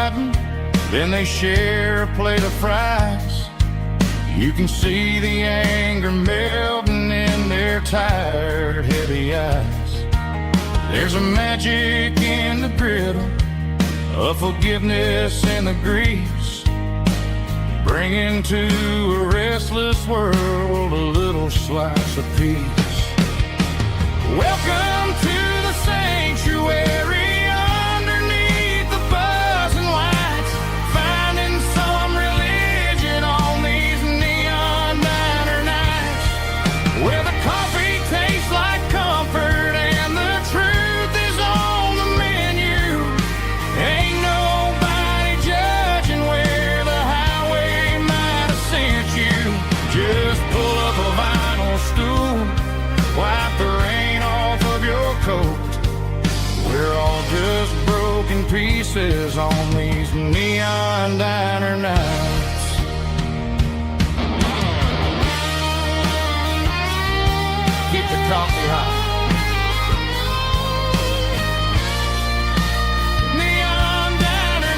riding, then they share a plate of fries. You can see the anger melting in their tired, heavy eyes. There's a magic in the griddle, a forgiveness in the grease, bringing to a restless world a little slice of peace. Welcome to the sanctuary underneath the buzzing lights, finding some religion on these neon diner nights, where the coffee tastes like comfort and the truth is on the menu. Ain't nobody judging where the highway might have sent you. Just pull up a vinyl stool, wipe the rain off of your coat. We're all just broken pieces on these neon diner nights. Keep the coffee hot. Neon diner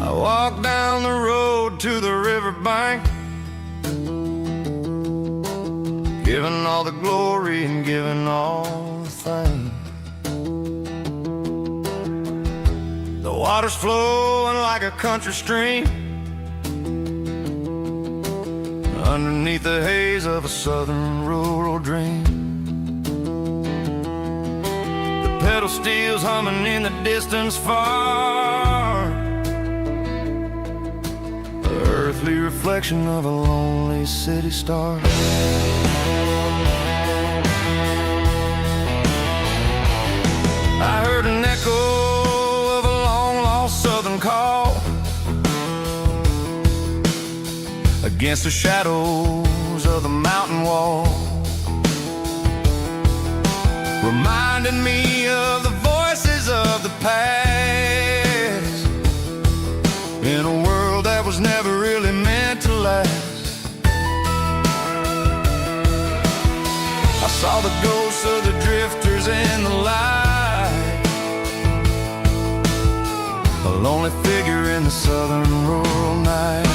I walk down the road to the riverbank, giving all the glory and giving all the thanks. The water's flowing like a country stream underneath the haze of a southern rural dream. The pedal steel's humming in the distance far, earthly reflection of a lonely city star. I heard an echo of a long-lost southern call against the shadows of the mountain wall, reminding me of the voices of the past in a world that was never really meant to last. I saw the ghosts of the drifters in the light, a lonely figure in the southern rural night.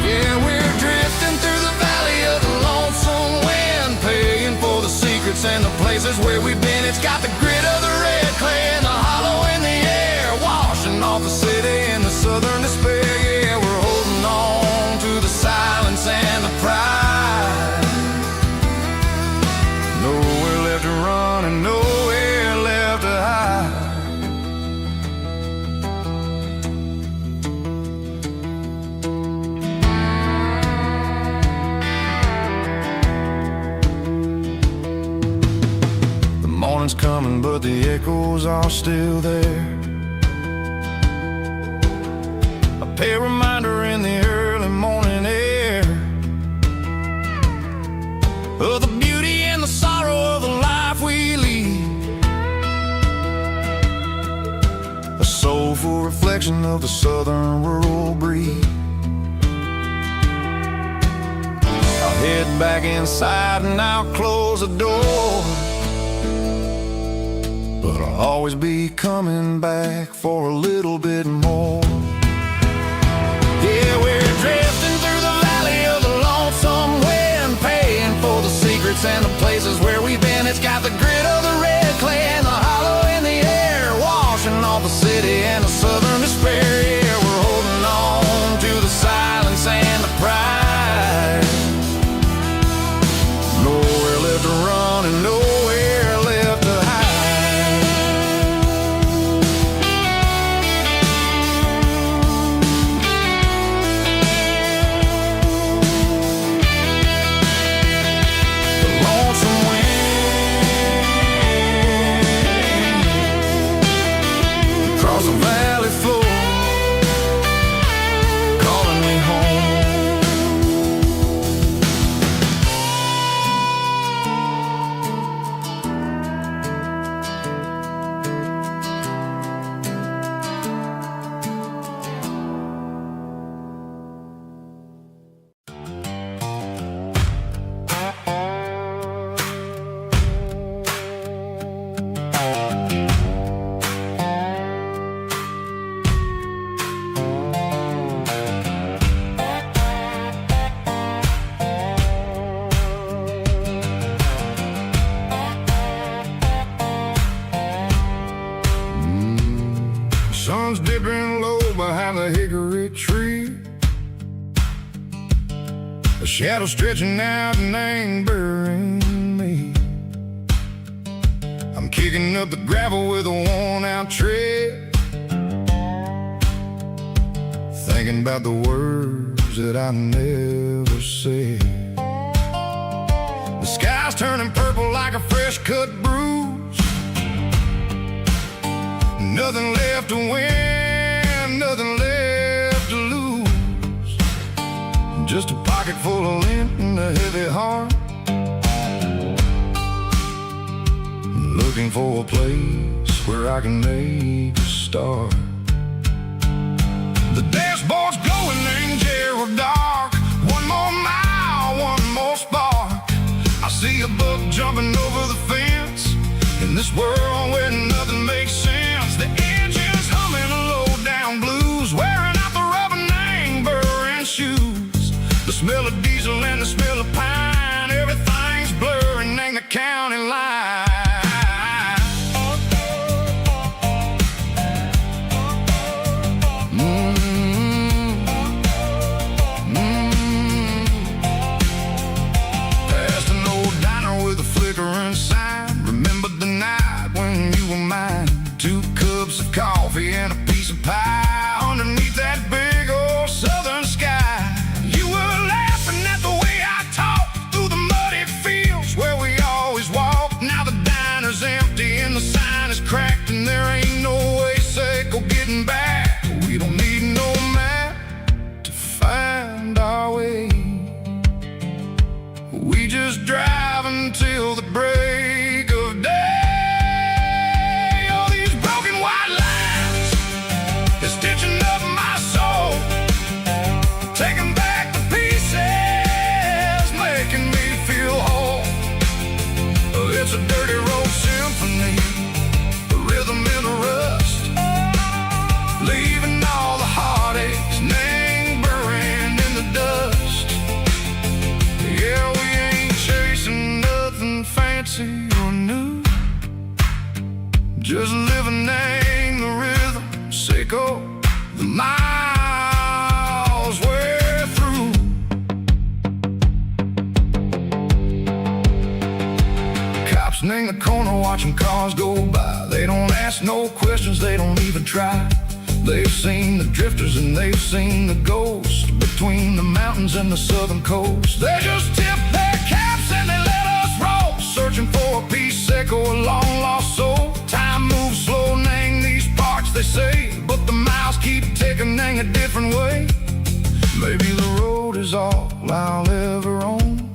Yeah, we're drifting through the valley of the lonesome wind, paying for the secrets and the places where we've been. It's got the grit of the red clay and the hollow in the air, washing off the city in the southern despair. Yeah, we're holding on to the silence and the pride. Nowhere left to run and nowhere left to hide. The morning's coming, but the echoes are still there. A reminder in the early morning air of the beauty and the sorrow of the life we lead, a soulful reflection of the southern rural breed. I'll head back inside and I'll close the door, but I'll always be coming back for a little bit more. Yeah, we're drifting through the valley of the lonesome wind, paying for the secrets and the places where we've been. It's got the grit of the red clay and the hollow in the air, washing off the city and the southern despair. Yeah, we're holding on to the silence and the pride. Nowhere left to run and nowhere left to hide. sun's dipping low behind the hickory tree. A shadow stretching out and angering me. I'm kicking up the gravel with a worn-out tread, thinking about the words that I never said. The sky's turning purple like a fresh-cut bruise. Nothing left to win, nothing left to lose. Just a pocket full of lint and a heavy heart, looking for a place where I can make a start. The dashboard's glowing in dark. One more mile, one more spark. I see a buck jumping over the fence in this world where nothing makes sense. The engine's humming a low-down blues, wearing out the rubber name burring shoes. The smell of diesel and the smell of pine, everything's blurring, ain't the county line. Coffee and a piece of pie underneath that big old southern sky. You were laughing at the way I talked through the muddy fields where we always walked. Now the diner's empty and the sign is cracked, and there ain't no way cycle getting back. We don't need no map to find our way. We just drive until the break of day. Stitching up my soul, taking back the pieces, making me feel whole. It's a dirty road symphony, the rhythm in the rust, leaving all the heartaches, name buried in the dust. Yeah, we ain't chasing nothing fancy or new, just living in the rhythm. Sickle the miles we're through. Cops in the corner watching cars go by. They don't ask no questions, they don't even try. They've seen the drifters and they've seen the ghosts between the mountains and the southern coast. They just tip their caps and they let us roll, searching for a piece seco, a long lost soul. Time moves slow, nang these parts they say, but the miles keep ticking, nang a different way. Maybe the road is all I'll ever own,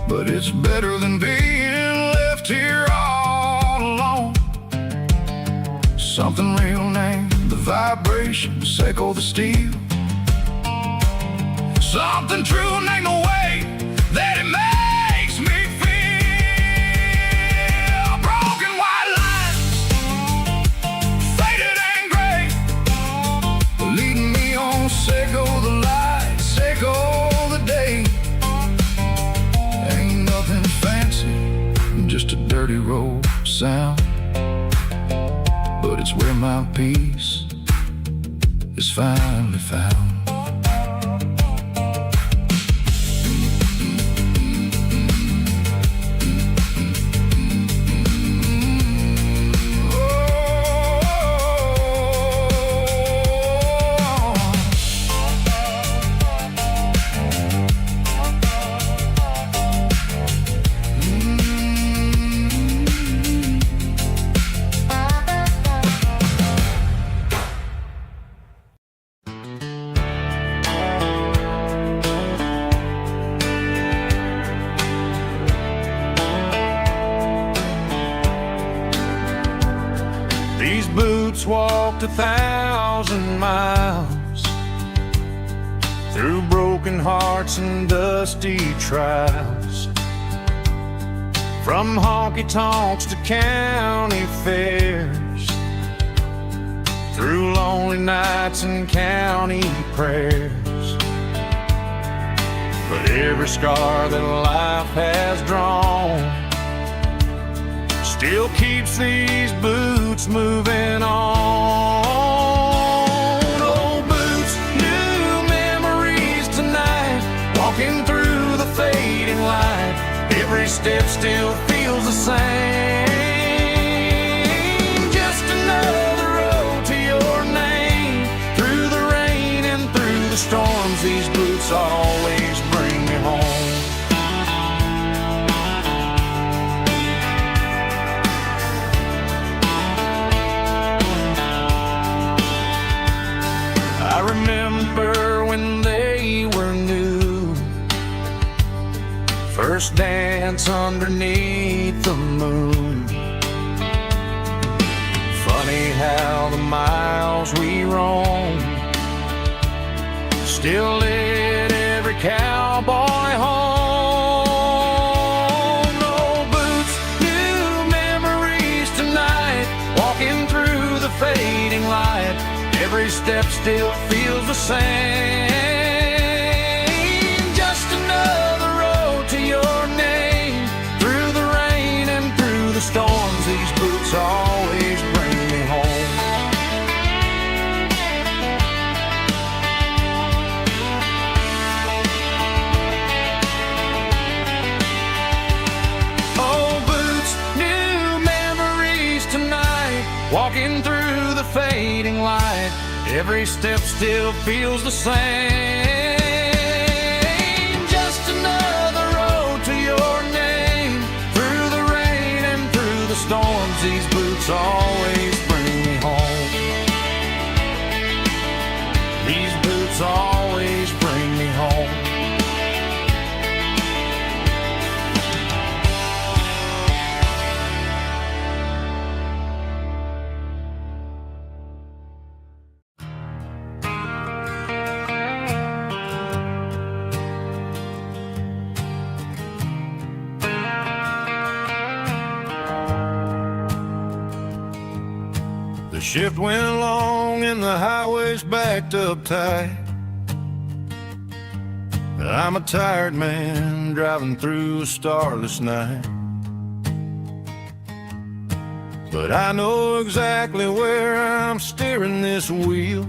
but it's better than being left here all alone. Something real, name the vibrations, echo the steel. Something true, name the way that it makes me feel. Broken white lines, faded and gray, leading me on, Seco the light, Seco the day. Ain't nothing fancy, just a dirty road sound, but it's where my peace is finally found. These boots walked 1,000 miles through broken hearts and dusty trials, from honky-tonks to county fairs, through lonely nights and county prayers. But every scar that life has drawn still keeps these boots boots moving on. Old boots, new memories tonight. Walking through the fading light. Every step still feels the same. Just another road to your name. Through the rain and through the storms, these boots always bring me home. I remember when they were new. First dance underneath the moon. Funny how the miles we roam still lit every cowboy home. Old boots, new memories tonight. Walking through the fading light. Every step still feels the same. Just another road to your name. Through the rain and through the storms, these boots always bring me home. Old boots, new memories tonight. Walking through the fading light. Every step still feels the same. Just another road to your name. Through the rain and through the storms, these boots always bring me home. These boots always bring me home. The shift went long and the highway's backed up tight. I'm a tired man driving through a starless night. But I know exactly where I'm steering this wheel,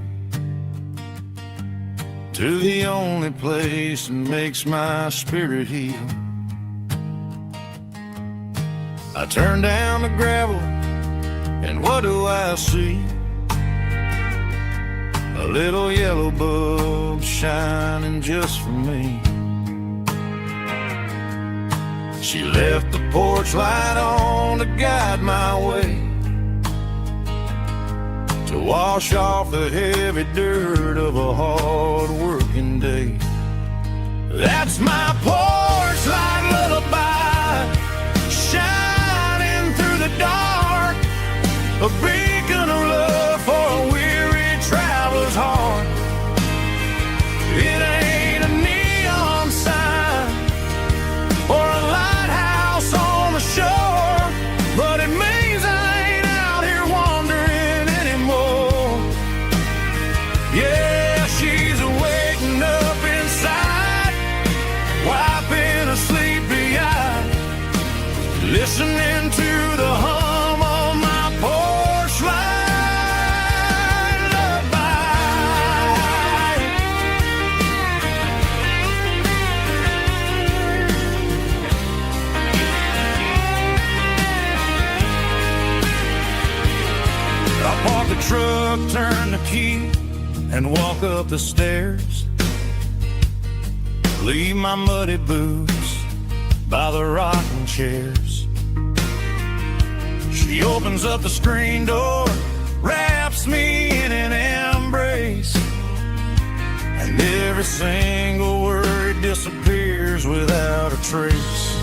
to the only place that makes my spirit heal. I turn down the gravel, and what do I see? A little yellow bulb shining just for me. She left the porch light on to guide my way, to wash off the heavy dirt of a hard-working day. That's my porch light lullaby, shining through the dark. A beacon of love for a weary traveler's heart. It ain't a neon sign or a lighthouse on the shore, but it means I ain't out here wandering anymore. Yeah, she's waking up inside, wiping a sleepy eye, listening to the hum of my porch light lullaby. I park the truck, turn the key, and walk up the stairs. Leave my muddy boots by the rocking chairs. She opens up the screen door, wraps me in an embrace, and every single word disappears without a trace.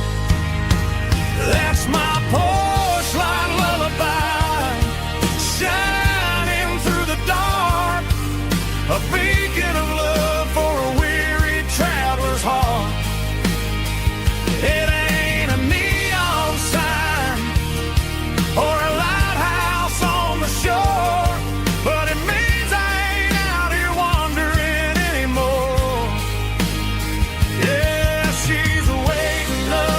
That's my porch light lullaby, shining through the dark. A beacon of love for a weary traveler's heart. It ain't a neon sign or a lighthouse on the shore, but it means I ain't out here wandering anymore. Yeah, she's waiting up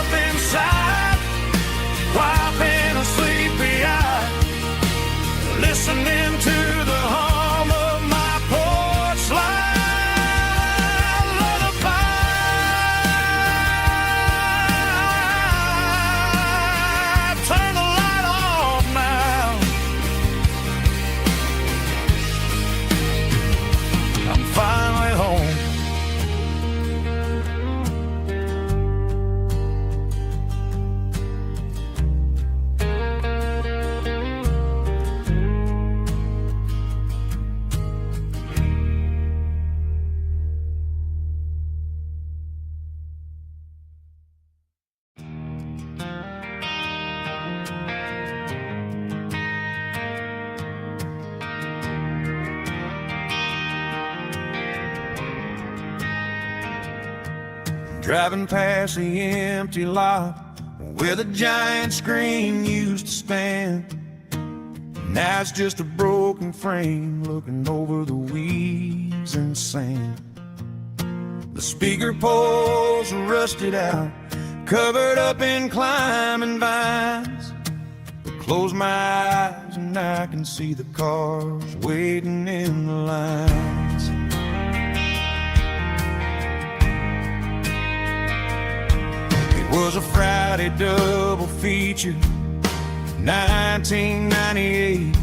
driving past the empty lot where the giant screen used to stand. Now it's just a broken frame looking over the weeds and sand. The speaker poles are rusted out, covered up in climbing vines. I close my eyes and I can see the cars waiting in the lines. It was a Friday double feature, 1998.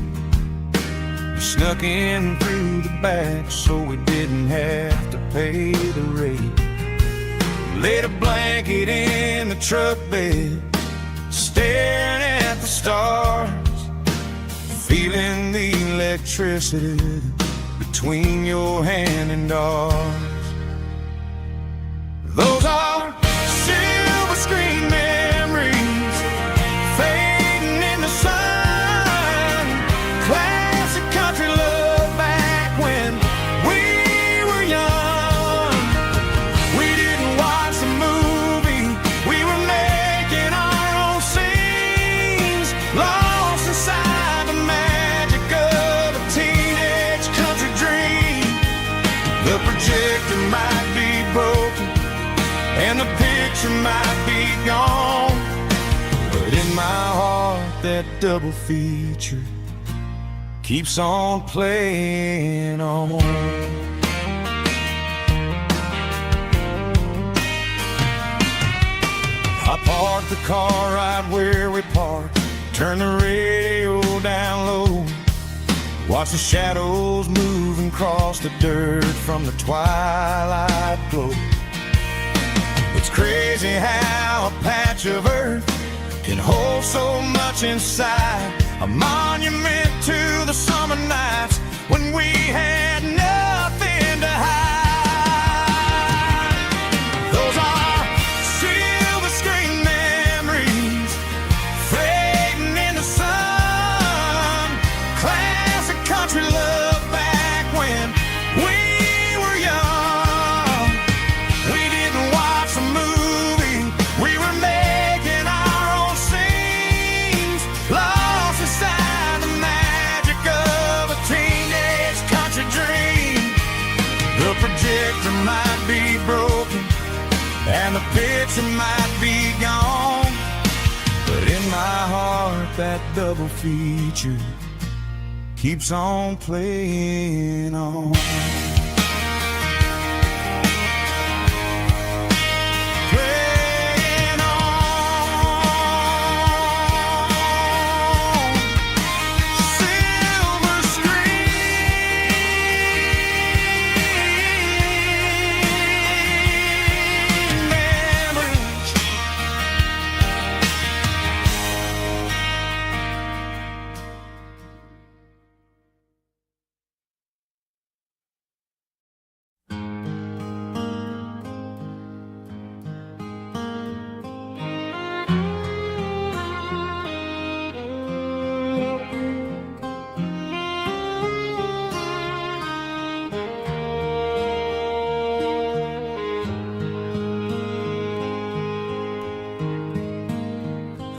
We snuck in through the back so we didn't have to pay the rate. Laid a blanket in the truck bed, staring at the stars, feeling the electricity between your hand and ours. Those are silver screen memories fading in the sun. Classic country love back when we were young. We didn't watch the movie, we were making our own scenes, lost inside the magic of a teenage country dream. The projector might be broken and the picture might be gone, but in my heart that double feature keeps on playing on. I parked the car right where we parked, turn the radio down low, watch the shadows moving across the dirt from the twilight glow. It's crazy how a patch of earth can hold so much inside, a monument to the summer nights when we had nothing to hide. Those are silver screen memories fading in the sun. Classic country love back when we were young. We didn't watch the movie, we were making our own scenes, lost inside the magic of a teenage country dream. The projector might be broken and the picture might be gone, but in my heart that double feature keeps on playing on. Playing on. Silver screen memories.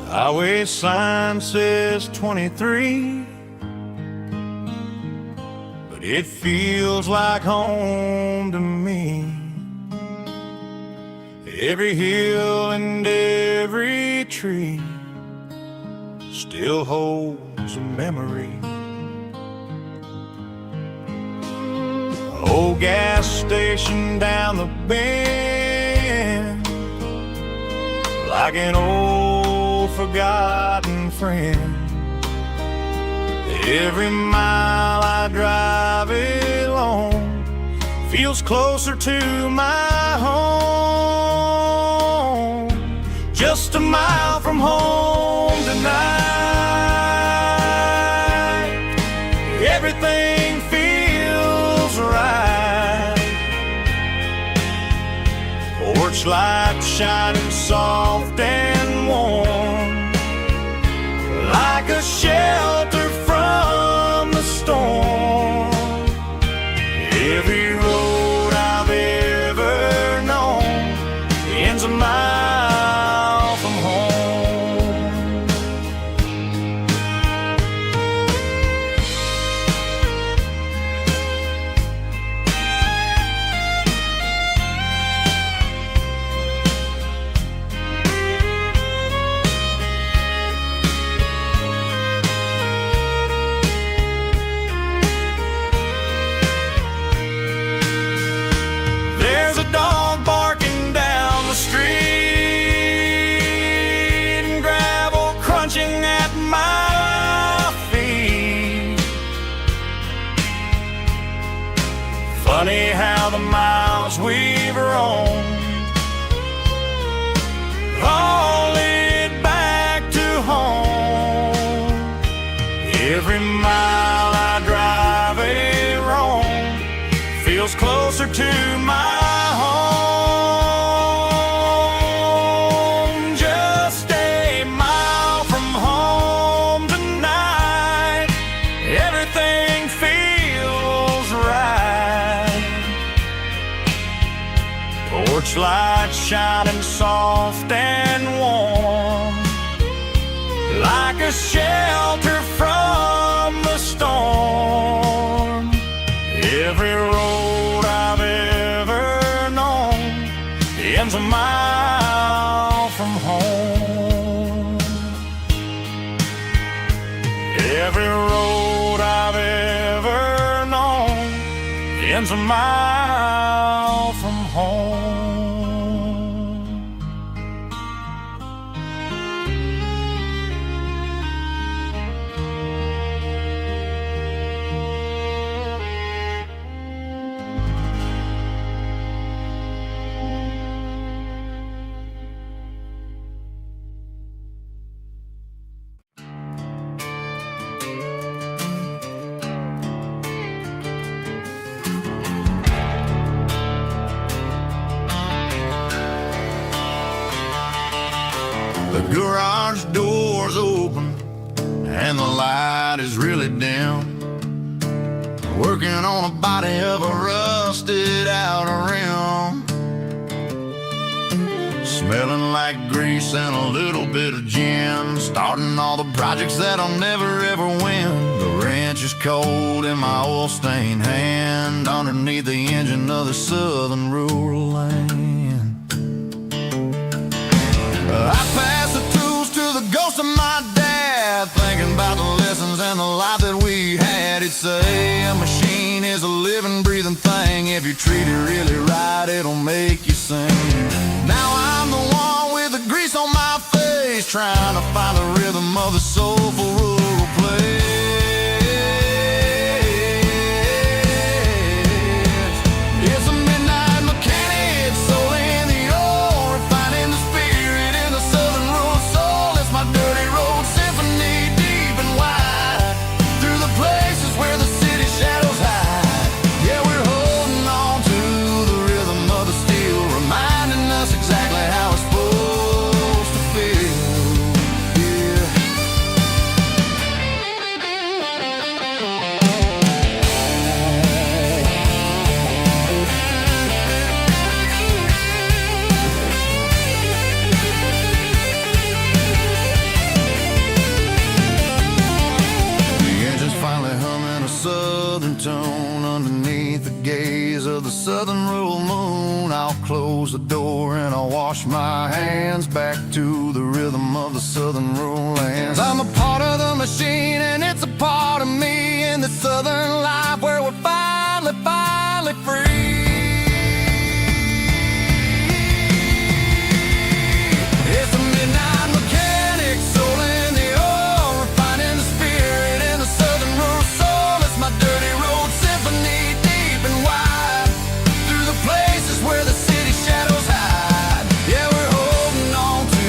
Highway sign says 23, but it feels like home to me. Every hill and every tree still holds a memory. Old gas station down the bend, like an old forgotten friend. Every mile I drive it alone feels closer to my home. Just a mile from home tonight, everything feels right. Porch light shining soft and warm, like a shelter from the storm. Every road I've ever known Every mile I drive a roam feels closer to my home. Just a mile from home tonight, everything feels right. Porch light shining soft and warm, like a shelter from the storm. Every road I've ever known ends a mile from home. Every road I've ever known ends a mile from home. The garage door's open and the light is really dim. Working on a body of a rusted out rim, smelling like grease and a little bit of gin. Starting all the projects that I'll never ever win. The wrench is cold in my oil-stained hand, underneath the engine of the southern rural land. I pass the tools to the ghost of my dad, thinking about the lessons and the life that we had. He'd say a machine is a living, breathing thing. If you treat it really right, it'll make you sing. Now I'm the one with the grease on my face, trying to find the rhythm of the soulful rural place. It's a midnight mechanic, soul in the oil, refining the spirit in the southern rural soul. It's my dirty road symphony, deep and wide, through the places where the city shadows hide. Yeah, we're holding on to the rhythm of the steel, reminding us exactly how it's supposed to feel. Yeah. The engine's finally humming a southern tone underneath the gaze of the southern rural moon. I'll close the door and I'll wash my hands back to the rhythm of the southern rural lands. I'm a part of the machine and it's a part of me in the southern life where we're finally free. It's a midnight mechanic, soul in the oil, refining the spirit in the southern rural soul. It's my dirty road symphony, deep and wide, through the places where the city shadows hide. Yeah, we're holding on to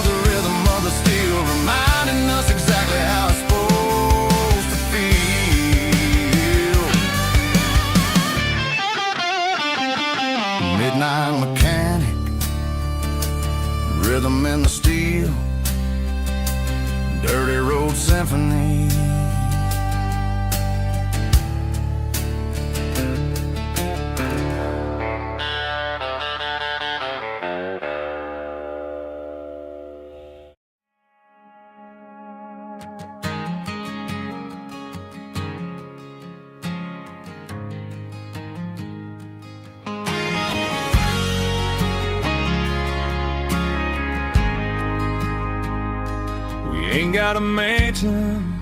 the rhythm of the steel, reminding us exactly how it's supposed to feel. Midnight mechanic, rhythm in the steel, dirty road symphony. Ain't got a mansion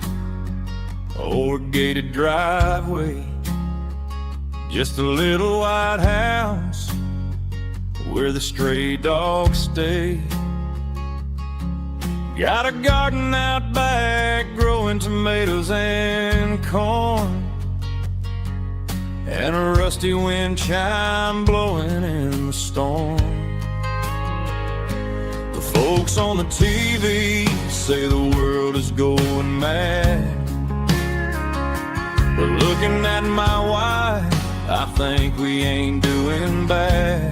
or a gated driveway, just a little white house where the stray dogs stay. Got a garden out back growing tomatoes and corn, and a rusty wind chime blowing in the storm. The folks on the TV say the world is going mad, Looking at my wife, I think we ain't doing bad.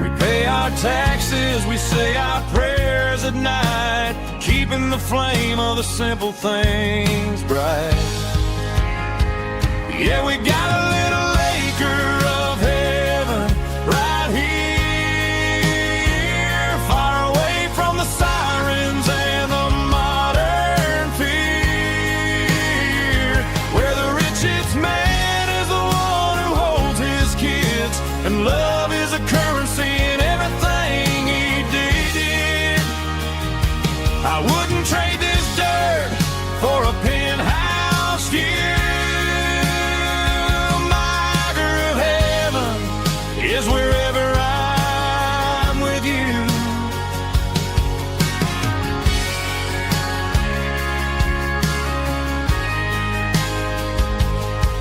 We pay our taxes, we say our prayers at night, keeping the flame of the simple things bright. Yeah, we got a little acre of heaven right here, far away from the sirens and the modern fear, where the richest man is the one who holds his kids, and love is a currency in everything he did. I wouldn't trade this dirt for a penthouse view. Is wherever I'm with you.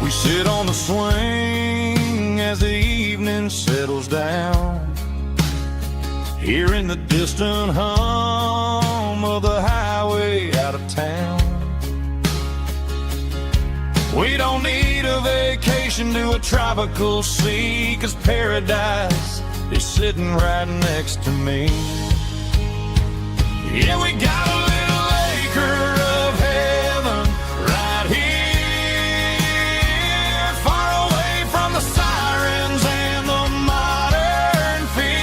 We sit on the swing as the evening settles down, hearing the distant hum of the highway out of town. We don't need a vacation to a tropical sea, 'cause paradise is sitting right next to me. Yeah, we got a little acre of heaven right here, far away from the sirens and the modern fear,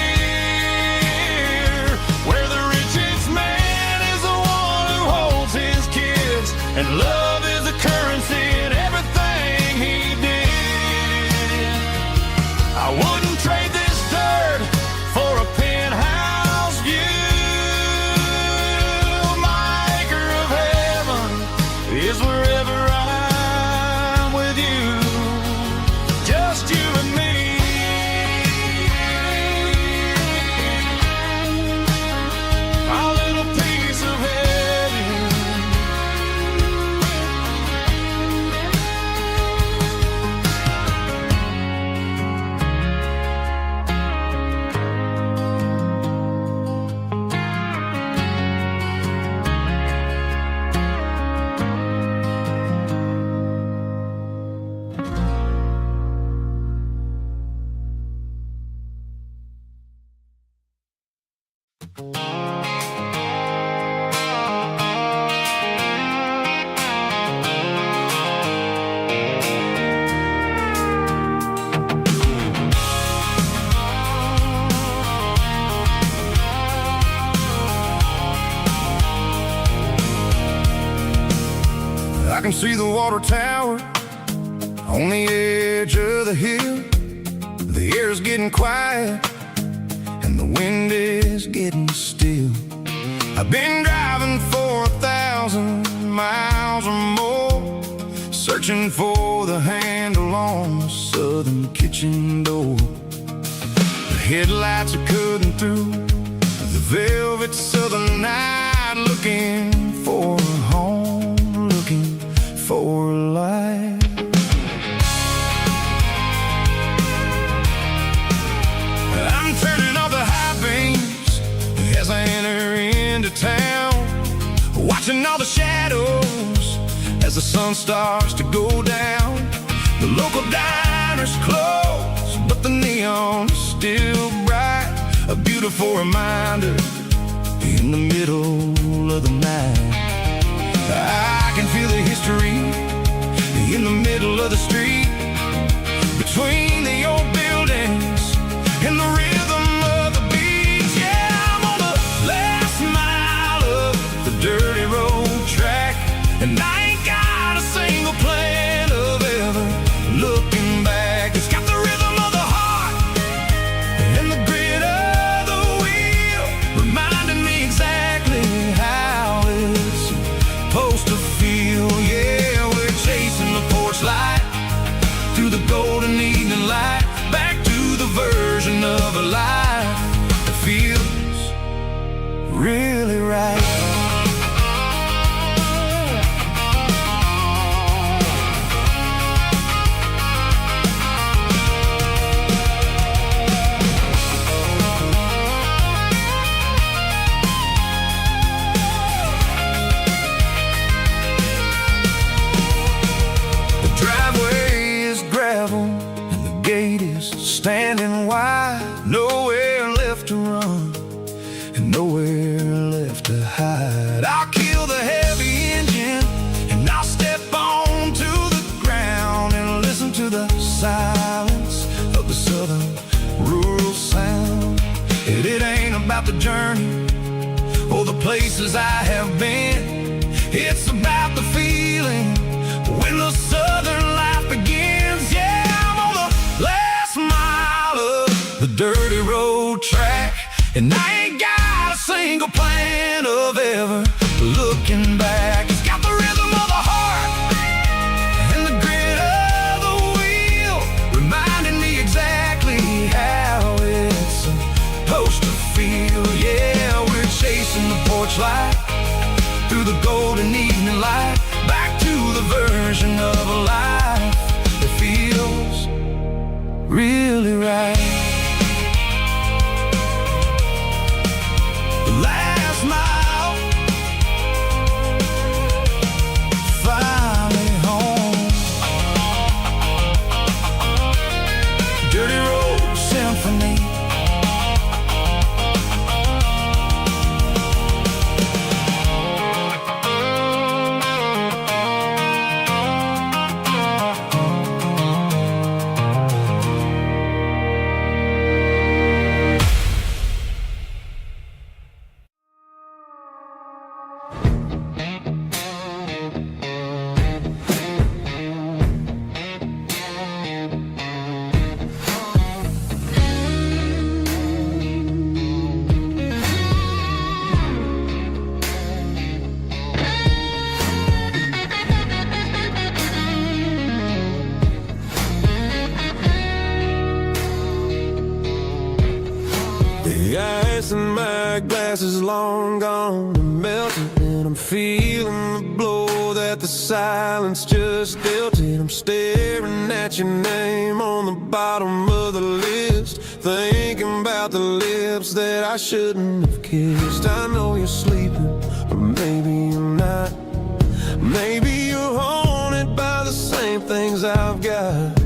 where the richest man is the one who holds his kids, and love is a currency in everything he did. I wouldn't trade this dirt for a penthouse view. My acre of heaven is wherever I'm with you, just you and me. Our little piece of heaven. I can see the water tower on the edge of the hill. The air's getting quiet and the wind is getting still. I've been driving for 1,000 miles or more, searching for the handle on the southern kitchen door. The headlights are cutting through the velvet southern night, looking for a home, looking for life. I'm turning off the high beams as I enter into town, watching all the shadows as the sun starts to go down. The local diner's closed, but the neon is still bright, a beautiful reminder in the middle of the night. I can feel the history in the middle of the street, between the old buildings and the rhythm of the beat. Yeah, I'm on the last mile of the dirty road track, and I ain't got a single plan of ever looking back. It's got the rhythm of the heart and the grit of the wheel, reminding me exactly how it's supposed to feel. Yeah, we're chasing the porch light through the golden evening light, back to the version of a life that feels really right. standing wide, nowhere left to run and nowhere left to hide. I'll kill the heavy engine and I'll step onto the ground and listen to the silence of the southern rural sound. It ain't about the journey or the places I have been. It's about the feeling when the southern life begins. Yeah, I'm on the last mile of the dirty road track, and I ain't got a single plan of ever looking back. It's got the rhythm of the heart and the grit of the wheel, reminding me exactly how it's supposed to feel. Yeah, we're chasing the porch light through the golden evening light, back to the version of a life that feels really right. The last mile, finally home. Dirty Road Symphony. The ice in my glass is long gone and melted, and I'm feeling the blow that the silence just dealt it. I'm staring at your name on the bottom of the list, thinking about the lips that I shouldn't have kissed. I know you're sleeping, but maybe you're not. Maybe you're haunted by the same things I've got.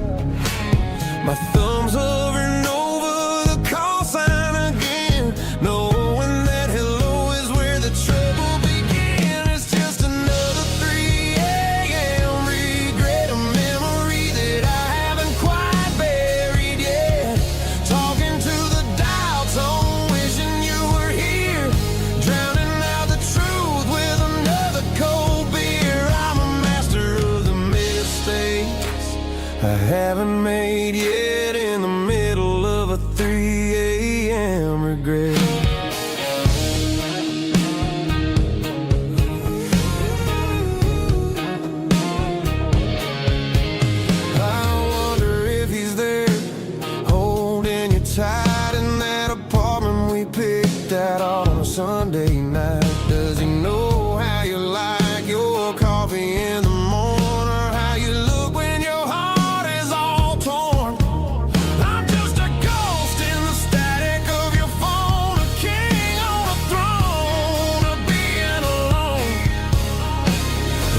My thumb's hovering over the call sign again, knowing that hello is where the trouble began. It's just another 3 a.m. regret, a memory that I haven't quite buried yet. Talking to the dial tone, wishing you were here, drowning out the truth with another cold beer. I'm a master of the mistakes I haven't made yet, in the middle of a 3 a.m. regret. I wonder if he's there, holding you tight in that apartment we picked out on a Sunday night. Does he know how you like your coffee in the morning, or how you look when your heart is all torn? I'm just a ghost in the static of your phone, a king on a throne of being alone.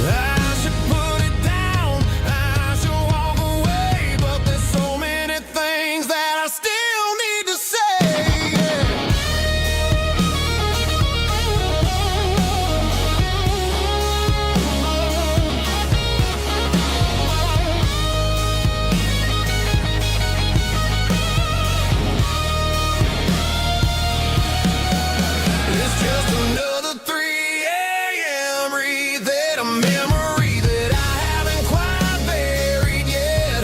I should put it down, I should walk away, but there's so many things that I still need to say. It's just another 3 a.m. read, a memory that I haven't quite buried yet.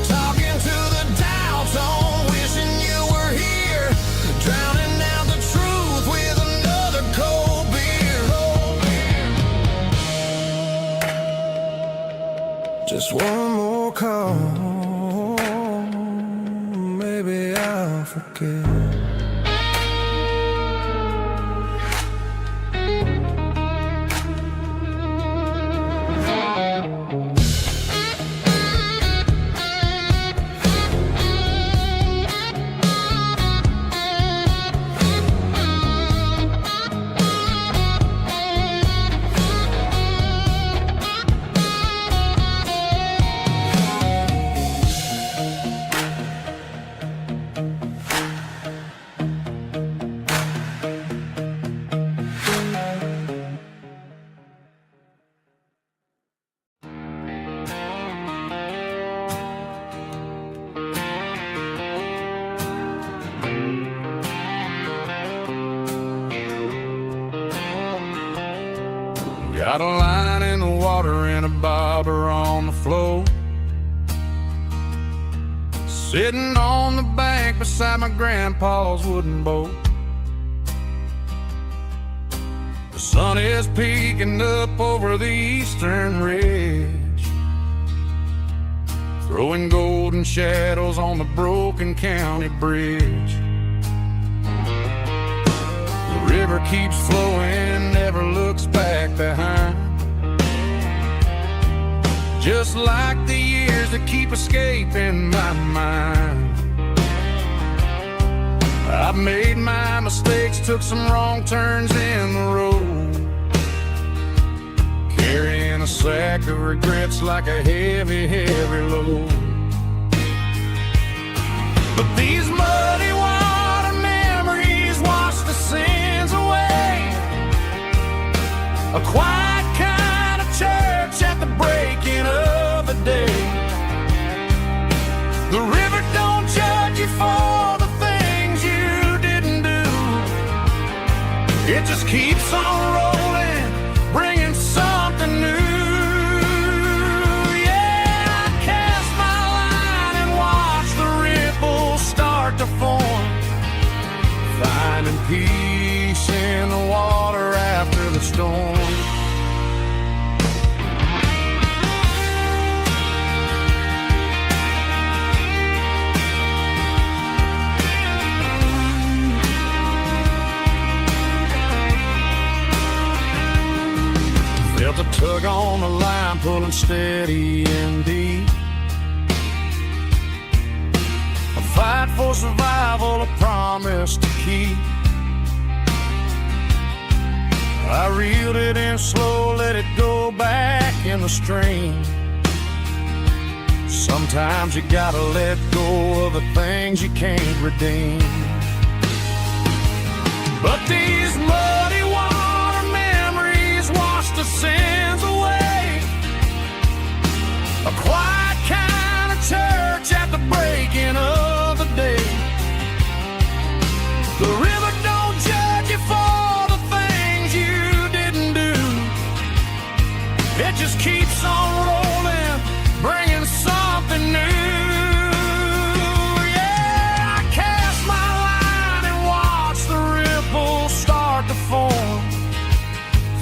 Talking to the dial tone, wishing you were here, drowning out the truth with another cold beer. Just one more call, maybe I'll forget. Got a line in the water and a bobber on the floor. Sitting on the bank beside my grandpa's wooden boat. The sun is peeking up over the eastern ridge, throwing golden shadows on the broken county bridge. The river keeps flowing, never looks back behind, just like the years that keep escaping my mind. I've made my mistakes, took some wrong turns in the road, carrying a sack of regrets like a heavy, heavy load. But these muddy water memories wash the sins away. A quiet kind of church at the breaking of the day. The river don't judge you for the things you didn't do. It just keeps on rolling, bringing something new. Yeah, I cast my line and watch the ripples start to form, finding peace in the water after the storm. Felt a tug on the line, pulling steady and deep. A fight for survival, a promise to keep. I reeled it in slow, let it go back in the stream. Sometimes you gotta let go of the things you can't redeem. But these muddy water memories wash the sins away. A quiet kind of church at the breaking of the day. The river don't judge you for the things you didn't do. It just keeps on rolling, bringing something new. Yeah, I cast my line and watch the ripples start to form,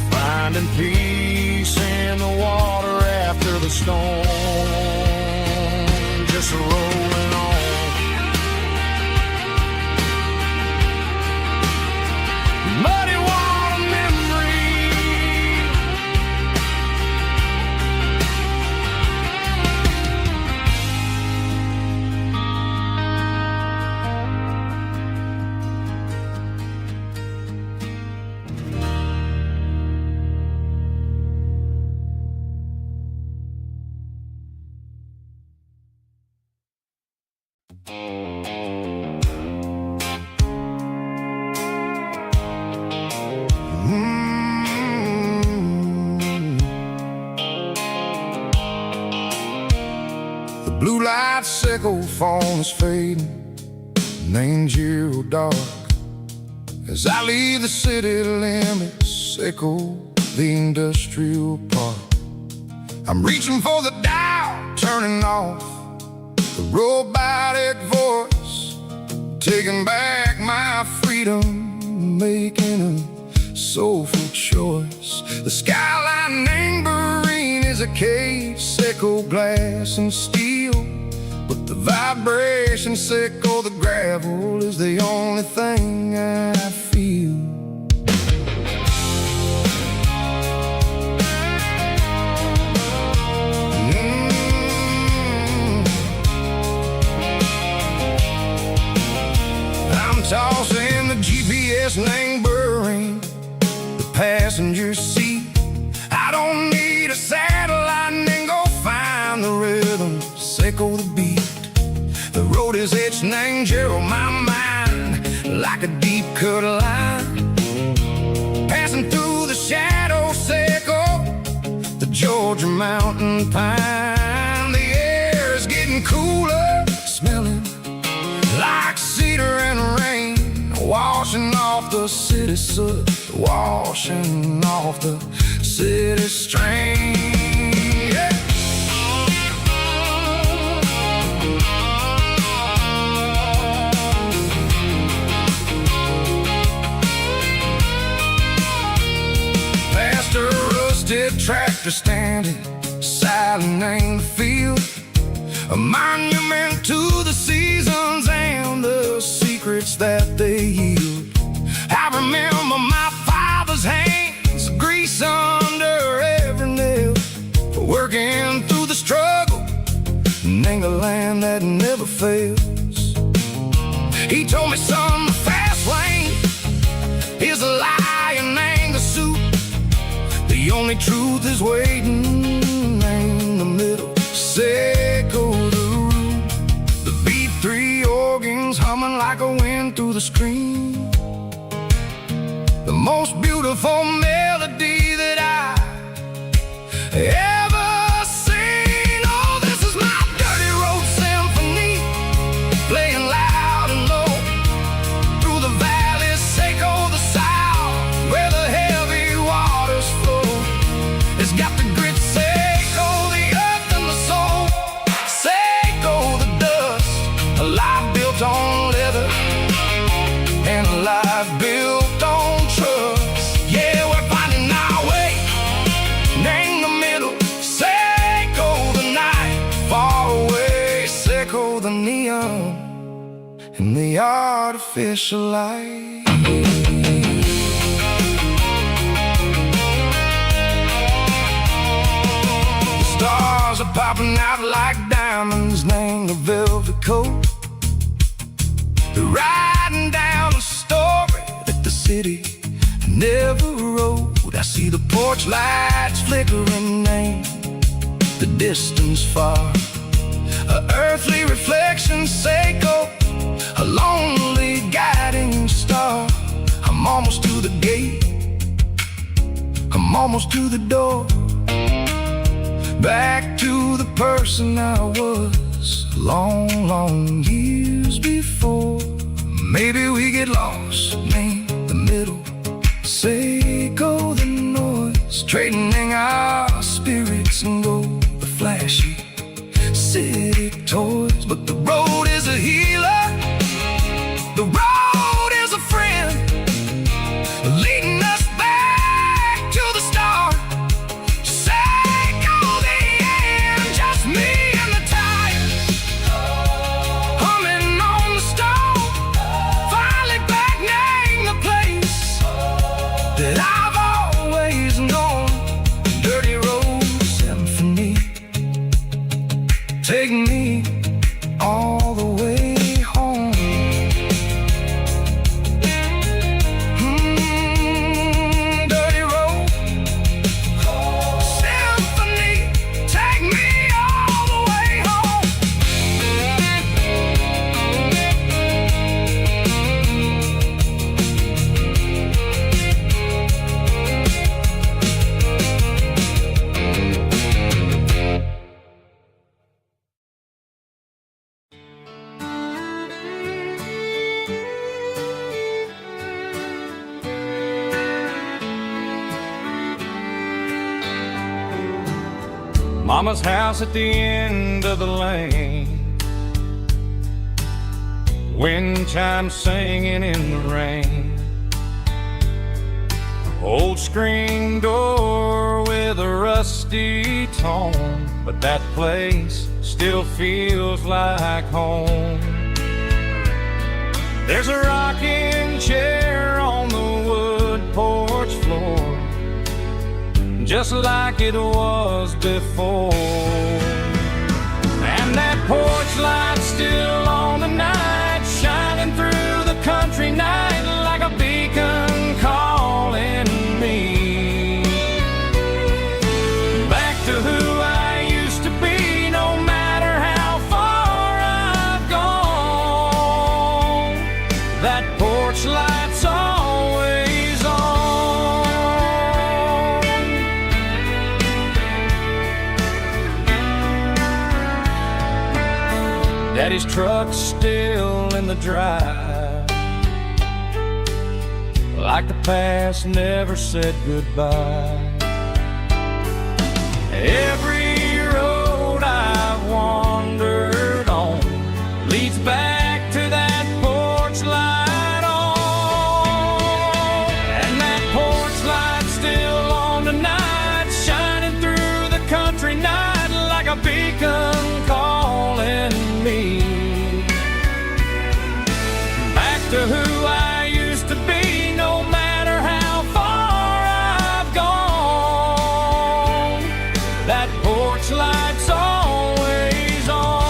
finding peace in the water after the storm. Just rolling on. Muddy water memory. The blue light sickle phone is fading, named zero dark. As I leave the city limits, sickle the industrial park. I'm reaching for the dial, turning off the robotic voice, taking back my freedom, making a soulful choice. The skyline named Marine is a cage, sickle glass and steel, but the vibration sickle the gravel is the only thing I feel. Tossing the GPS named Burring, the passenger seat. I don't need a satellite and go find the rhythm, sickle the beat. The road is etched named Gerald, my mind, like a deep cut line. Passing through the shadow, sickle the Georgia mountain pine. The air is getting cooler, smelling like cedar and rain, washing off the city soot, washing off the city strain. Yeah. Past a rusted tractor standing silent in the field, a monument to the seasons and the secrets that they yield. I remember my father's hands, grease under every nail, working through the struggle, and ain't a land that never fails. He told me, son, the fast lane is a lie and ain't a suit. The only truth is waiting in the middle. Seco the root, the B3 organs humming like a wind through the screen. The most beautiful melody that I ever seen. Oh, this is my dirty road symphony, playing loud and low through the valleys, Seco the south, where the heavy waters flow. It's got the grit, Seco the earth and the soul, Seco the dust, a life built on leather and a life built on trust. Yeah, we're finding our way in the middle. Seco the night, far away. Seco the neon and the artificial light. The stars are popping out like diamonds, named the velvet coat. They're riding down the story that the city never wrote. I see the porch lights flickering in the distance far, a earthly reflection, Seco, a lonely guiding star. I'm almost to the gate, I'm almost to the door, back to the person I was long, long years before. Maybe we get lost in the middle, Seco the noise, trading our spirits and go the flashy city toys. But the road is a healer, the road is a friend, leading us back to the start. Seco the end, just me and the tires, humming on the stove, finally back name the place that I've always known. Dirty road symphony, take me all the way home. Dirty road symphony, take me all the way home. Mama's house at the end of the lane, wind chimes singing in the rain. Old screen door with a rusty tone, but that place still feels like home. There's a rocking chair on the wood porch floor, just like it was before. And that porch light's still on tonight, shining through the country night like a beacon calling me back to who I used to be. No matter how far I've gone, that porch light's always on. Daddy's truck's still in the drive, like the past never said goodbye. Every road I've wandered on leads back to that porch light on. And that porch light's still on tonight, shining through the country night like a beacon calling me back to who I used to be. No matter how far I've gone, that porch light's always on.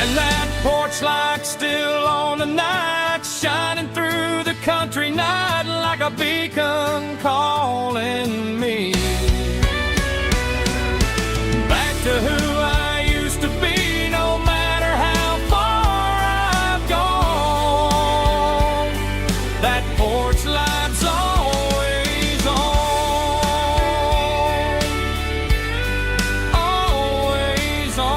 And that porch light's still on tonight, shining through the country night like a beacon calling me back to who I used to be. No matter how far I've gone, that porch light's always on, always on.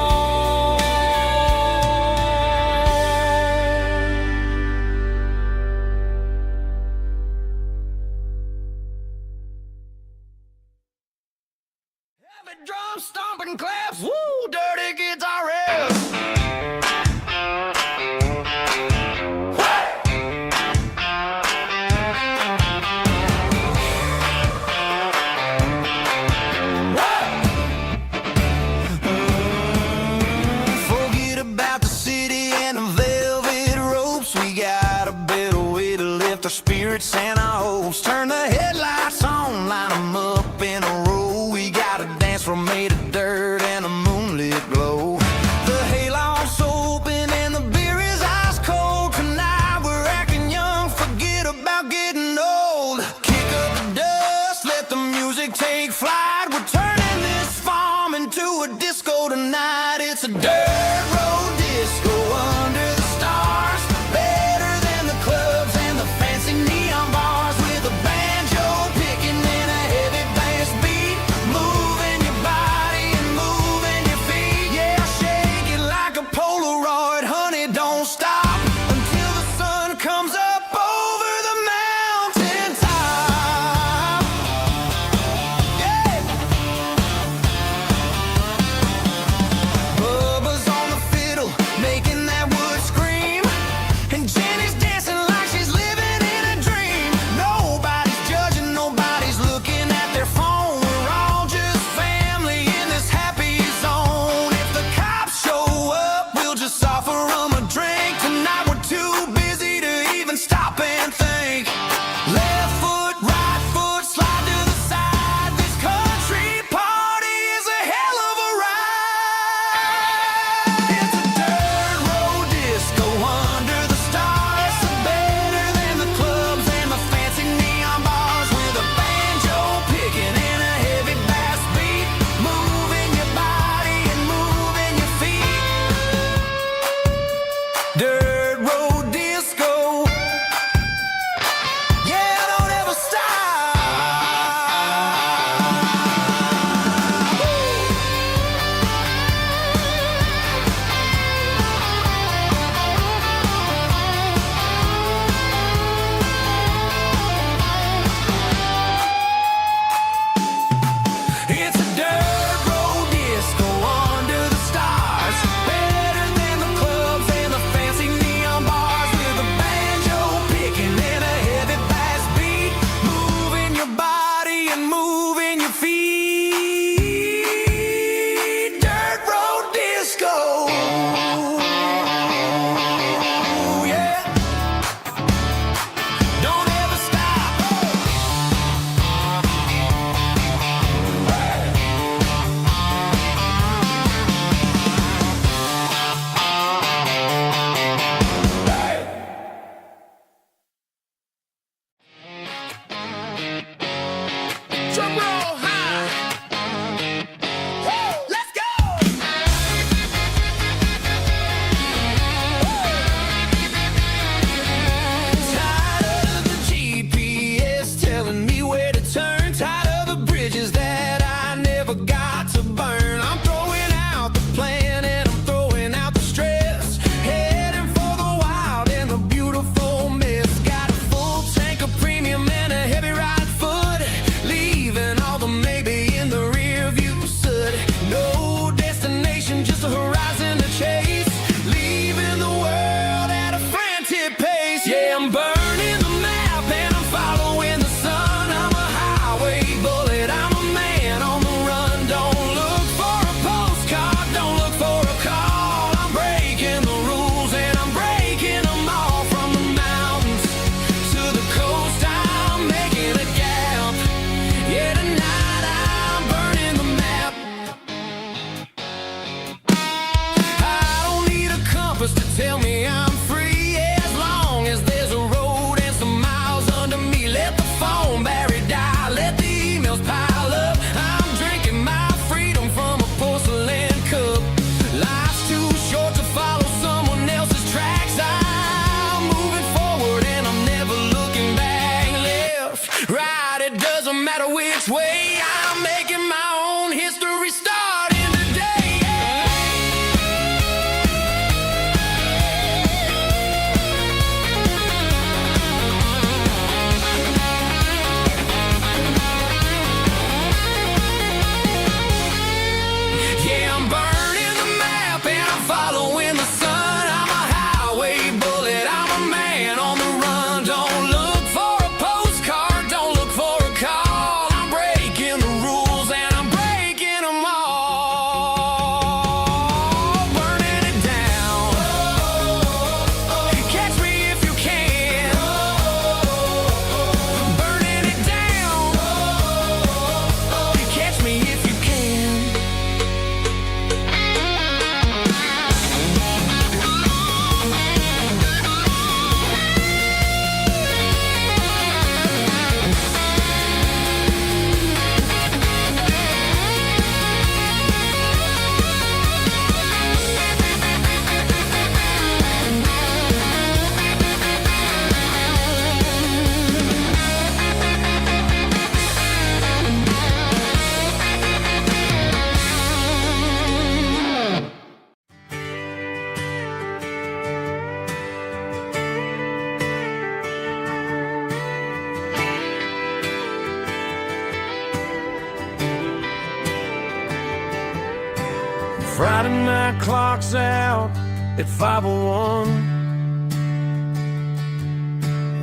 midnight clock's out at 5:01.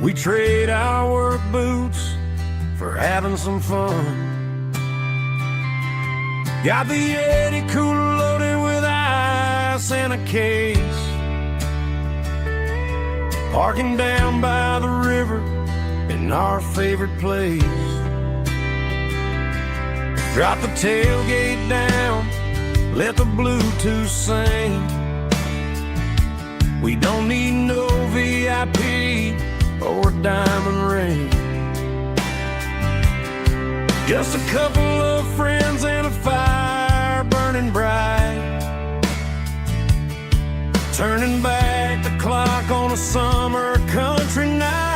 We trade our work boots for having some fun. Got the Yeti cooler loaded with ice and a case, parking down by the river in our favorite place. Drop the tailgate down, let the Bluetooth sing. We don't need no VIP or a diamond ring. Just a couple of friends and a fire burning bright, turning back the clock on a summer country night.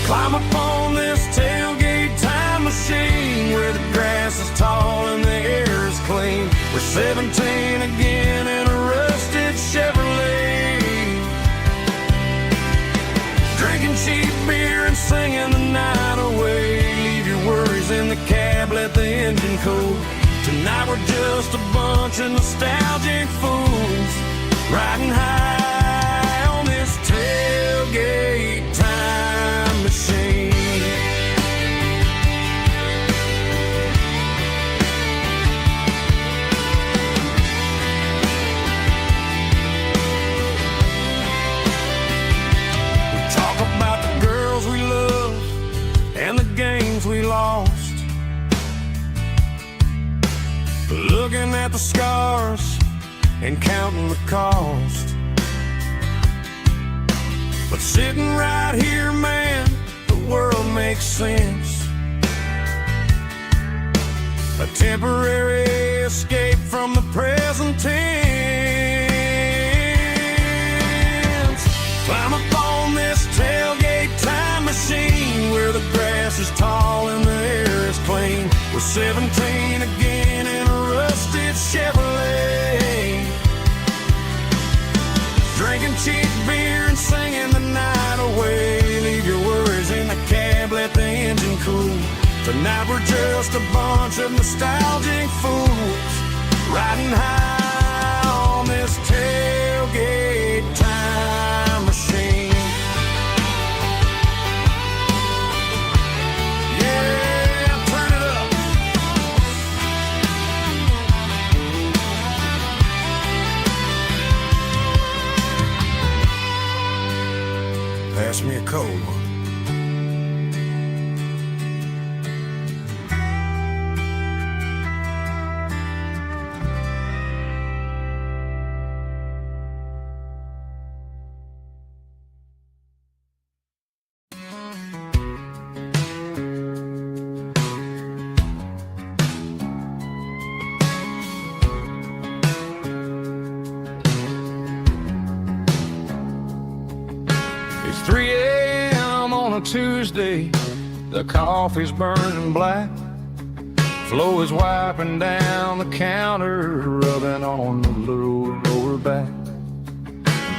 Climb up on this tailgate time machine where the grass is tall and the air is clean. We're 17 again in a rusted Chevrolet, drinking cheap beer and singing the night away. Leave your worries in the cab, let the engine cool. Tonight we're just a bunch of nostalgic fools, riding high on this tailgate time machine. We talk about the girls we love and the games we lost, looking at the scars and counting the cost. But sitting right here, man, the world makes sense. A temporary escape from the present tense. Climb up on this tailgate time machine where the grass is tall and the air is clean. We're 17 again in a rusted Chevrolet, drinking cheap beer and singing the night away. Leave your worries in the cab, let the engine cool. Tonight we're just a bunch of nostalgic fools, riding high on this tailgate time machine. Pass me a cold one. It's 3 a.m. on a Tuesday, the coffee's burning black. Flo is wiping down the counter, rubbing on the little lower back.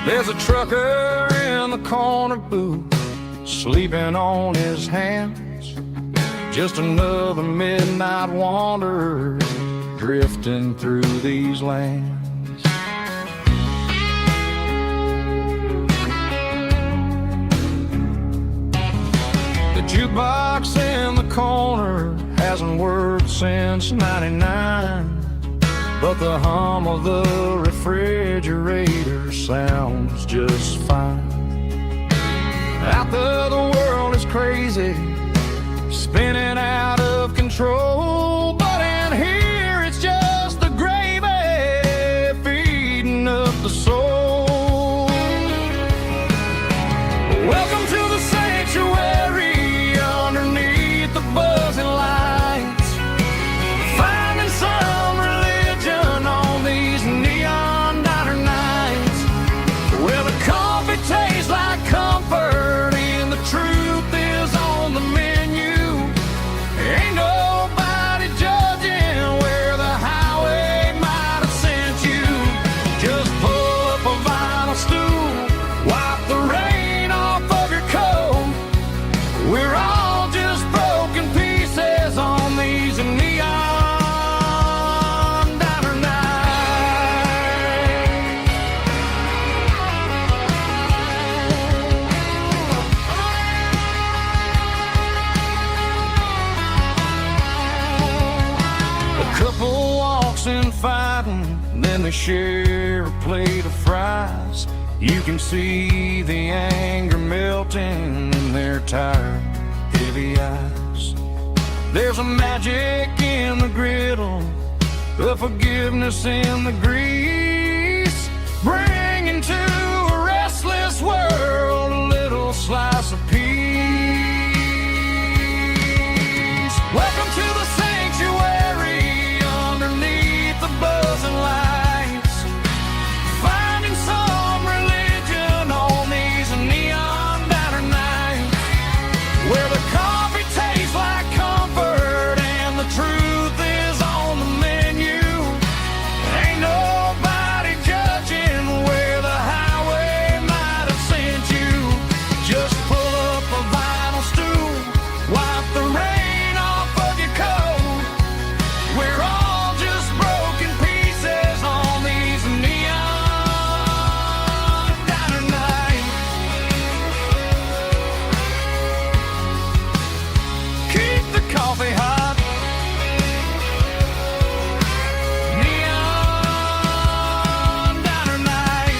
There's a trucker in the corner booth, sleeping on his hands. Just another midnight wanderer, drifting through these lands. The jukebox in the corner hasn't worked since '99, but the hum of the refrigerator sounds just fine. Out there the world is crazy, spinning out of control, but in here it's just the gravy feeding up the soul. Welcome to the sanctuary underneath the buzzing lights, finding some religion on these neon diner nights, where the coffee tastes like comfort and the truth is on the menu. Ain't nobody forgotten. Then they share a plate of fries. You can see the anger melting in their tired, heavy eyes. There's a magic in the griddle, a forgiveness in the grease, bringing to a restless world a little slice of peace. Welcome to the sanctuary underneath the buzzing lights, finding some religion on these neon diner nights, where the coffee tastes like comfort and the truth is on the menu. Ain't nobody judging where the highway might have sent you. Just pull up a vinyl stool, wipe the rain off of your coat. We're all just broken pieces on these neon diner nights. Keep the coffee hot. Neon diner night.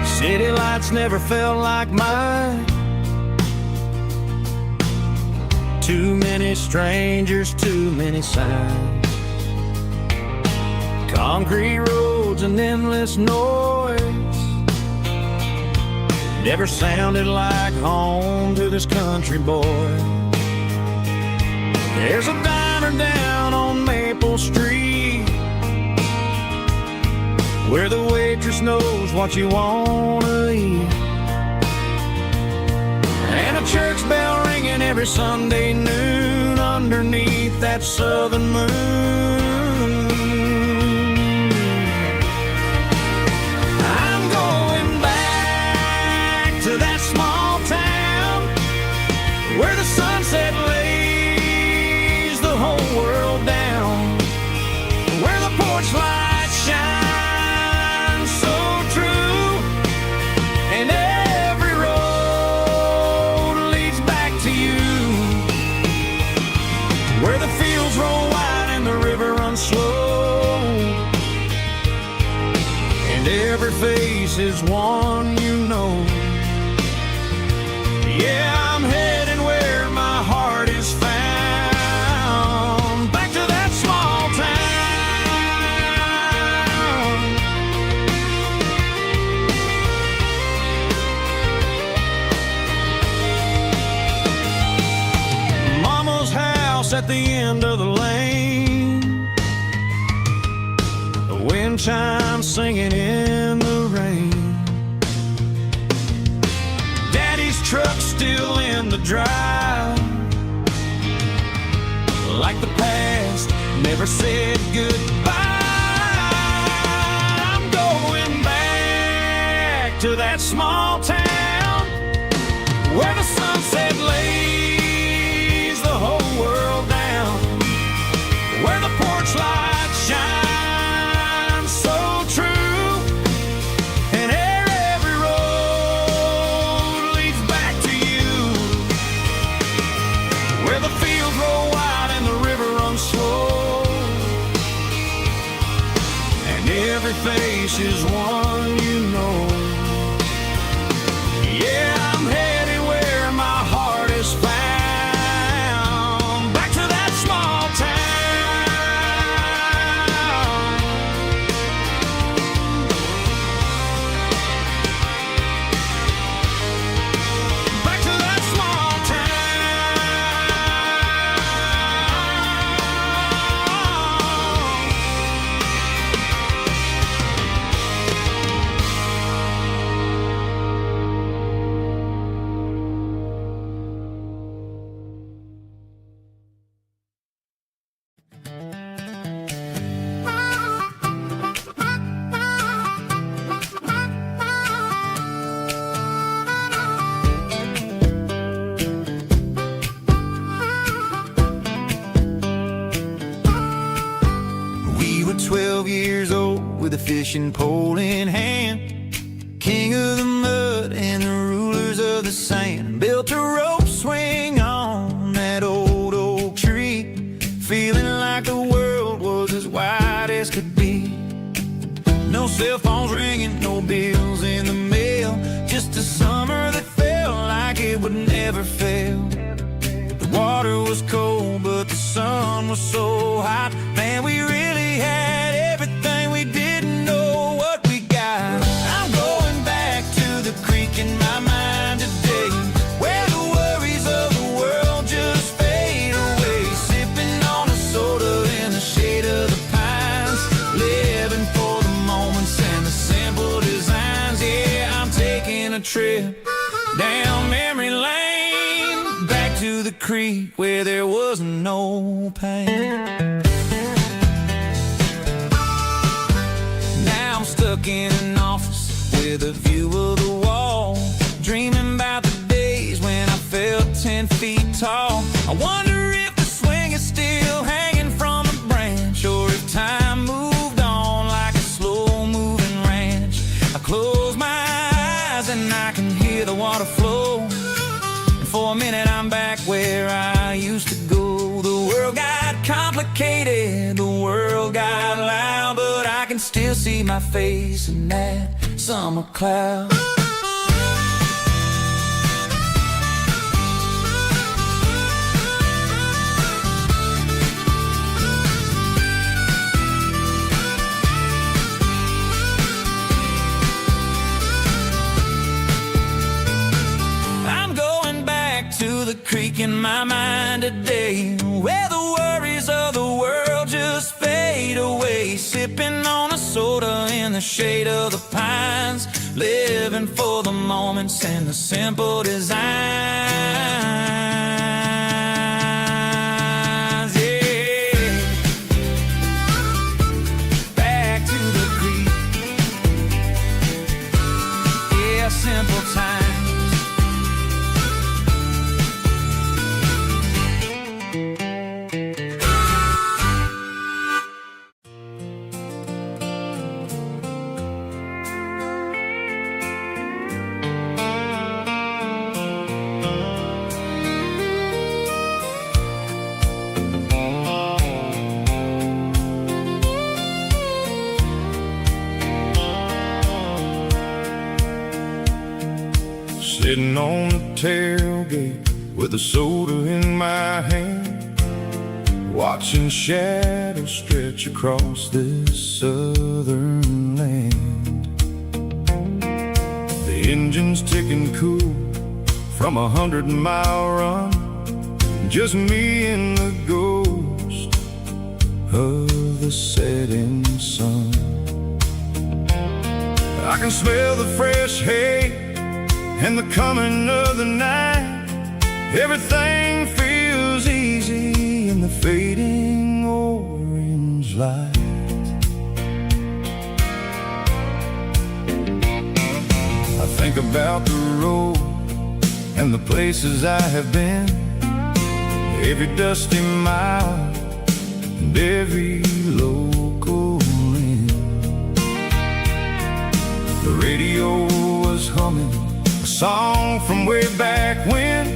City lights never felt like mine. Too many strangers, too many signs. Concrete roads and endless noise never sounded like home to this country boy. There's a diner down on Maple Street where the waitress knows what you wanna eat, and a church bell ringing every Sunday noon underneath that southern moon. I'm going back to that small town where the sunset lays the whole world down, where the porch lights shine and every road leads back to you, where the fields roll wide and the river runs slow, and every face is one you know. Yeah, I'm heading where my heart is found, back to that small town. At the end of the lane, the wind chimes singing in the rain, Daddy's truck still in the drive, like the past never said goodbye. I'm going back to that small town where the sunset lays the whole world down, where the porch lights shine so true, and every road leads back to you, where the fields roll wide and the river runs slow, and every face is one you know. Yeah, I'm headed where my heart is found, back to that small town. Back to that small town. 12 years old with a fishing pole in hand. King of the mud and the rulers of the sand. Built a rope swing on that old oak tree, feeling like the world was as wide as could be. No cell phones ringing, no bills in the mail, just a summer that felt like it would never fail. The water was cold, but the sun was so hot. Man, we really had everything, we didn't know what we got. I'm going back to the creek in my mind today, where the worries of the world just fade away. Sipping on a soda in the shade of the pines, living for the moments and the simple designs. Yeah, I'm taking a trip down memory lane, back to the creek where there was no pain. Now I'm stuck in an office with a view of the wall, dreaming about the days when I felt 10 feet tall. I wonder if the swing is still hanging from a branch, or if time moved on like a slow-moving ranch. I close my eyes and I can hear the water flow, and for a minute I'm back where I used to go. The world got complicated, the world got loud, but I can still see my face in that summer cloud. I'm going back to the creek in my mind today, where the worries of the world just fade away. Sipping on a soda in the shade of the pines, living for the moments and the simple designs. Yeah, back to the creek. Yeah, simple times. Sitting on the tailgate with a soda in my hand, watching shadows stretch across this southern land. The engine's ticking cool from 100-mile run, just me and the ghost of the setting sun. I can smell the fresh hay and the coming of the night. Everything feels easy in the fading orange light. I think about the road and the places I have been, every dusty mile and every local inn. The radio was humming a song from way back when,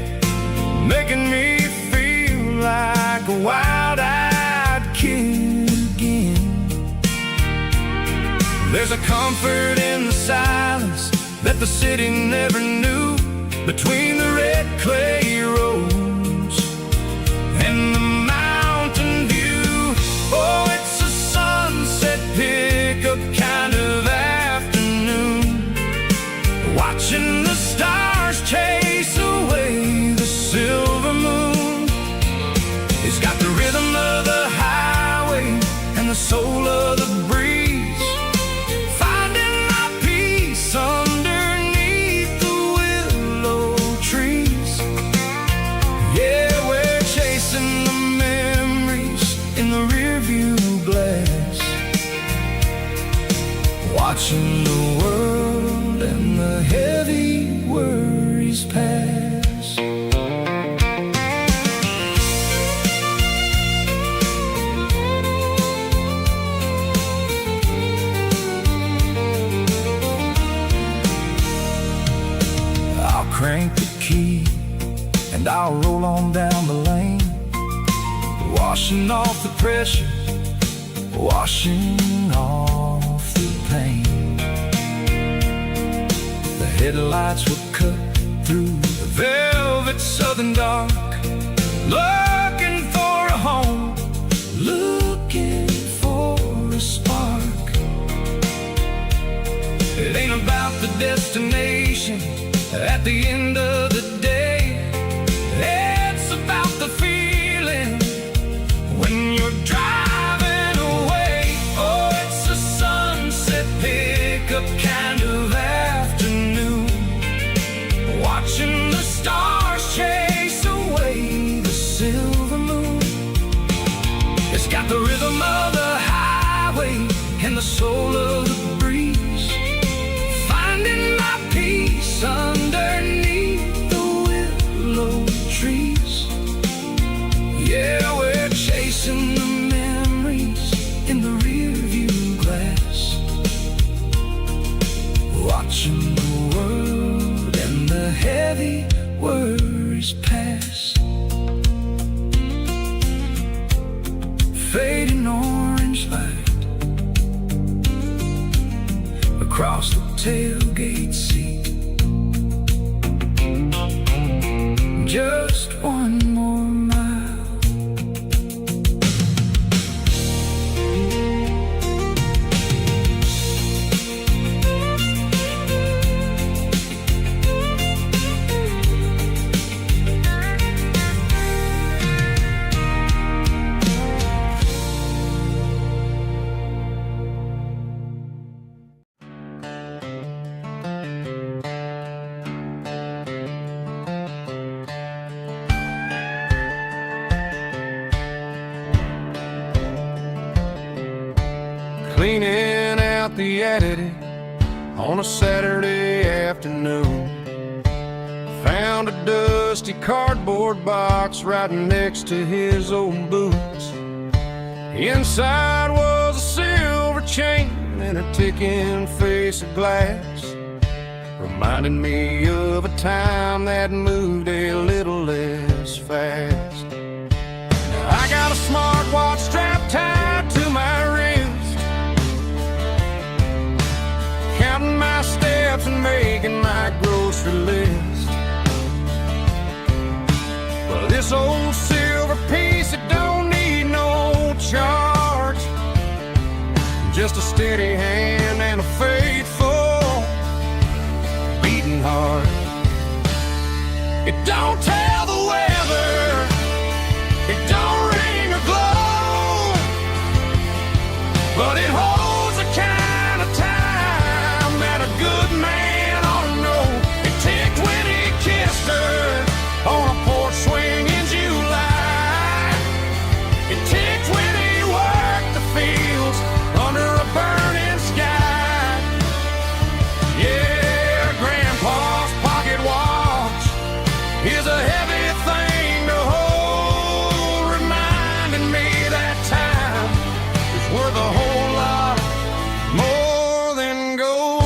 making me feel like a wild-eyed kid again. There's a comfort in the silence that the city never knew, between the red clay roads and the mountain view. Oh, it's a sunset pickup kind of afternoon, watching the stars chase away the silver moon. It's got the rhythm of the highway and the soul of the breeze, finding my peace underneath the willow trees. Yeah, we're chasing the memories in the rearview glass, watching the world and the heavy worries pass. and I'll roll on down the lane, washing off the pressure, washing off the pain. The headlights will cut through the velvet southern dark, looking for a home, looking for a spark. It ain't about the destination at the end of the day, it's about the feeling when you're driving away. Oh, it's a sunset pickup kind of afternoon, watching the stars chase away the silver moon. It's got the rhythm of the highway and the soul of the breeze, finding my peace underneath the willow trees. Yeah, we're chasing the memories in the rearview glass, watching the world and the heavy worries pass. Fading orange light across the tailgate seat. Just one more mile. Cleaning out the attic on a Saturday afternoon, found a dusty cardboard box right next to his old boots. Inside was a silver chain and a ticking face of glass, reminding me of a time that moved a little less fast. Now I got a smartwatch strapped tied to my wrist, counting my steps and making my grocery list. Well, this old silver piece, it don't need no charge, just a steady hand and a faithful beating heart. It don't tell the weather, it don't ring or glow, but it holds a kind of time that a good man ought to know. It ticked when he kissed her on a porch swing in July. It ticked when he worked the fields under a burning sky. Yeah, Grandpa's pocket watch is a heavy thing to hold, reminding me that time is worth a whole lot more than gold.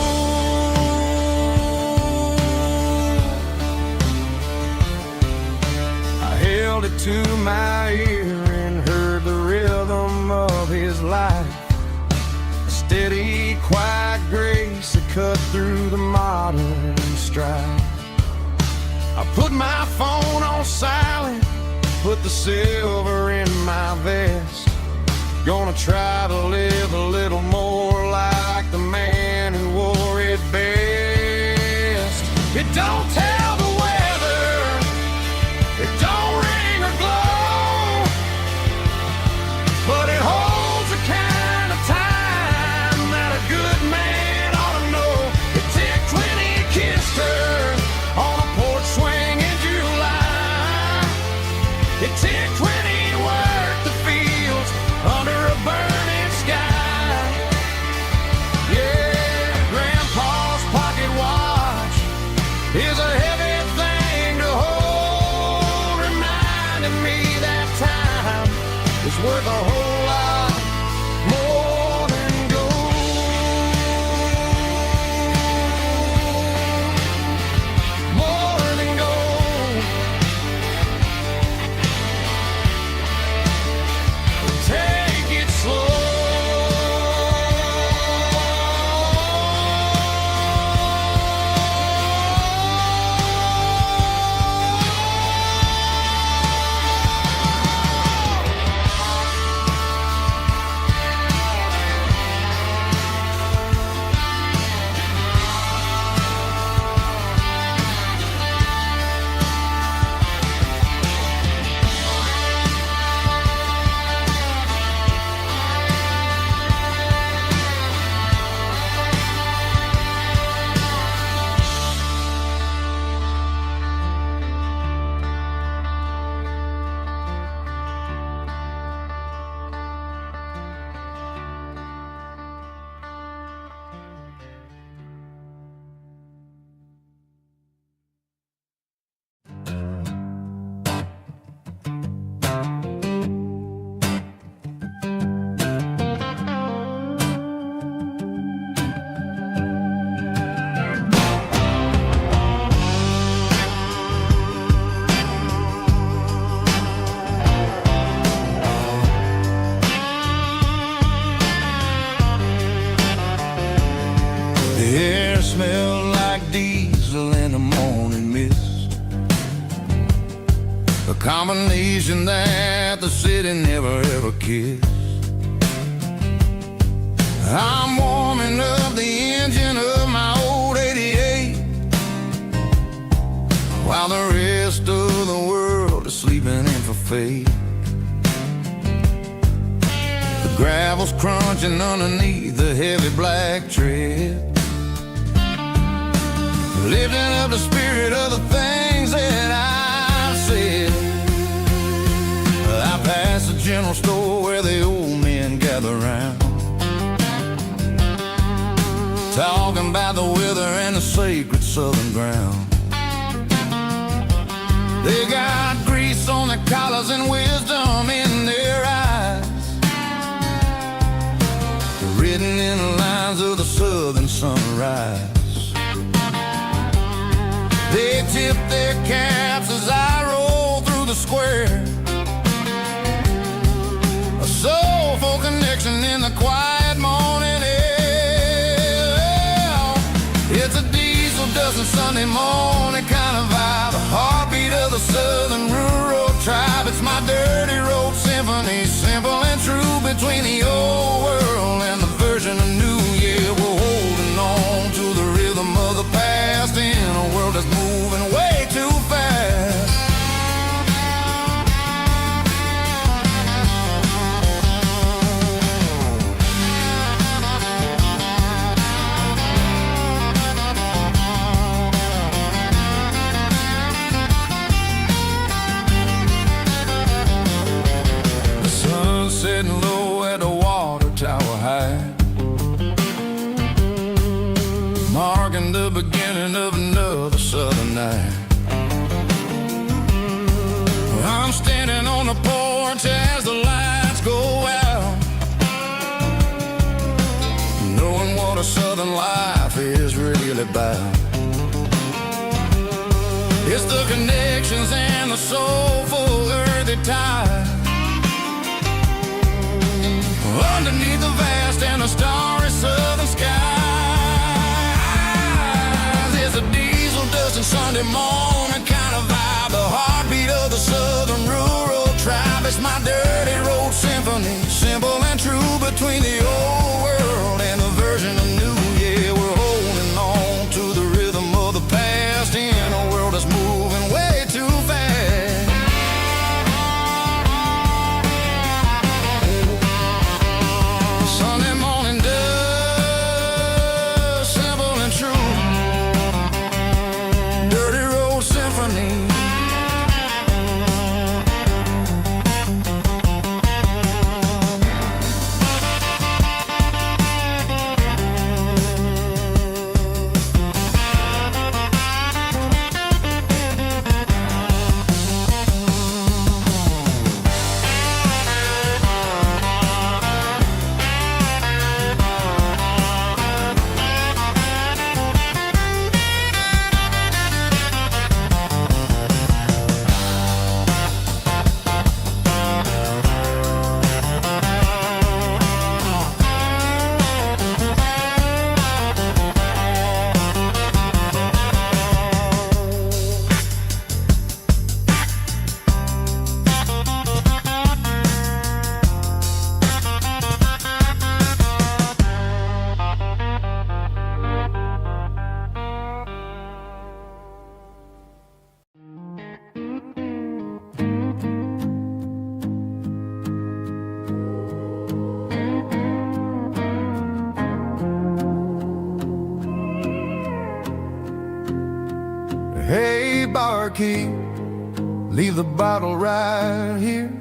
I held it to my ear and heard the rhythm of his life, a steady, quiet grace that cut through the modern strife. I put my phone on silent, put the silver in my vest, gonna try to live a little more like the man who wore it best. It don't tell the weather, it don't ring or glow, but it holds a kind of time that a good man ought to know. It ticked when he kissed her on a porch swing in July. It ticked when he worked the fields under a burning sky. Yeah, Grandpa's pocket watch is a combination that the city never ever kissed. I'm warming up the engine of my old 88 while the rest of the world is sleeping in for fate. The gravel's crunching underneath the heavy black tread, lifting up the spirit of the things that I've said. I pass the general store where the old men gather round, talking about the weather and the sacred southern ground. They got grease on their collars and wisdom in their eyes, written in the lines of the southern sunrise. They tip their caps as I roll through the square, a soulful connection in the quiet morning air. It's a diesel dusting Sunday morning kind of vibe, a heartbeat of the southern rural tribe. It's my dirty road symphony, simple and true, between the old world and the version of new. Yeah, we're holding on to the rhythm of the past in a world that's moving way too fast. The sun's setting low at the water tower high, marking the beginning of another southern night. I'm standing on the porch as the lights go out, knowing what a southern life is really about. It's the connections and the soulful earthy tide, underneath the vast and the starry southern skies. It's a diesel dusting Sunday morning kind of vibe, the heartbeat of the southern rural tribe. It's my dirty road symphony, simple and true, between the old world and the version of new. Yeah, we're holding on to the rhythm of the past in a world that's moving way too fast. Sunday morning dust, simple and true, dirty road symphony. Hey, barkeep, leave the bottle right here.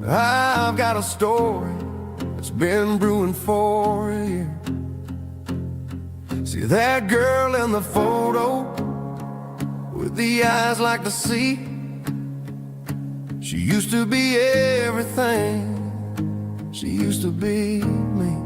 I've got a story that's been brewing for a year. See that girl in the photo with the eyes like the sea? She used to be everything, she used to be me.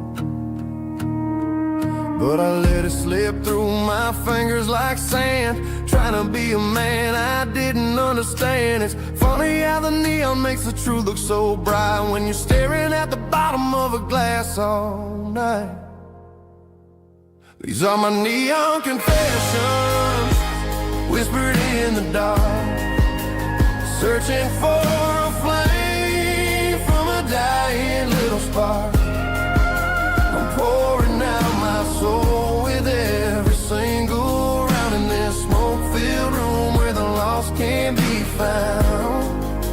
But I let it slip through my fingers like sand, trying to be a man I didn't understand. It's funny how the neon makes the truth look so bright when you're staring at the bottom of a glass all night. These are my neon confessions, whispered in the dark. searching for a flame from a dying little spark. I'm pouring out my soul with every single round in this smoke-filled room where the lost can't be found.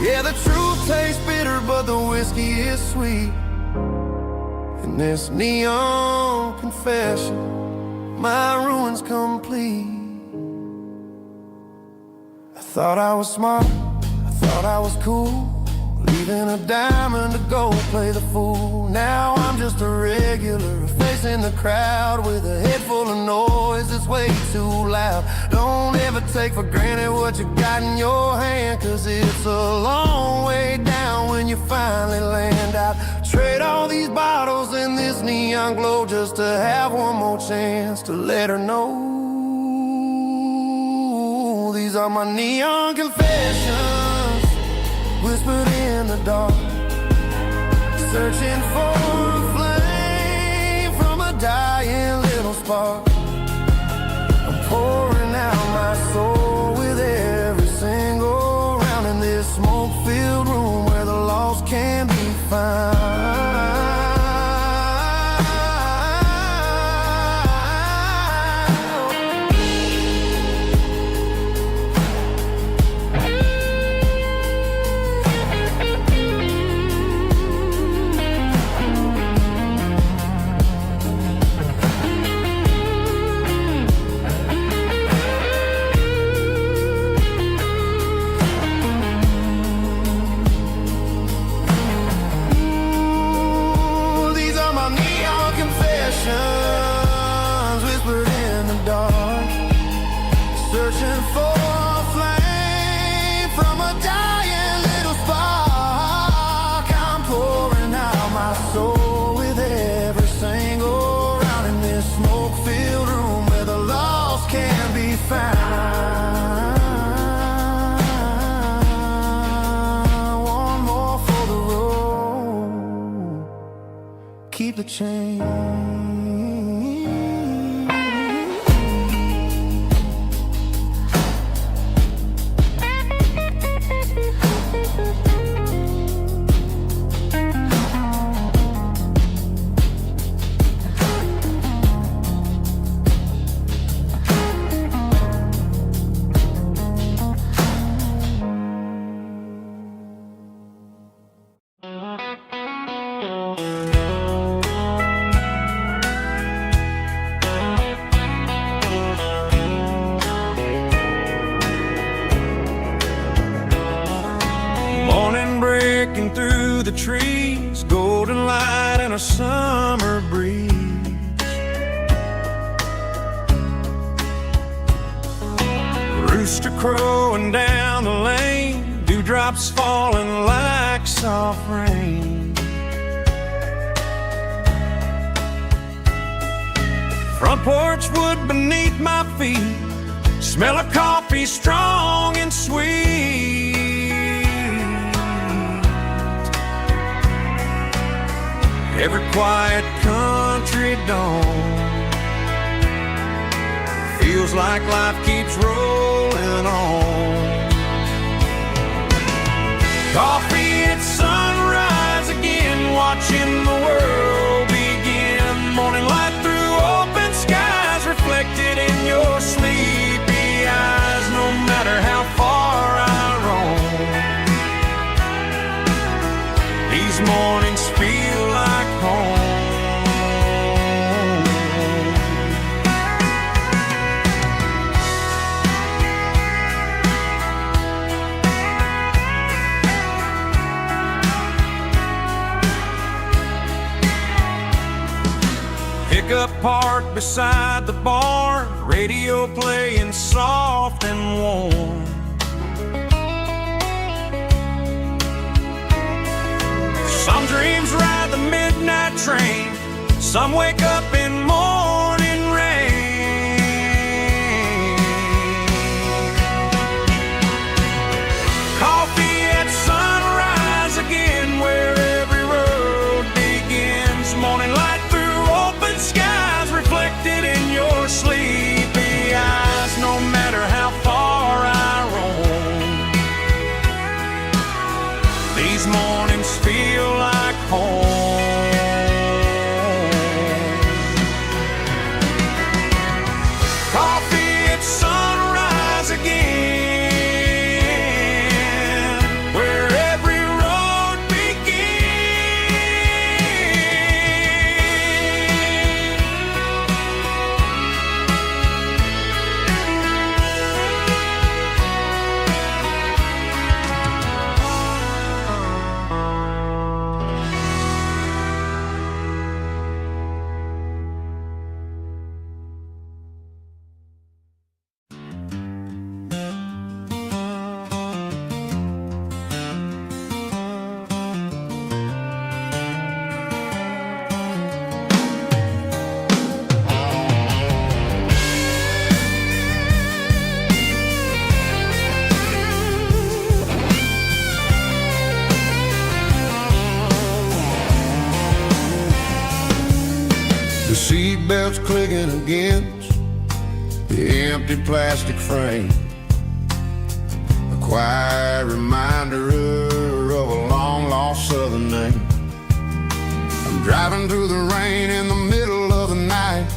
Yeah, the truth tastes bitter, but the whiskey is sweet. In this neon confession, my ruin's complete. I thought I was smart, I thought I was cool, leaving a diamond to go play the fool. Now I'm just a regular, facing the crowd with a head full of noise that's way too loud. Don't ever take for granted what you got in your hand, 'cause it's a long way down when you finally land out. Trade all these bottles and this neon glow just to have one more chance to let her know. These are my neon confessions, whispered in the dark, searching for a flame from a dying little spark. I'm pouring out my soul with every single round in this smoke-filled room where the lost can be found. Whispered in the dark, searching for a flame from a dying little spark. I'm pouring out my soul with every single round in this smoke-filled room where the lost can be found. One more for the road, keep the change. Breaking through the trees, golden light and a summer breeze. Rooster crowing down the lane, dewdrops falling like soft rain. Front porch wood beneath my feet, smell of coffee strong and sweet. Every quiet country dawn feels like life keeps rolling on. Coffee at sunrise again, watching the world begin. Morning light through open skies, reflected in your sleepy eyes. No matter how far I roam, these mornings feel like home. Pickup parked beside the barn, radio playing soft and warm. Some dreams ride the midnight train, some wake up in morning rain. Coffee at sunrise again, where every road begins. Morning light through open skies, reflected in your sleepy eyes. No matter how far I roam, mornings feel like home. Coffee at sunrise again, where every road The seatbelt's clicking against the empty plastic frame, a quiet reminder of a long-lost southern name. I'm driving through the rain in the middle of the night,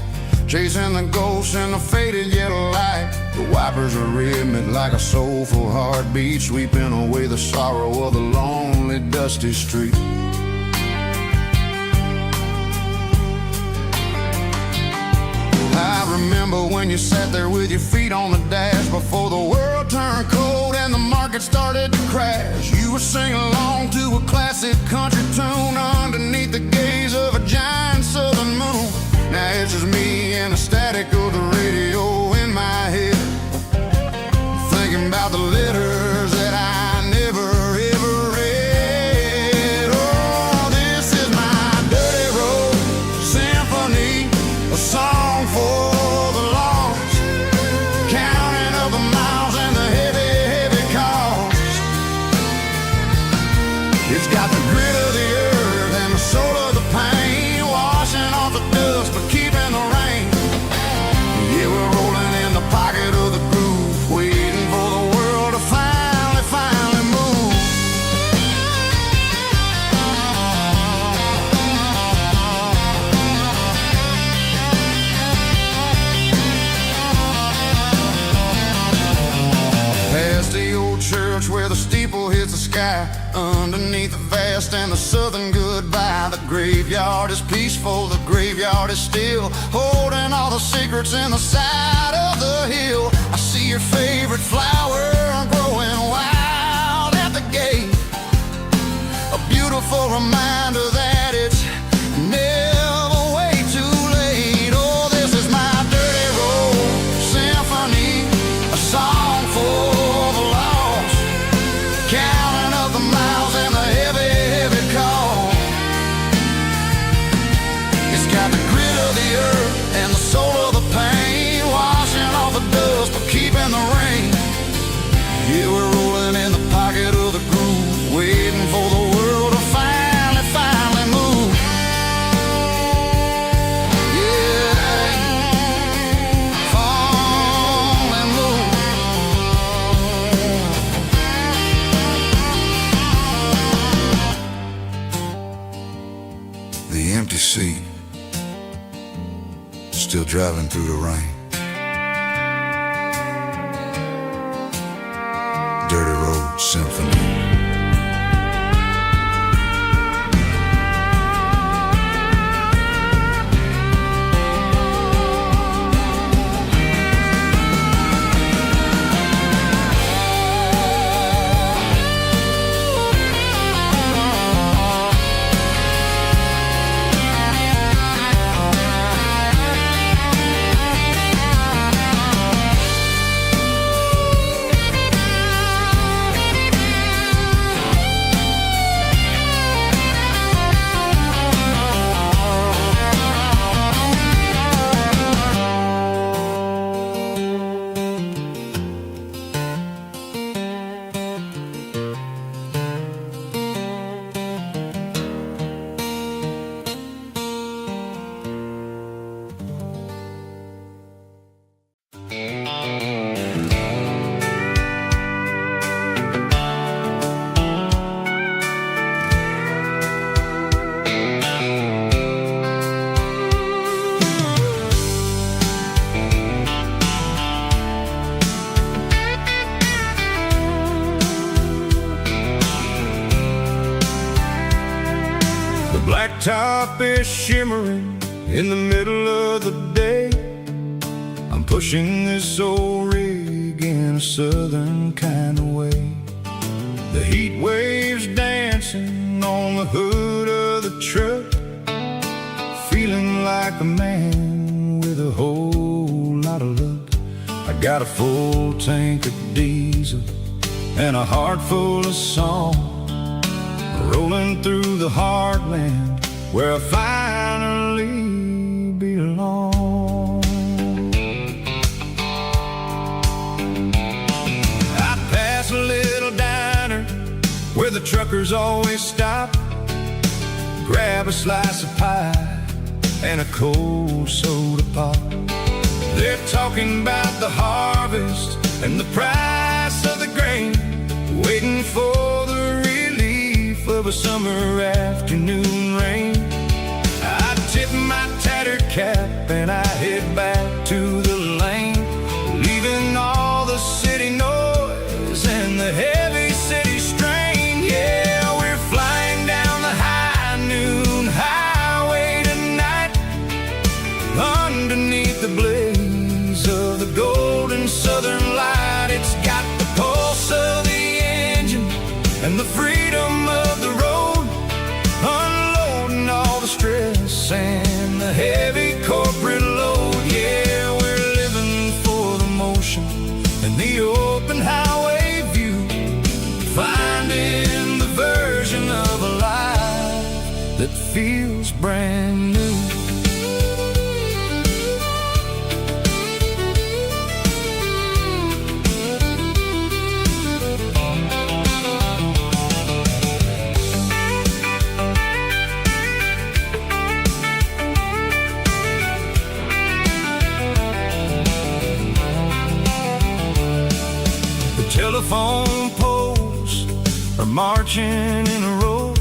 chasing the ghosts in the faded yellow light. The wipers are rhythmic like a soulful heartbeat, sweeping away the sorrow of the lonely, dusty street. I remember when you sat there with your feet on the dash, before the world turned cold and the market started to crash. You were singing along to a classic country tune underneath the gaze of a giant southern moon. Now it's just me and the static of the radio in my head, thinking about the letters that I never ever read. Oh, this is my dirty road symphony, a song for the lost, counting up the miles and the heavy, heavy cost. It's got the grit of the earth and the soul of the pain, washing off the dust but keeping the rain. Yeah, we're rolling in the pocket of the groove, waiting for the world to finally move. Past the old church where the steeple hits the sky, underneath the vast and the southern goodbye. The graveyard is peaceful, the graveyard is still, holding all the secrets in the side of the hill. I see your favorite flower growing wild at the gate, a beautiful reminder that it's never way too late. Oh, this is my dirty road symphony, a song for the lost, counting up the miles and the heavy, heavy call. It's got the grit of the earth and the soul of the pain, washing off the dust but keeping the rain. Yeah, we're rolling in the pocket of the groove, waiting for the world to finally move. Yeah, fall and move. The empty seat, still driving through the rain. Dirty Road Symphony. Blacktop is shimmering in the middle of the day. I'm pushing this old rig in a southern kind of way. The heat waves dancing on the hood of the truck, feeling like a man with a whole lot of luck. I got a full tank of diesel and a heart full of song, rolling through the heartland where I finally belong. I pass a little diner where the truckers always stop, grab a slice of pie and a cold soda pop. They're talking about the harvest and the price of the grain, waiting for the relief of a summer afternoon rain. I tip my tattered cap and I head back to the lane, leaving all the city noise and the heavy city strain. Yeah, we're flying down the high noon highway tonight, underneath the blaze of the golden southern light. It's got the pulse of the engine and the freedom of the road, unloading all the stress and the heavy corporate load. Yeah, we're living for the motion and the open highway view, finding the version of a life that feels brand new. Telephone poles are marching in a row,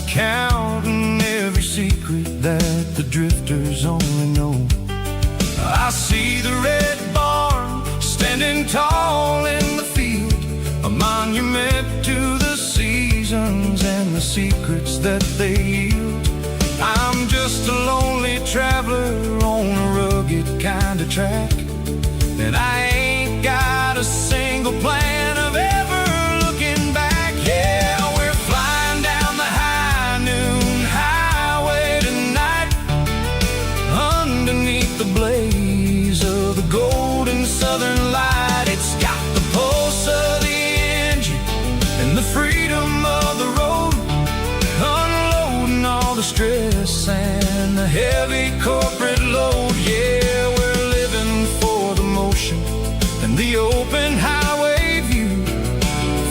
counting every secret that the drifters only know. I see the red barn standing tall in the field, a monument to the seasons and the secrets that they yield. I'm just a lonely traveler on a rugged kind of track, and I ain't got a single plan of ever looking back. Yeah, we're flying down the high noon highway tonight, underneath the blaze of the golden southern light. It's got the pulse of the engine and the freedom of the road, unloading all the stress and the heavy corporate load. Yeah, we're living for the motion and the open highway view,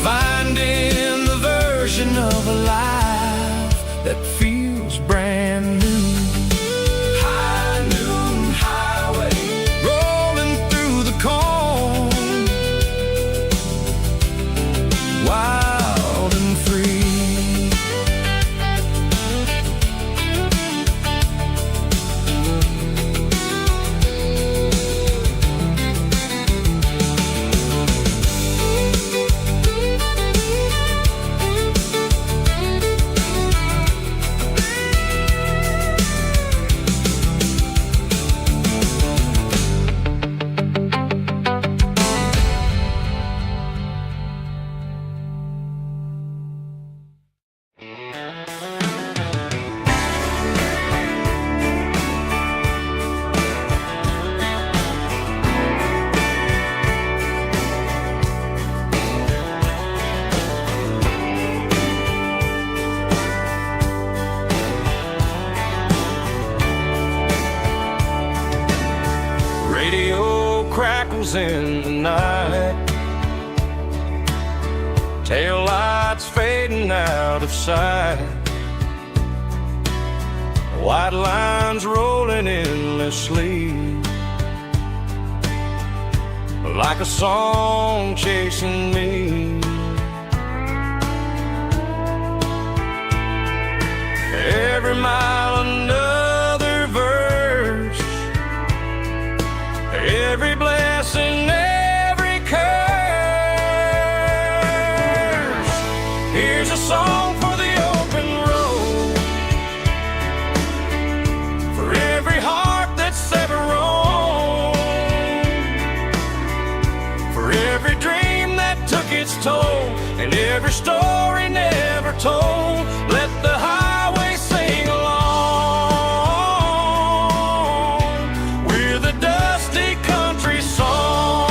finding the version of a life that feels brand new. High noon highway, rolling through the corn, wild and free. Radio crackles in the night, tail lights fading out of sight, white lines rolling endlessly, like a song chasing me. Every mile another verse, every blessing, every curse. Here's a song for the open road, toll. Let the highway sing along with a dusty country song.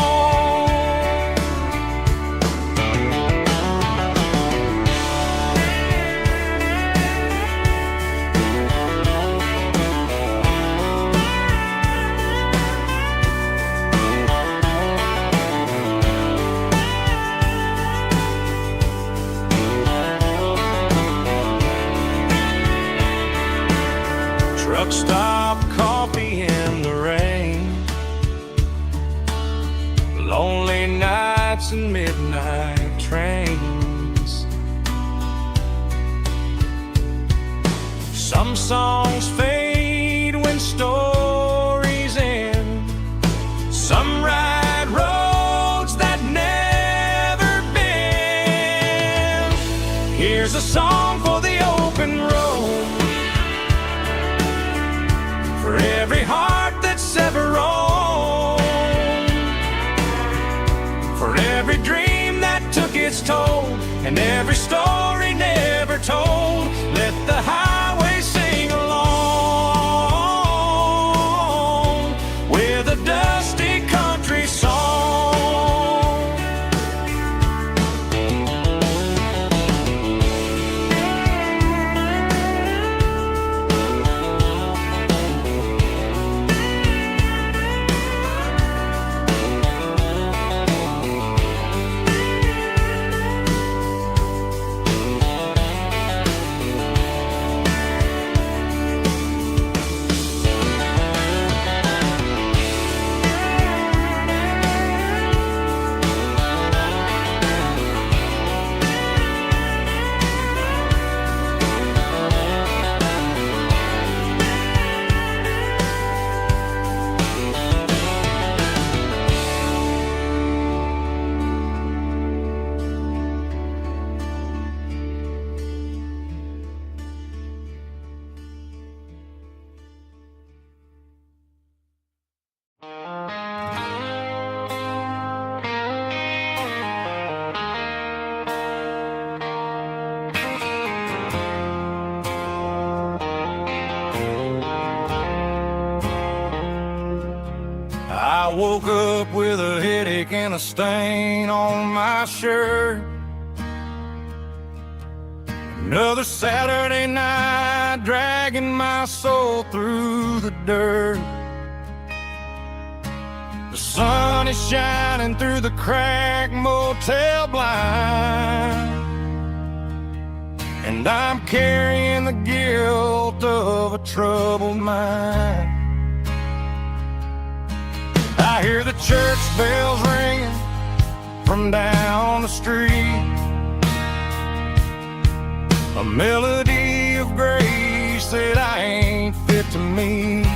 Truck stop, coffee in the rain, lonely nights and midnight trains. Some songs fade when stories end. Some ride roads that never bend. Here's a song for the open road, for every heart that's ever roamed, for every dream that took its toll, and every story never told. Let the highway sing along with a dusty country song. I woke up with a headache and a stain on my shirt. Another Saturday night dragging my soul through the dirt. The sun is shining through the cracked motel blind, and I'm carrying the guilt of a troubled mind. I hear the church bells ringing from down the street, a melody of grace that I ain't fit to meet.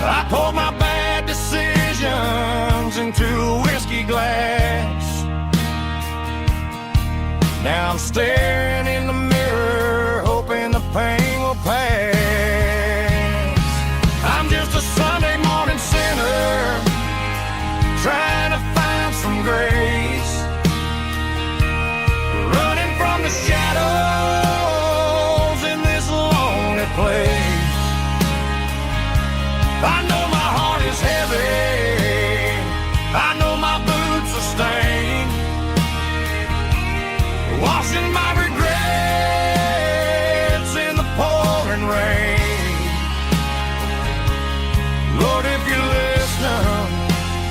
I poured my bad decisions into a whiskey glass. Now I'm staring in the mirror, hoping the pain will pass. I'm just a Sunday morning sinner, trying to find some grace, running from the shadows in this lonely place. I know my heart is heavy, I know my boots are stained, washing my regrets in the pouring rain. Lord, if you listen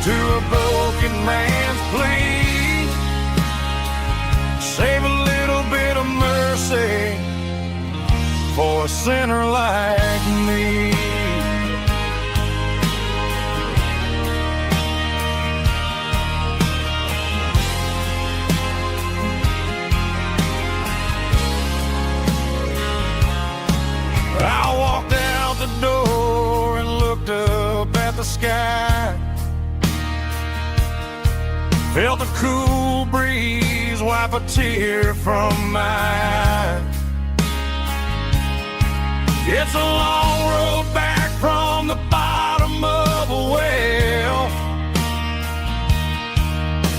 to a broken man's plea, save a little bit of mercy for a sinner like me. I walked out the door and looked up at the sky, felt the cool breeze wipe a tear from my eye. It's a long road back from the bottom of a well,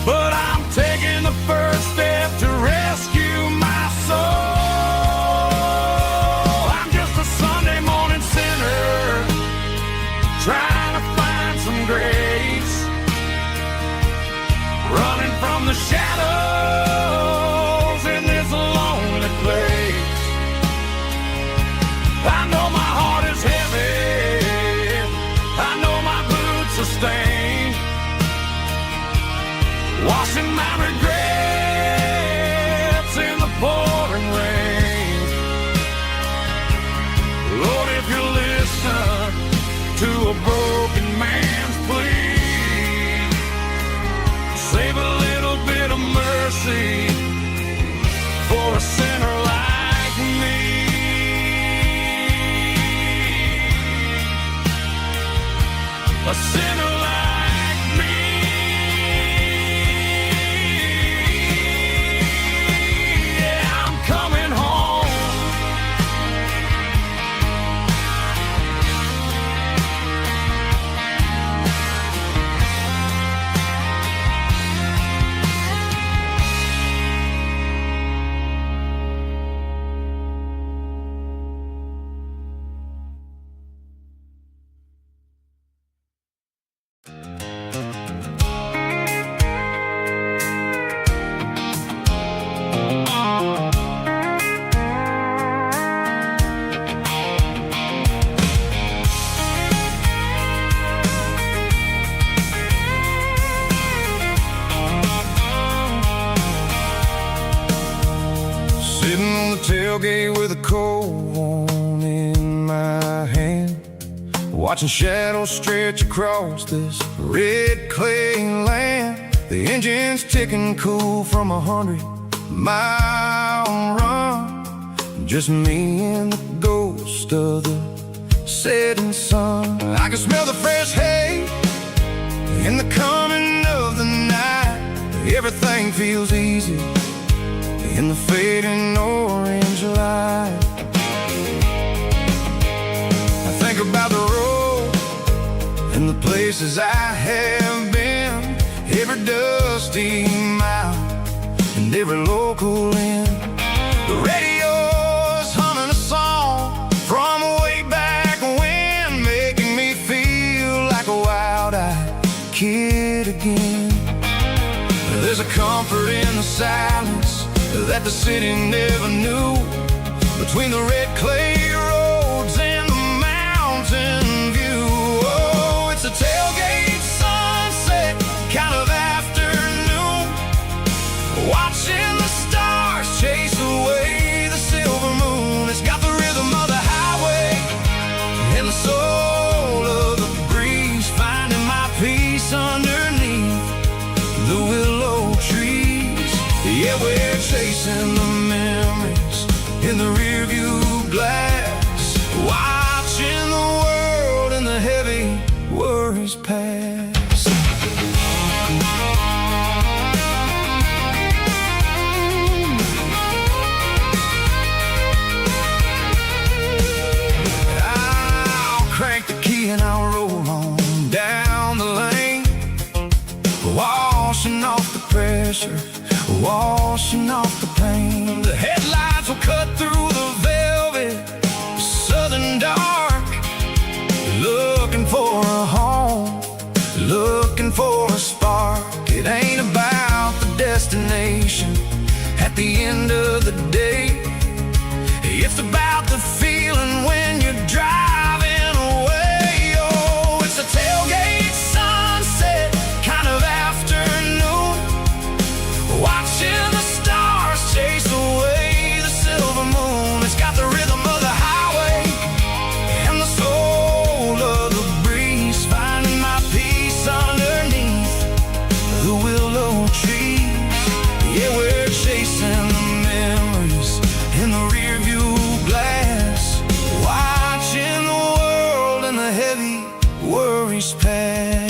but I'm taking the first step to a sinner like me. A sinner like me. Yeah, I'm coming home. Sitting on the tailgate with a cold one in my hand, watching shadows stretch across this red clay land. The engine's ticking cool from 100-mile run. Just me and the ghost of the setting sun. I can smell the fresh hay and the coming of the night. Everything feels easy in the fading orange light. I think about the road and the places I have been, every dusty mile and every local inn. The radio's humming a song from way back when, making me feel like a wild-eyed kid again. There's a comfort in the silence that the city never knew, between the red clay roads and the mountain view. Oh, it's a tailgate sunset kind of afternoon, watching the stars chase away the silver moon. It's got the rhythm of the highway and the soul of the breeze, finding my peace underneath the willow trees. Yeah, we're chasing the memories in the rearview glass, watching the world and the heavy worries pass. I'll crank the key and I'll roll on down the lane, washing off the pressure, washing off the pain. The headlights will cut through the velvet southern dark, looking for a home, looking for a spark. It ain't about the destination at the end of the day, it's about the feeling when you're driving away. Oh, it's a tailgate sunset kind of afternoon, watching the stars chase away the silver moon. It's got the rhythm of the highway and the soul of the breeze, finding my peace underneath the willow trees. Yeah, we're chasing the memories in the rearview glass, watching the world and the heavy worries pass.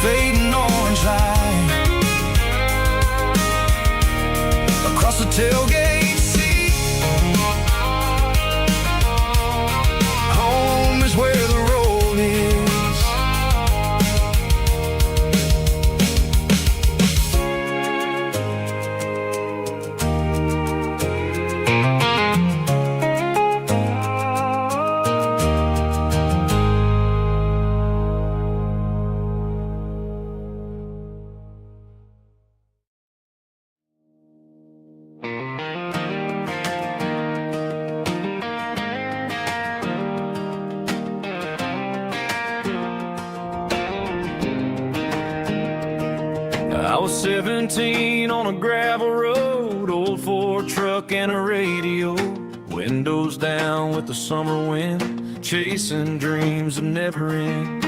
Fading orange light across the tailgate seat. Home is where the road is. I was 17 on a gravel road, old Ford truck and a radio, windows down with the summer wind, chasing dreams that never end.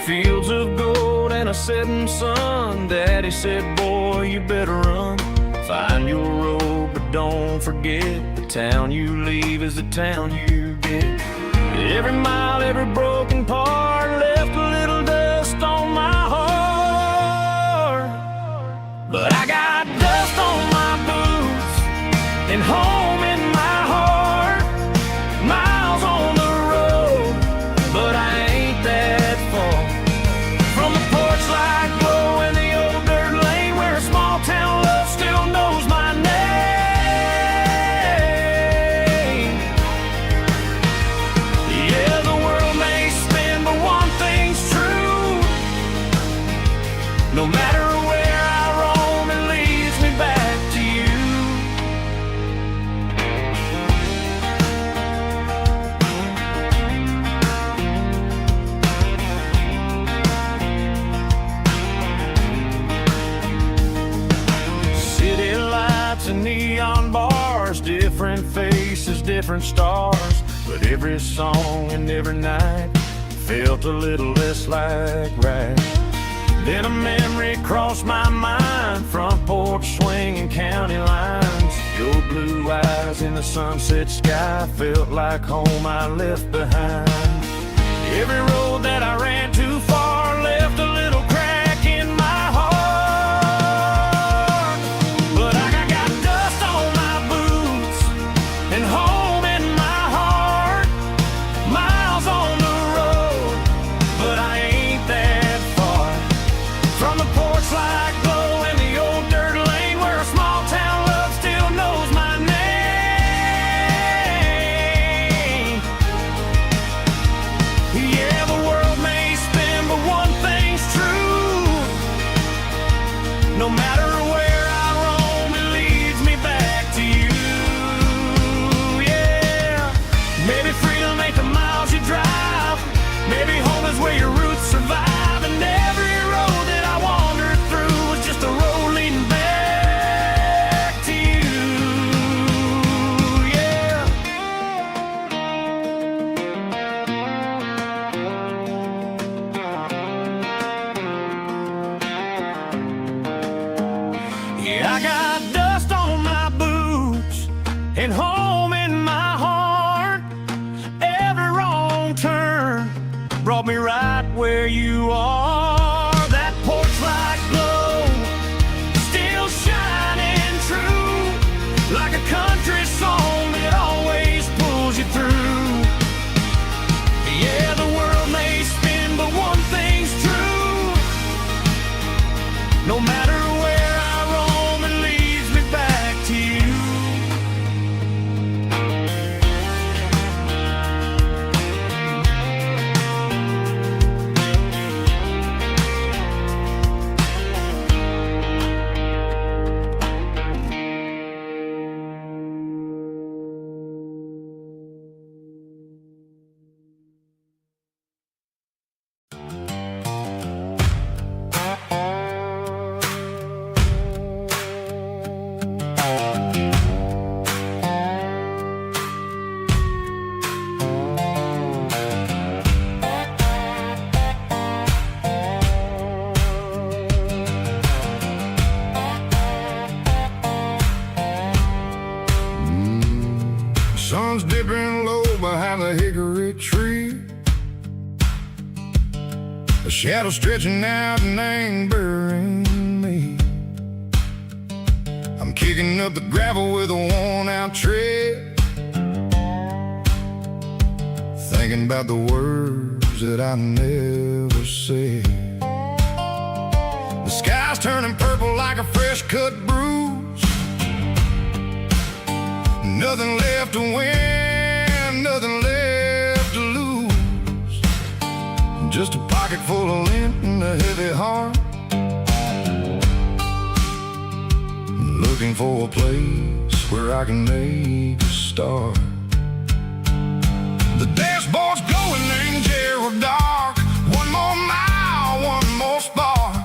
Fields of gold and a setting sun. Daddy said, boy, you better run. Find your road, but don't forget, the town you leave is the town you get. Every mile, every broken part left a little dust on my heart. But I got dust on my boots and home in my heart. Miles on the road, but I ain't that far from the porch light glow and the old dirt lane where a small town love still knows my name. Yeah, the world may spin, but one thing's true. No matter where I roam, it leads me back to you. City lights and neon bars, different faces, different stars. But every song and every night felt a little less like right. Then a memory crossed my mind, front porch swinging county lines. Your blue eyes in the sunset sky felt like home I left behind. Every road that I ran too far left a little crack in my heart. But I got dust on my boots and home in my heart. Miles on the road, but I ain't that far from the porch light glow and the old dirt lane where a small town love still knows my name. Yeah, the world may spin, but one thing's true. No matter where I roam, it leads me back to you. Yeah, maybe freedom ain't the miles you drive. Maybe home is where your roots survive. And every road that I wandered through was just a road leading back to you. Yeah. Yeah, I got dust on my boots and home in my heart. Every wrong turn brought me right where you are. That porch light glow still shining true, like a country song that always pulls you through. Yeah, the world may spin, but one thing's true. No matter where I roam, it leads me back to you. Sun's dipping low behind the hickory tree. A shadow stretching out and ain't burying me. I'm kicking up the gravel with a worn-out tread, thinking about the words that I never said. The sky's turning purple like a fresh-cut bruise. Nothing left to win, nothing left to lose. Just a pocket full of lint and a heavy heart, looking for a place where I can make a start. The dashboard's glowing angel dark. One more mile, one more spark.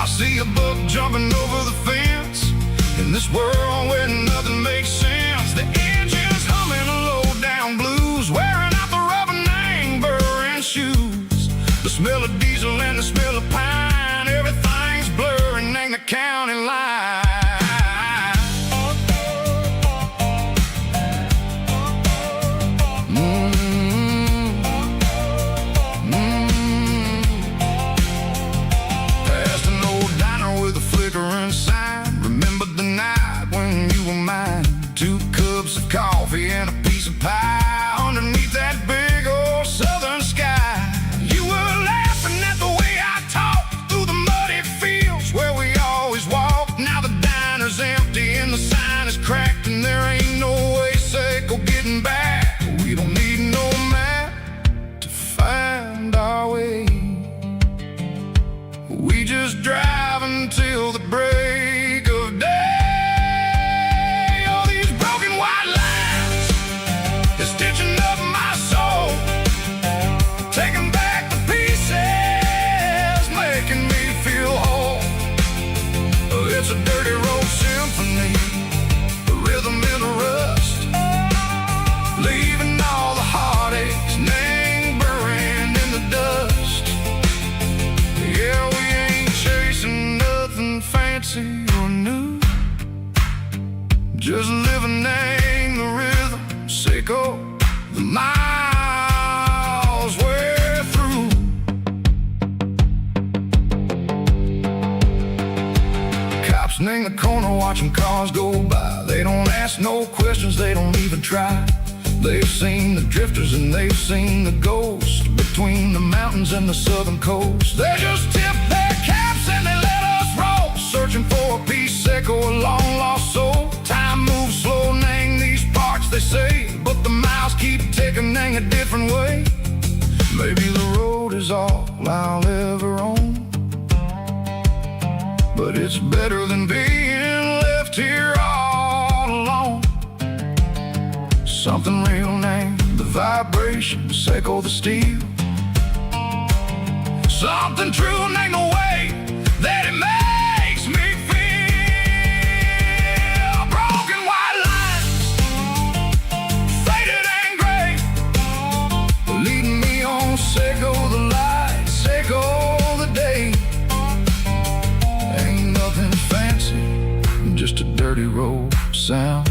I see a buck jumping over the fence in this world where nothing makes sense. The engine's humming low-down blues, wearing out the rubber name, burring shoes. The smell of diesel smell of pine, everything's blurring, ain't the county line. Past an old diner with a flickering sign. Remember the night when you were mine. 2 cups of coffee and a piece of pie underneath that big old southern sky. You were laughing at the way I talked through the muddy fields where we always walked. Now the diner's empty and the sign is cracked, and there ain't no way Seco getting back. We don't need no map to find our way. We just drive until the break of day. All these broken white lines is stitching up my soul, taking back the pieces, making me feel whole. It's a dirty road symphony, the rhythm in the rust, leaving all the heartaches lingering in the dust. Yeah, we ain't chasing nothing fancy or new, just living in the rhythm, Seco, the miles we're through. Cops in the corner watching cars go by. They don't ask no questions, they don't even try. They've seen the drifters and they've seen the ghosts between the mountains and the southern coast. They just tip their caps and they let us roll, searching for a piece, Seco, a long lost soul. Time moves slow, nang these parts, they say, but the miles keep ticking, nang a different way. Maybe the road is all I'll ever own, but it's better than being left here all alone. Something real named the vibration, Seco the steel. Something true named the way that it makes me feel. Broken white lines, faded and gray, leading me on, Seco the light, Seco the day. Ain't nothing fancy, just a dirty road sound,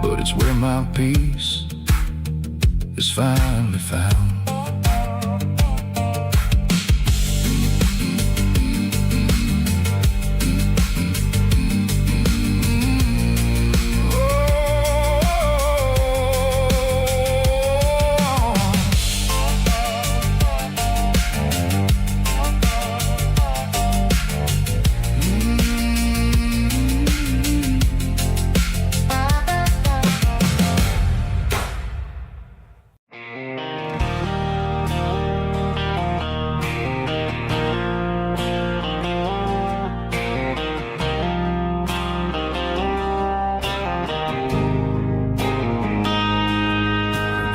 but it's where my peace is finally found.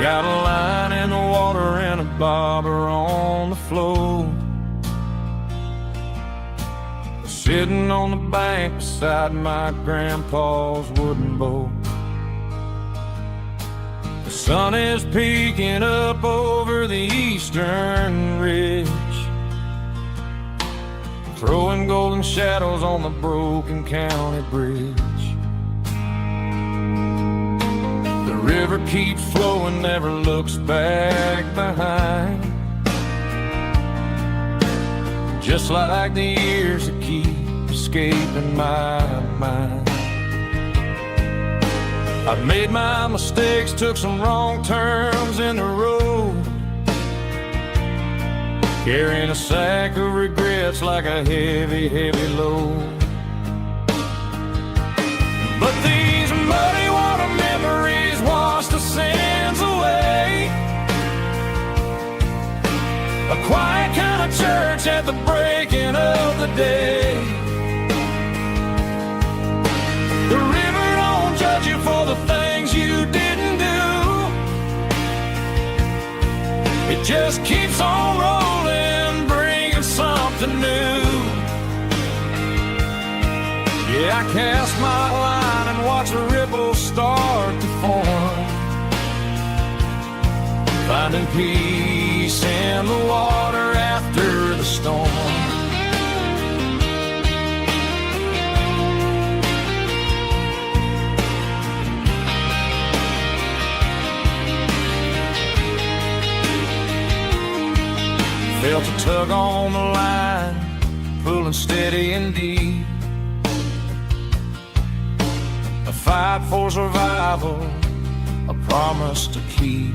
Got a line in the water and a bobber on the floor, sitting on the bank beside my grandpa's wooden boat. The sun is peeking up over the eastern ridge, throwing golden shadows on the broken county bridge. The river keeps flowing, never looks back behind, just like the years that keep escaping my mind. I've made my mistakes, took some wrong turns in the road, carrying a sack of regrets like a heavy, heavy load. But these muddy water memories wash the sins away. A quiet kind of church at the breaking of the day. The river don't judge you for the things you didn't do. It just keeps on rolling, bringing something new. Yeah, I cast my line and watch the ripples start to form, finding peace in the water after tug on the line, pulling steady and deep. A fight for survival, a promise to keep.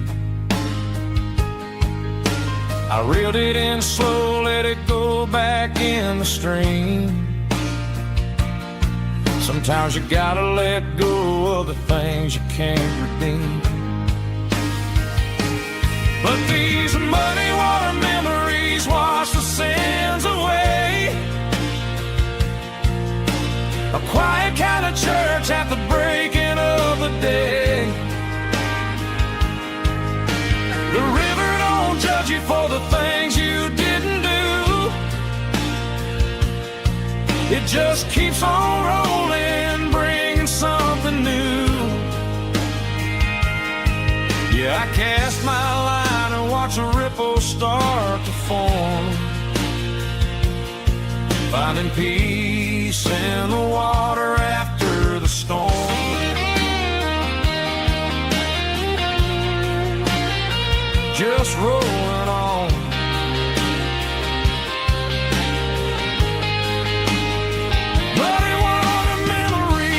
I reeled it in slow, let it go back in the stream. Sometimes you gotta let go of the things you can't redeem. But these muddy water memories wash the sins away. A quiet kind of church at the breaking of the day. The river don't judge you for the things you didn't do. It just keeps on rolling, bringing something new. Yeah, I cast my line and watch a ripple start to form, finding peace in the water after the storm. Just rolling on. Muddy water memory.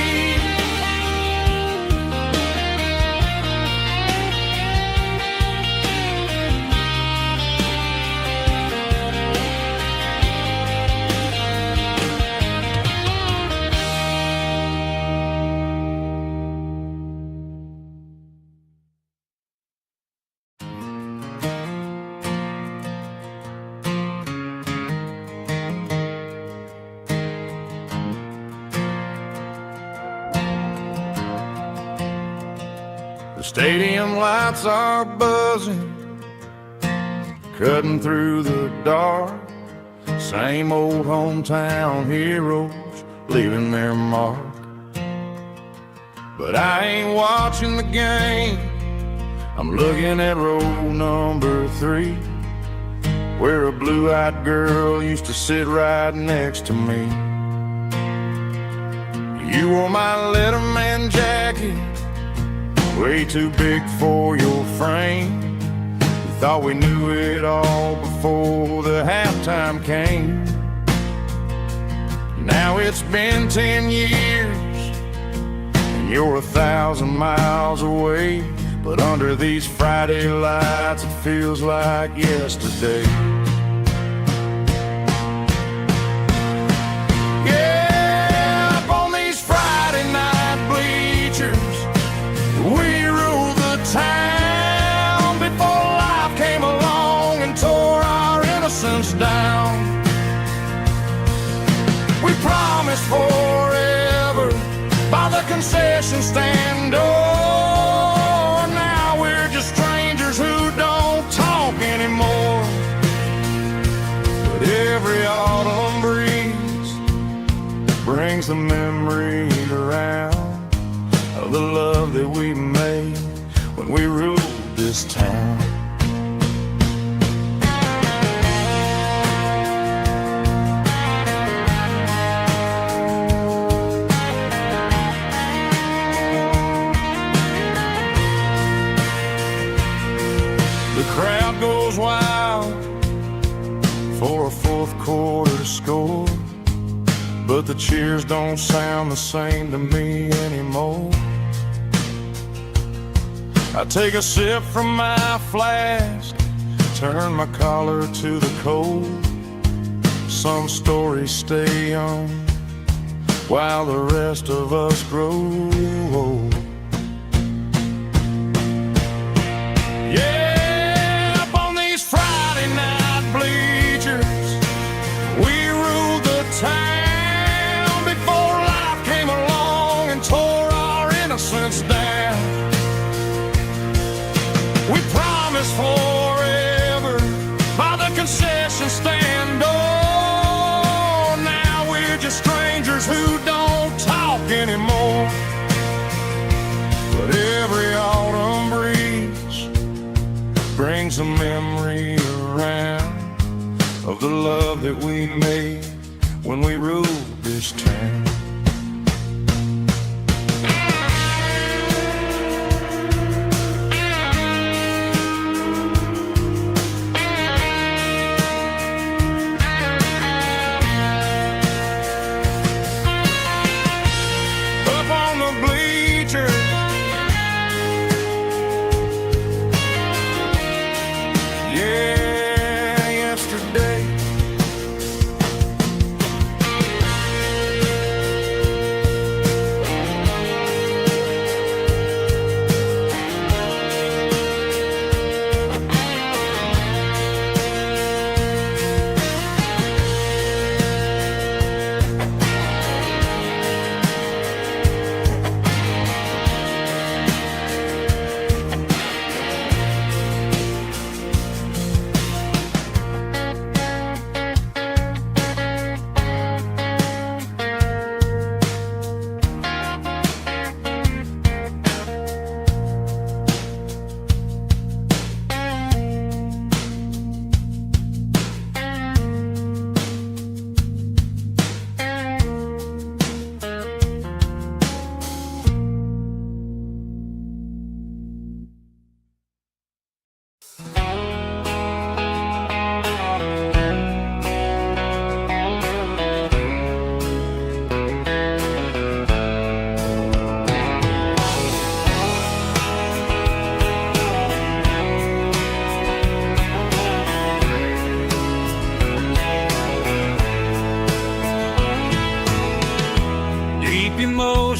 The stadium lights are buzzing, cutting through the dark. Same old hometown heroes leaving their mark. But I ain't watching the game, I'm looking at row number 3, where a blue-eyed girl used to sit right next to me. You wore my Letterman jacket, way too big for your frame. We thought we knew it all before the halftime came. Now it's been 10 years and you're 1,000 miles away, but under these Friday lights it feels like yesterday. Yeah, up on these Friday night bleachers, we ruled the town before life came along and tore our innocence down. We promised forever by the concession stand door. Now we're just strangers who don't talk anymore. But every autumn breeze brings the memory around of the love that we made when we ruled this town. The crowd goes wild for a fourth quarter score, but the cheers don't sound the same to me anymore. I take a sip from my flask, turn my collar to the cold. Some stories stay young while the rest of us grow old. Yeah, up on these Friday night bleachers, we ruled the town before life came along and tore our innocence down. We promised forever by the concession stand door. Now we're just strangers who don't talk anymore. But every autumn breeze brings a memory around of the love that we made when we ruled this town.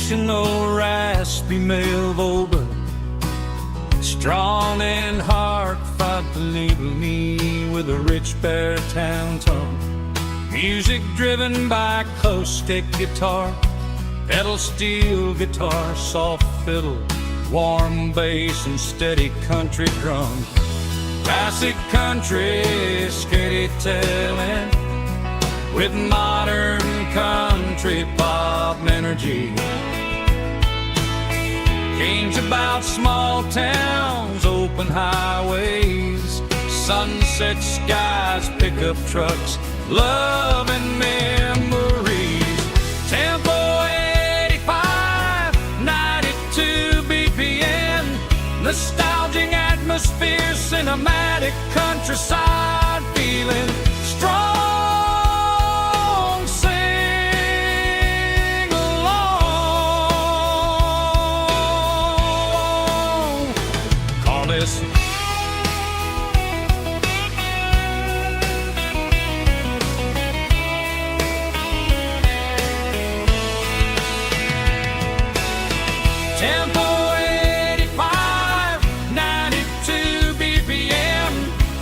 traditional raspy male vocal, strong and heartfelt delivery with a rich baritone tone. Music driven by acoustic guitar, pedal steel guitar, soft fiddle, warm bass and steady country drum. Classic country storytelling with modern country pop energy. Games about small towns, open highways, sunset skies, pickup trucks, love and memories. Tempo 85, 92 BPM, nostalgic atmosphere, cinematic countryside feeling, strong. Sing along. Call this Tempo 85, 92 BPM,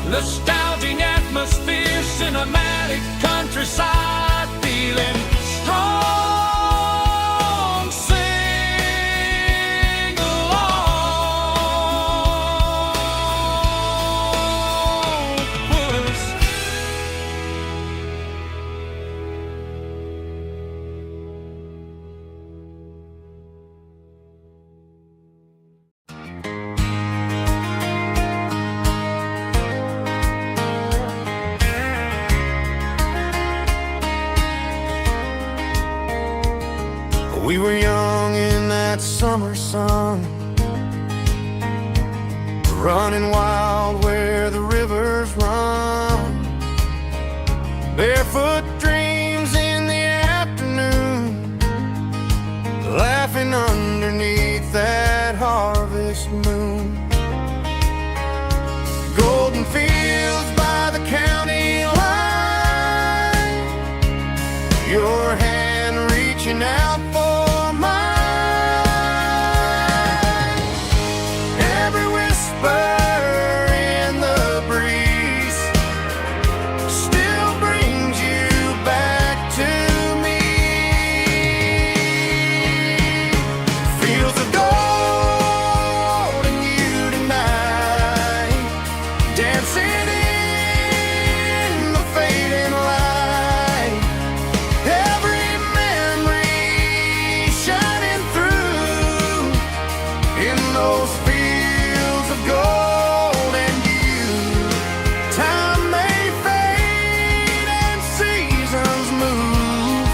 nostalgic atmosphere, cinematic countryside feeling, strong. Sing along. Puss. We were young in that summer sun, running wild where the rivers run, barefoot dreams in the afternoon, laughing underneath that harvest moon. Golden fields by the county line, your hand reaching out for mine. Every whisper in the breeze still brings you back to me. Fields of gold and you tonight, dancing in the fading light. Every memory shining through in those fields of gold and you. Time may fade and seasons move,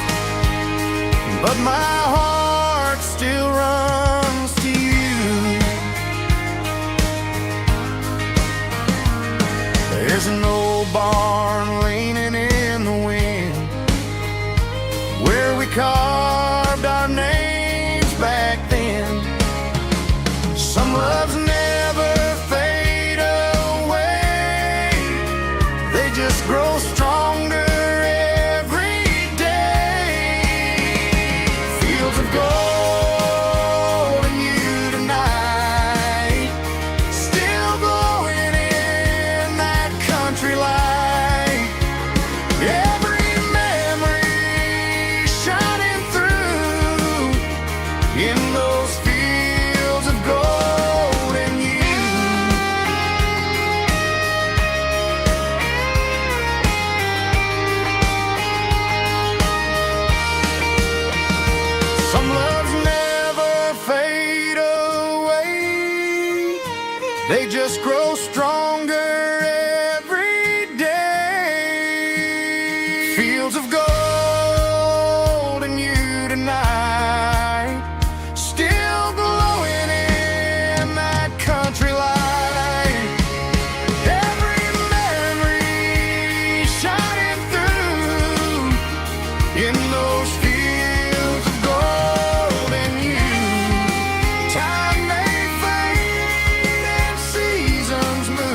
but my heart still runs to you. There's an old barn leaning in the wind where we carved our names back then. Some loves never fade away, they just grow stronger every day. Fields of gold and you tonight, still glowing in that country light. Every memory shining through in those fields of gold and you. Some loves never fade away, they just grow stronger every day. Fields of gold and you tonight, still glowing in that country light. Every memory shining through in those fields of gold and you. Time may fade and seasons move,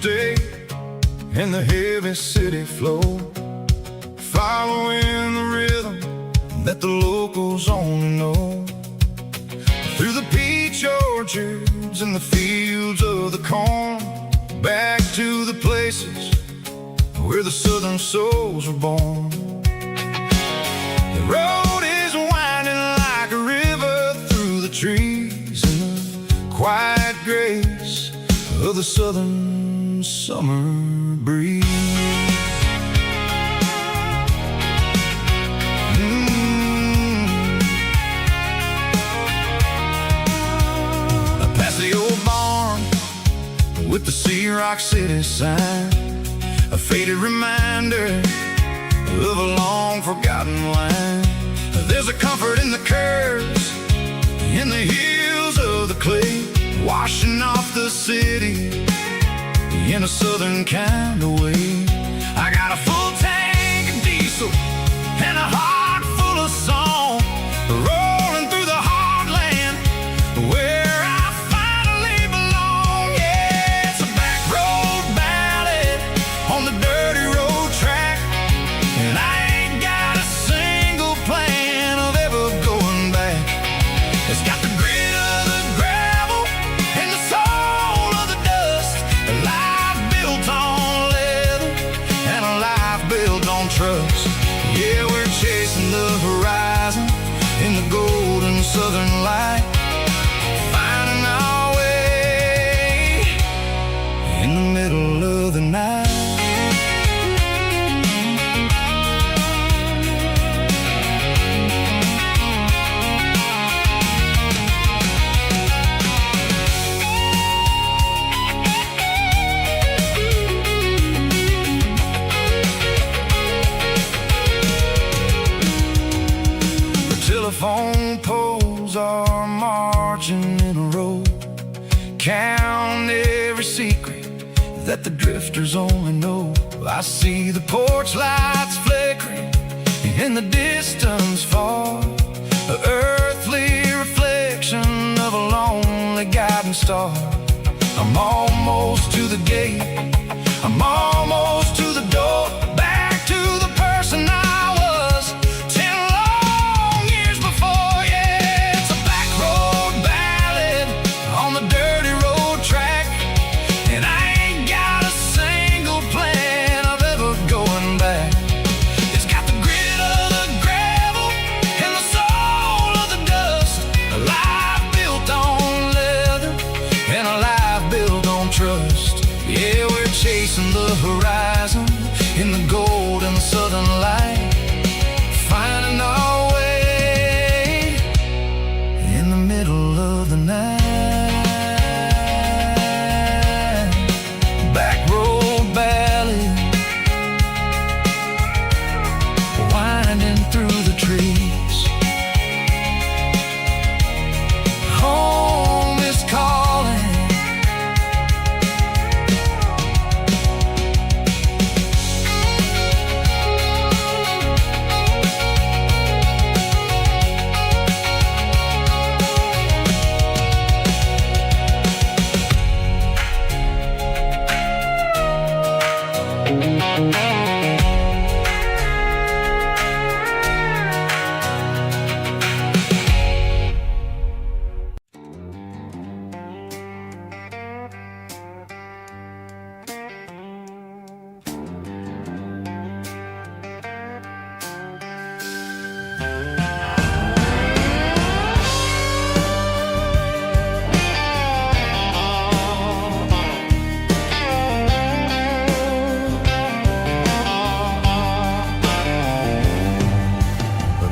stay in the heavy city flow, following the rhythm that the locals only know. Through the peach orchards and the fields of the corn, back to the places where the southern souls were born. The road is winding like a river through the trees in the quiet grace of the southern summer breeze. Past the old barn with the Sea Rock City sign, a faded reminder of a long forgotten line. There's a comfort in the curves, in the hills of the clay, washing off the city in a southern kind of way. I got a full tank of diesel and a heart full of song, rolling through the heartland where I finally belong. Yeah, it's a back road ballad on the dirty road track, and I ain't got a single plan of ever going back. It's got the grit of the gravel and the soul of the dust, a life built on leather and a life built on trust. Yeah, we're chasing the horizon in the golden southern light, finding our way in the middle of the night. Telephone poles are marching in a row, count every secret that the drifters only know. I see the porch lights flickering in the distance far, an earthly reflection of a lonely guiding star. I'm almost to the gate, I'm almost to the door, back to the person I was 10 long years before. Yeah, it's a back road ballad on the dirty road track, and I ain't got a single plan of ever going back. It's got the grit of the gravel and the soul of the dust, a life built on leather and a life built on trust. Yeah, we're chasing the horizon in the golden southern light, finding our way in the middle of the night. Back road ballad, winding through the trees. Home is calling.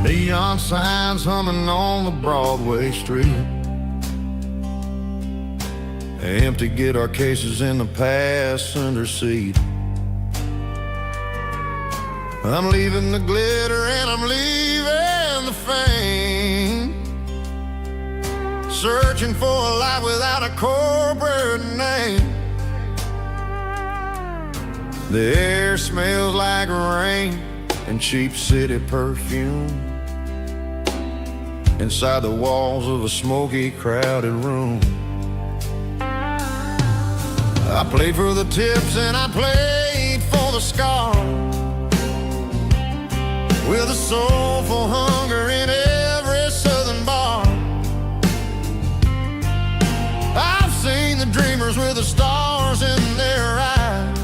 Neon signs humming on the Broadway street, empty guitar cases in the passenger seat. I'm leaving the glitter and I'm leaving the fame, searching for a life without a corporate name. The air smells like rain and cheap city perfume inside the walls of a smoky, crowded room. I played for the tips and I played for the scar, with a soulful hunger in every southern bar. I've seen the dreamers with the stars in their eyes,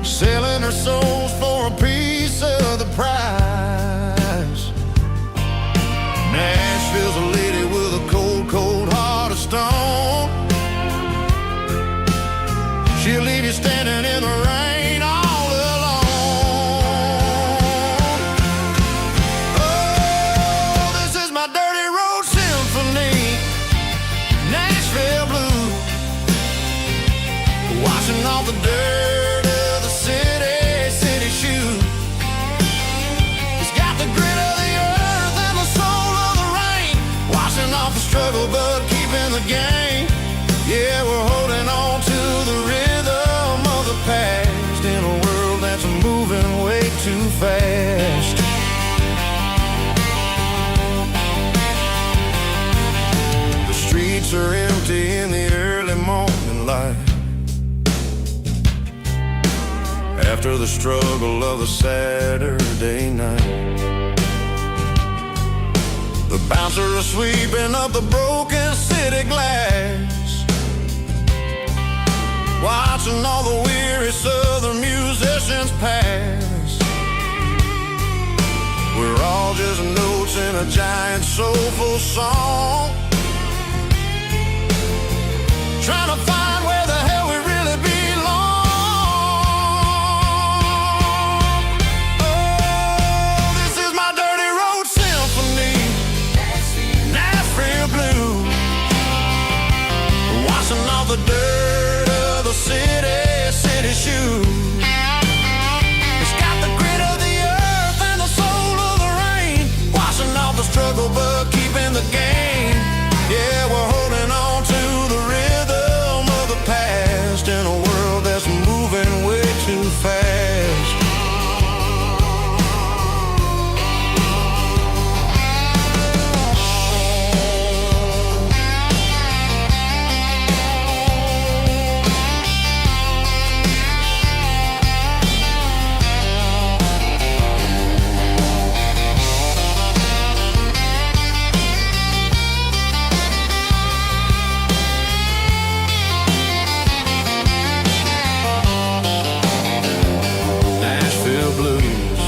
selling their souls for a piece of the prize. Nashville's a lady with a cold, cold heart of stone. She'll leave you standing in the rain all alone. Oh, this is my dirty road symphony, Nashville blues, washing off the dirt of the city shoes. It's got the grit of the earth and the soul of the rain, washing off the struggle but keeping the game. Yeah, we're holding on to the rhythm of the past in a world that's moving way too fast. The streets are empty in the early morning light, after the struggle of the Saturday night. The bouncer is sweeping up the broken city glass, watching all the weary southern musicians pass. We're all just notes in a giant soulful song, trying to find where the hell we really belong. Oh, this is my dirty road symphony, Nashville blues, washing off the dirt of the city shoes. It's got the grit of the earth and the soul of the rain, washing off the struggle but keeping the game. Yeah, we're holding on to the rhythm of the past in a world that's moving way too fast. Nashville blues,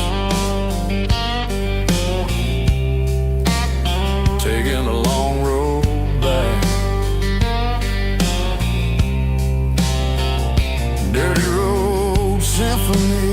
taking a long road back. Dirty road symphony.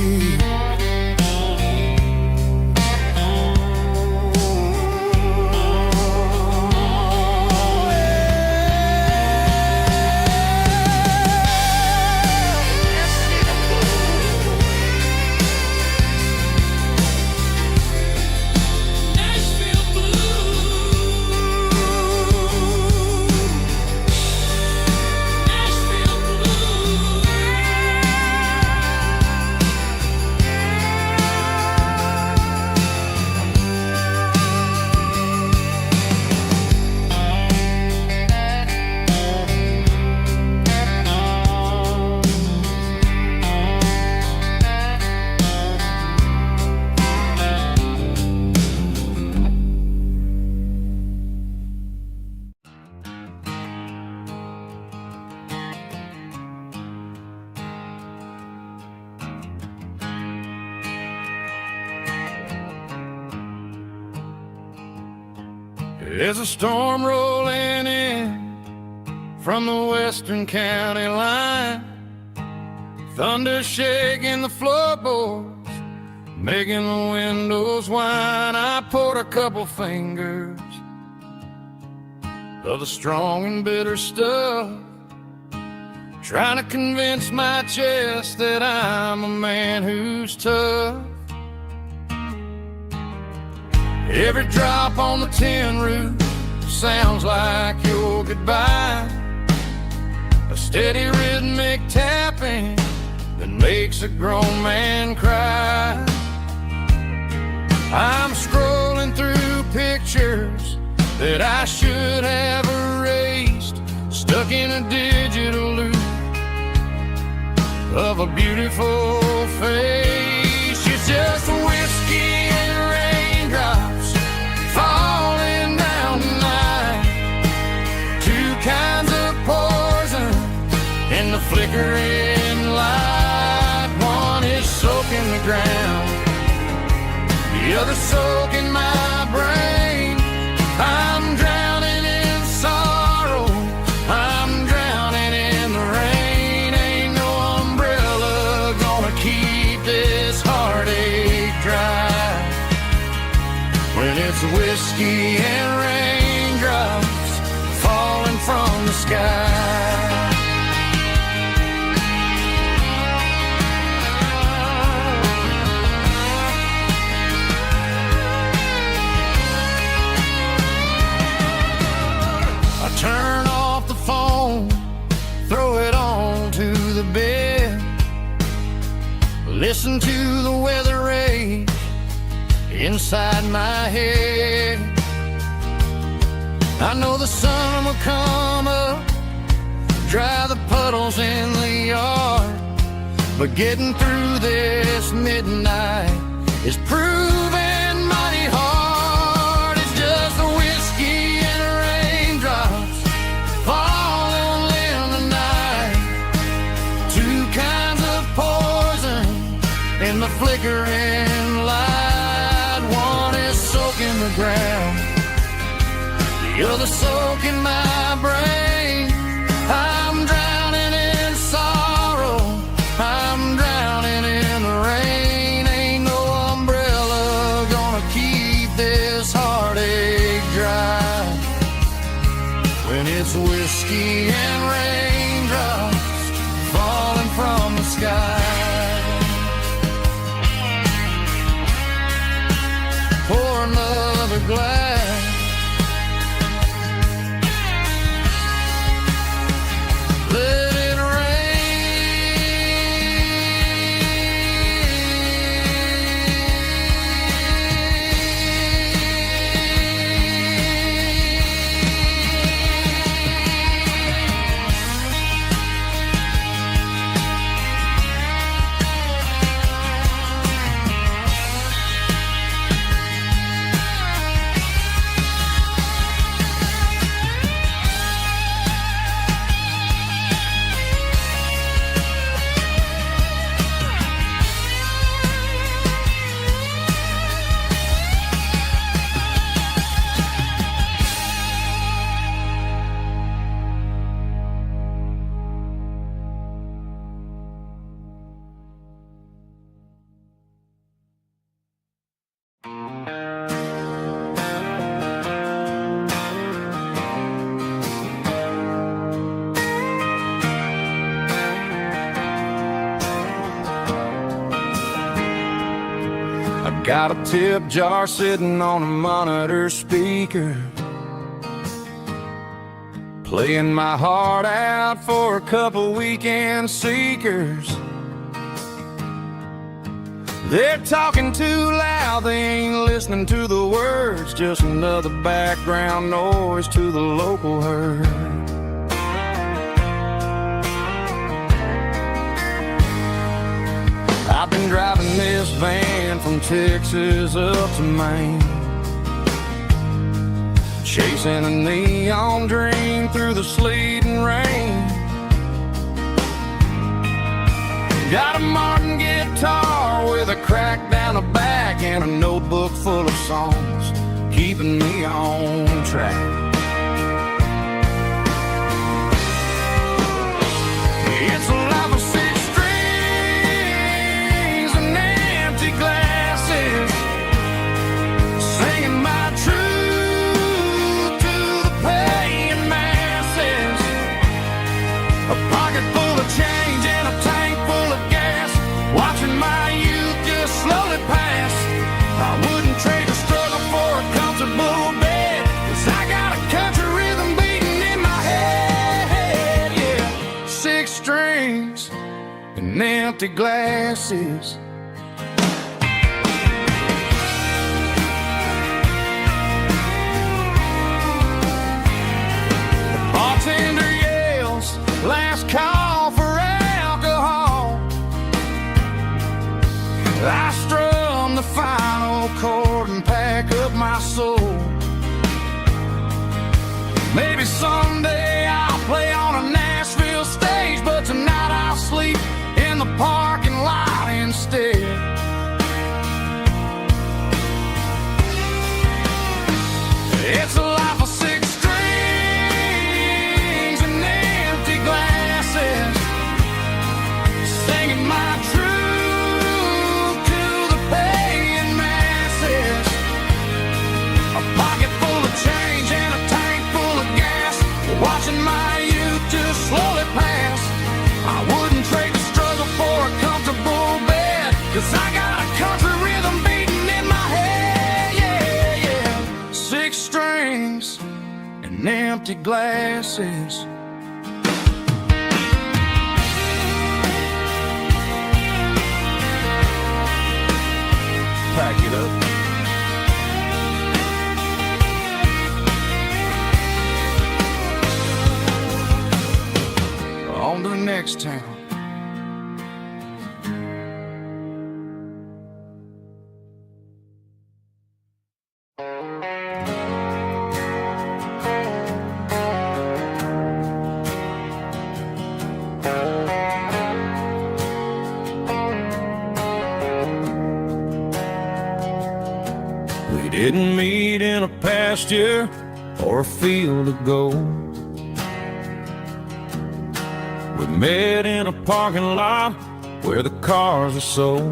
There's a storm rolling in from the western county line, thunder shaking the floorboards, making the windows whine. I poured a couple fingers of the strong and bitter stuff, trying to convince my chest that I'm a man who's tough. Every drop on the tin roof sounds like your goodbye, a steady rhythmic tapping that makes a grown man cry. I'm scrolling through pictures that I should have erased, stuck in a digital of a beautiful face. It's just whiskey and raindrops falling down tonight. Two kinds of poison in the flickering light. One is soaking the ground, the other soaking my brain. I'm drowning in sorrow, I'm drowning in the rain. Ain't no umbrella gonna keep this heartache dry when it's whiskey and raindrops falling from the sky. Turn off the phone, throw it on to the bed. Listen to the weather rage inside my head. I know the sun will come up, dry the puddles in the yard, but getting through this midnight is proving mighty hard. It's just a whiskey and raindrops falling in the night. Two kinds of poison in the flickering light. One is soaking the ground, the other soaking my brain. I'm drowning in sorrow, I'm drowning in the rain. Ain't no umbrella gonna keep this heartache dry when it's whiskey and raindrops falling from the sky. Pour another glass. Let it got a tip jar sitting on a monitor speaker, playing my heart out for a couple weekend seekers. They're talking too loud, they ain't listening to the words, just another background noise to the local herd. I've been driving this van from Texas up to Maine, chasing a neon dream through the sleet and rain. Got a Martin guitar with a crack down the back and a notebook full of songs, keeping me on track. It's a life of six strings and empty glasses, singing my truth to the paying masses. A pocket full of change and a tank full of gas, watching my youth just slowly pass. I wouldn't trade the struggle for a comfortable bed, 'cause I got a country rhythm beating in my head, yeah. Six strings and empty glasses. The bartender yells, last call for alcohol. final chord and pack up my soul. Maybe someday I'll play on a Nashville stage, but tonight I'll sleep in the parking lot instead. It's a life of six strings and empty glasses, singing my truth to the paying masses. A pocket full of change and a tank full of gas, watching my youth just slowly pass. I wouldn't trade the struggle for a comfortable bed, 'cause I got a country rhythm beating in my head, yeah, yeah. Six strings and empty glasses. Pack it up. On to the next town. We didn't meet in a pasture or a field of gold. We met in a parking lot where the cars are sold.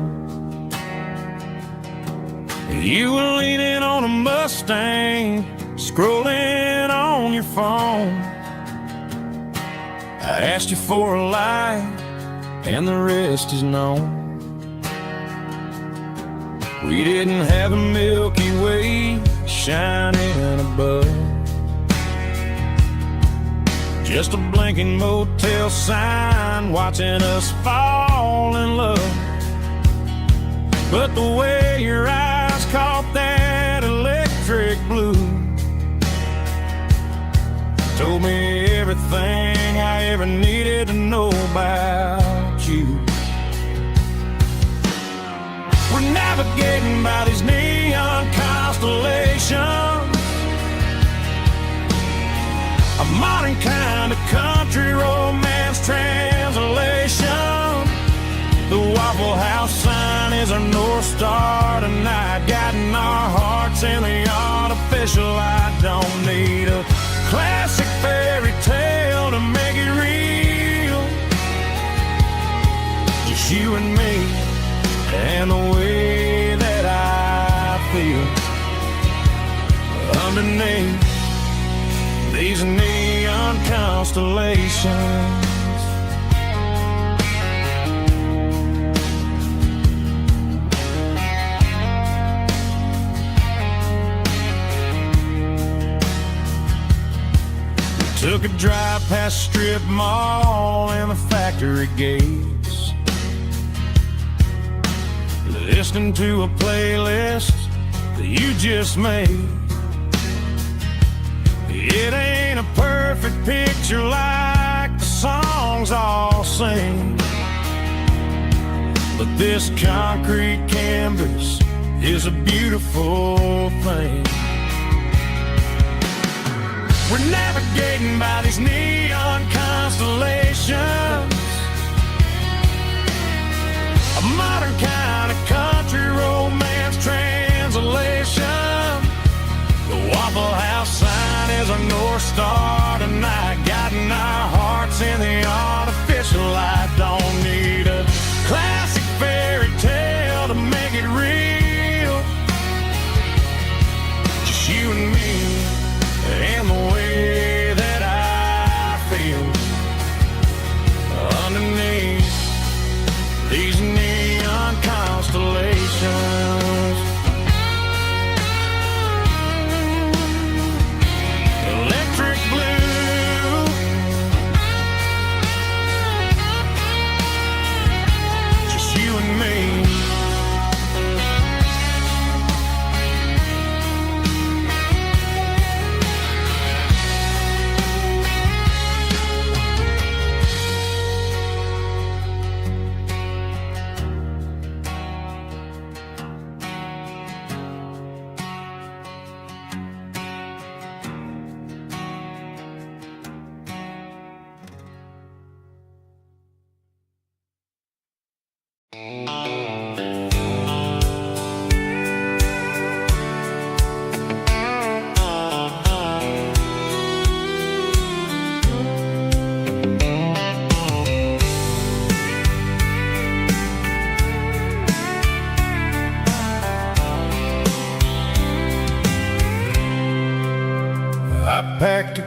You were leaning on a Mustang, scrolling on your phone. I asked you for a light, and the rest is known. We didn't have a Milky Way shining above, just a blinking motel sign watching us fall in love. But the way your eyes caught that electric blue told me everything I ever needed to know about you. We're navigating by these neon constellations, a modern kind of country romance translation. The Waffle House sign is our North Star tonight, guiding our hearts in the artificial light. Don't need a classic fairy tale to make it real, just you and me and the way that I feel underneath these neon constellations. We took a drive past strip mall and the factory gates, listening to a playlist that you just made. It ain't a perfect picture like the songs all sing, but this concrete canvas is a beautiful thing. We're navigating by these neon constellations, a modern kind of country romance translation. The Waffle House sign is our North Star tonight, guiding our hearts in the artificial light. Don't need a classic fairy tale to make it real, just you and me and the way that I feel underneath these neon constellations. Electric blue, just you and me.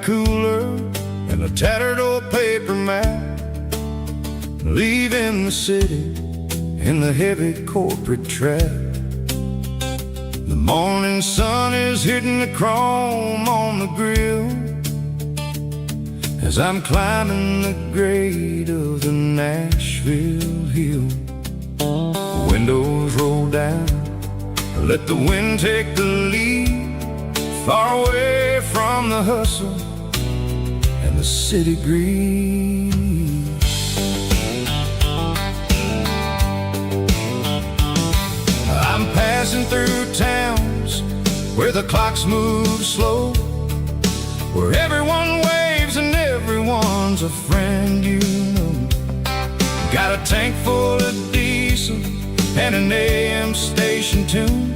cooler and a tattered old paper map, leaving the city in the heavy corporate trap. The morning sun is hitting the chrome on the grill as I'm climbing the grade of the Nashville hill. Windows roll down, let the wind take the lead, far away from the hustle and the city greed. I'm passing through towns where the clocks move slow, where everyone waves and everyone's a friend you know. Got a tank full of diesel and an AM station tune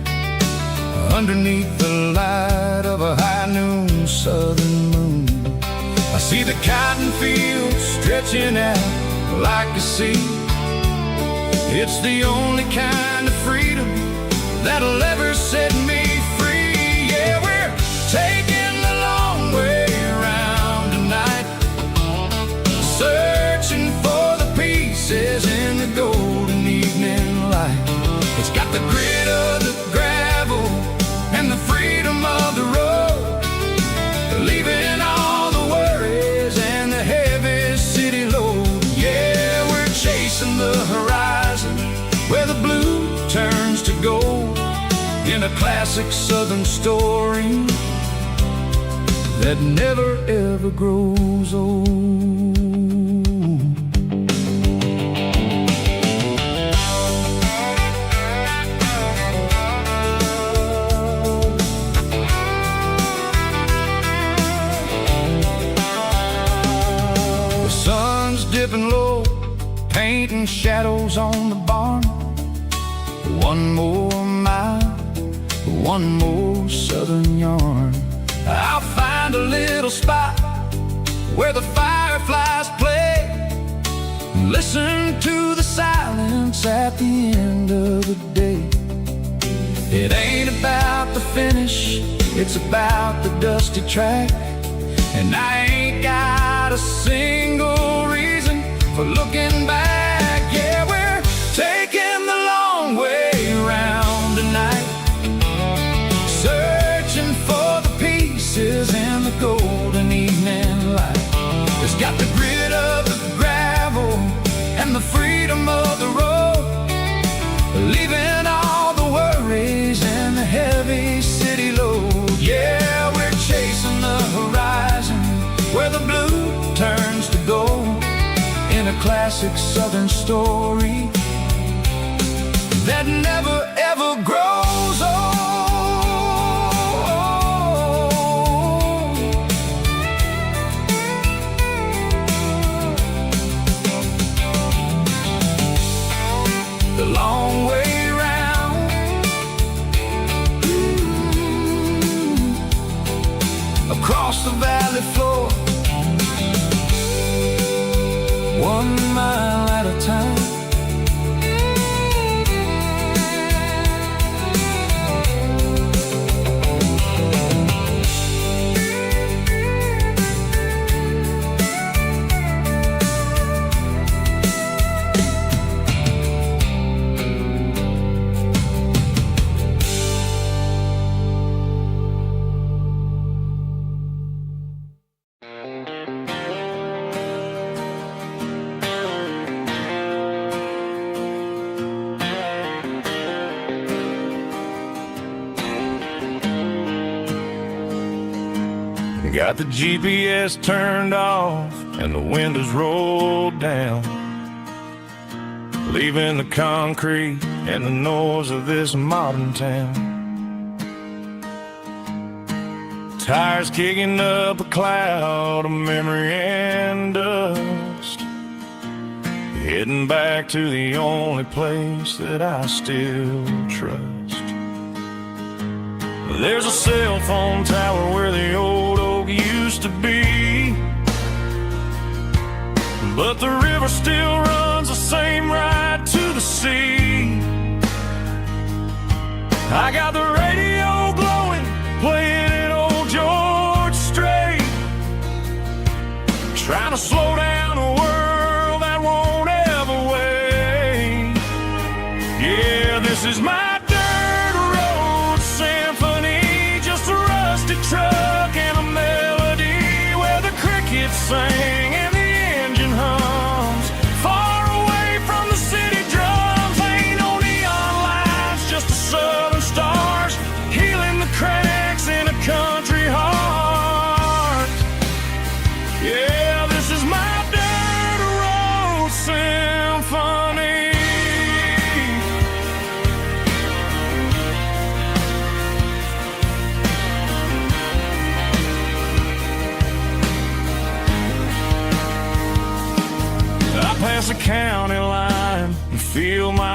underneath the light of a high noon southern moon. I see the cotton fields stretching out like a sea. It's the only kind of freedom that'll ever set me free. Yeah, we're taking the long way around tonight, searching for the pieces in the golden evening light. It's got the grit of the gravel and the freedom of the road, leaving all the worries and the heavy city load. Yeah, we're chasing the horizon where the blue turns to gold, in a classic southern story that never ever grows old. The sun's dipping low, painting shadows on the barn. One more mile, one more southern yarn. I'll find a little spot where the fireflies play, listen to the silence at the end of the day. It ain't about the finish, it's about the dusty track. And I ain't got a single reason for looking back. Yeah, we're taking the long way around tonight, searching for the pieces in the golden evening light. It's got the grit of the gravel and the freedom of the road, leaving all the worries and the heavy city load. Yeah, we're chasing the horizon where the blue turns to gold, in a classic southern story that never ever grows old. The long way round, across the valley floor, 1 mile at a time. Got the GPS turned off and the windows rolled down, leaving the concrete and the noise of this modern town. Tires kicking up a cloud of memory and dust, heading back to the only place that I still trust. There's a cell phone tower where the old oak used to be, but the river still runs the same right to the sea. I got the radio glowing, playing an old George Strait,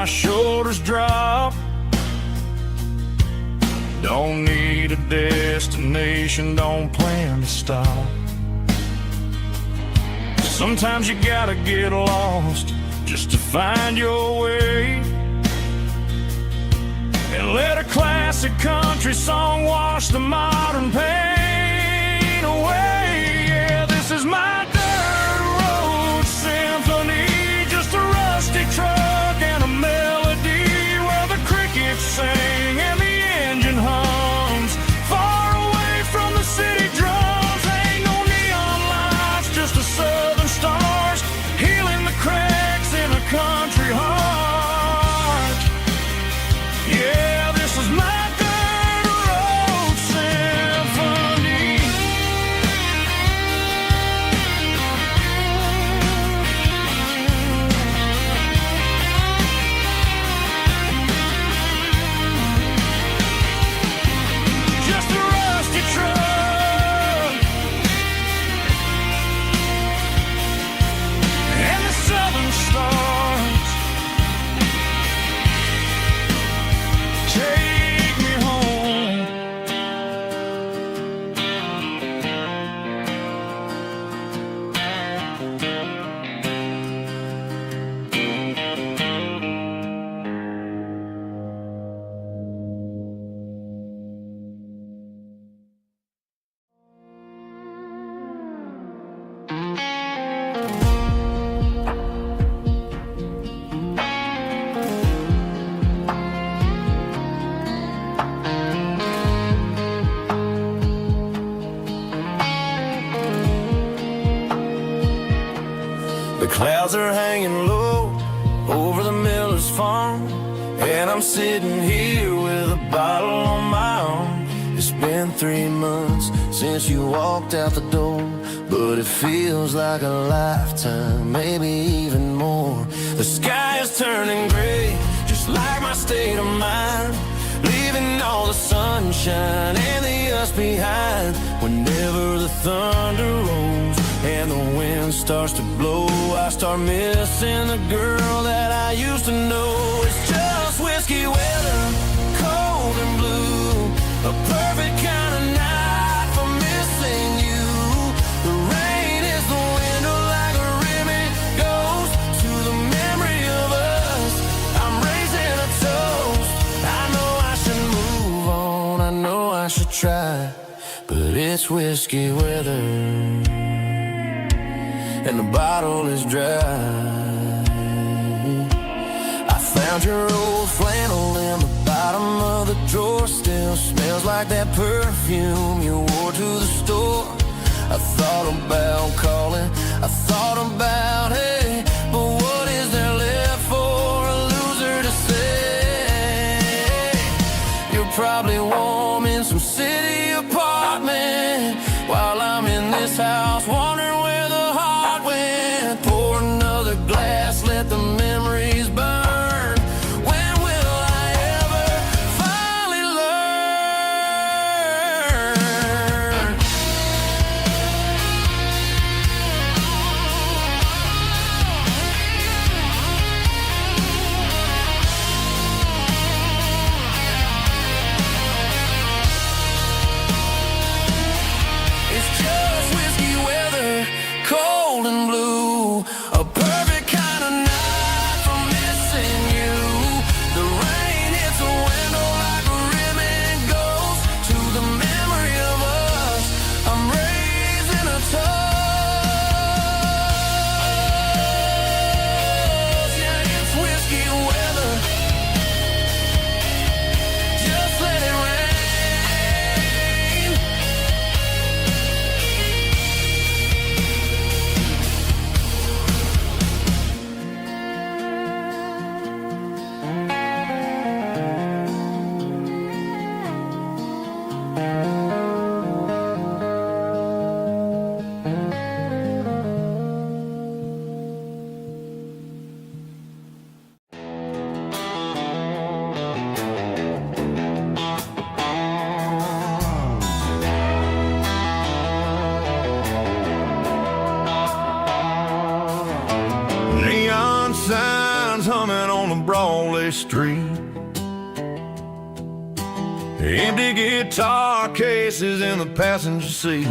my shoulders drop. Don't need a destination, don't plan to stop. Sometimes you gotta get lost just to find your way, and let a classic country song wash the modern pain away. Yeah, this is my dirt road symphony, just a rusty truck and a melody where the crickets sing and the engine hums, far away from the city drums. Ain't no neon lights, just the southern stars healing the cracks in a country heart. Yeah, this is my dirt road symphony. Just a rusty truck and the southern stars. Take me home. The clouds are hanging low over the miller's farm, and I'm sitting here with a bottle on my arm. It's been 3 months since you walked out the door, but it feels like a lifetime, maybe even more. The sky is turning gray, just like my state of mind, leaving all the sunshine and the us behind. Whenever the thunder rolls and the wind starts to blow, I start missing the girl that I used to know. It's just whiskey weather, cold and blue, a perfect kind of night for missing you. The rain is the window like a ribbon goes to the memory of us. I'm raising a toast. I know I should move on, I know I should try, but it's whiskey weather and the bottle is dry. I found your old flannel in the bottom of the drawer, still smells like that perfume you wore to the store. I thought about calling, I thought about, hey, but what is there left for a loser to say? You're probably warm in some city apartment while I'm in this house wondering where the heart went. Pour another glass, let the memories burn. When will I ever finally learn? It's just whiskey weather, cold and blue, a perfect kind of night for missing you. The rain hits the window like a ribbon goes to the memory of us. I'm raising a toast. Yeah, it's whiskey weather. Just let it rain. Neon signs humming on the broad busy street. Empty guitar cases in the passenger seat.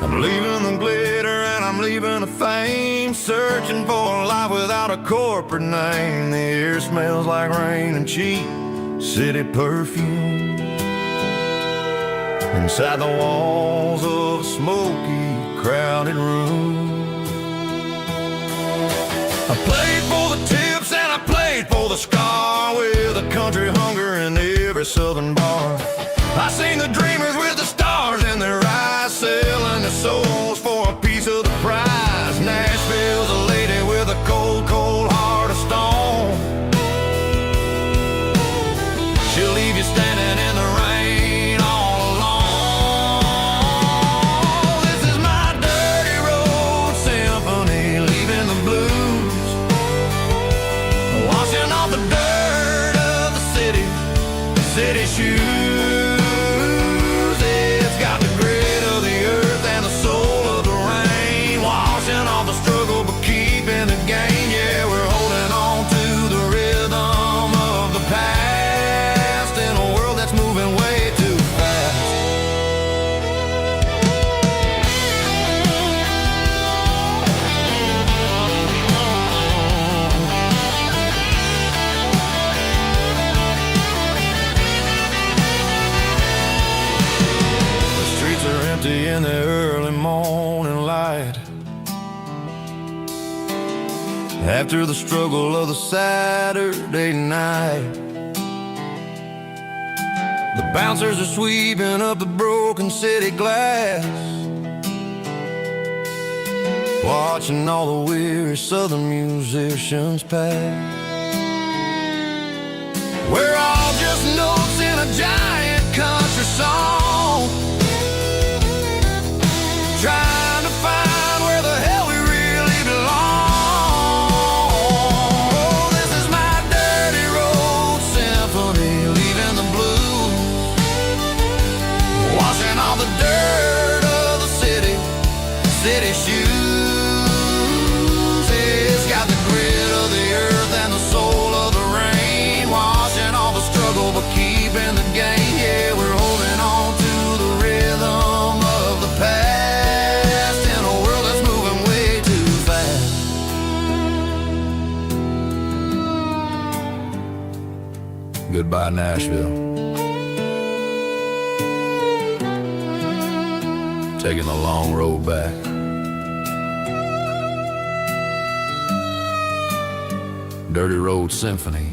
I'm leaving the glitter and I'm leaving the fame, searching for a life without a corporate name. The air smells like rain and cheap city perfume. Inside the walls of a smoky, crowded room. I played for the tips and I played for the scar, with a country hunger in every southern bar. I seen the dreamers with the stars in their eyes, selling their souls for a piece of the prize. Nashville's a lady with a cold, cold heart of stone. She'll leave you standing in the rain all alone. This is my dirty road symphony, leaving the blues, washing off the dirt of the city shoes. It's got the grit of the earth and the soul of the rain, washing off the struggle but keeping the gain. Yeah, we're holding on to the rhythm of the past in a world that's moving way too fast. In the early morning light, after the struggle of the Saturday night, the bouncers are sweeping up the broken city glass, watching all the weary southern musicians pass. We're all just notes in a giant country song, trying to find where the hell we really belong. Oh, this is my dirty road symphony, leaving the blues, washing all the dirt of the city shoes. It's got the grit of the earth and the soul of the rain, washing all the struggle but keeping the gain. Yeah, we're holding on to the rhythm of the past. Goodbye, Nashville. Taking the long road back. Dirty Road Symphony.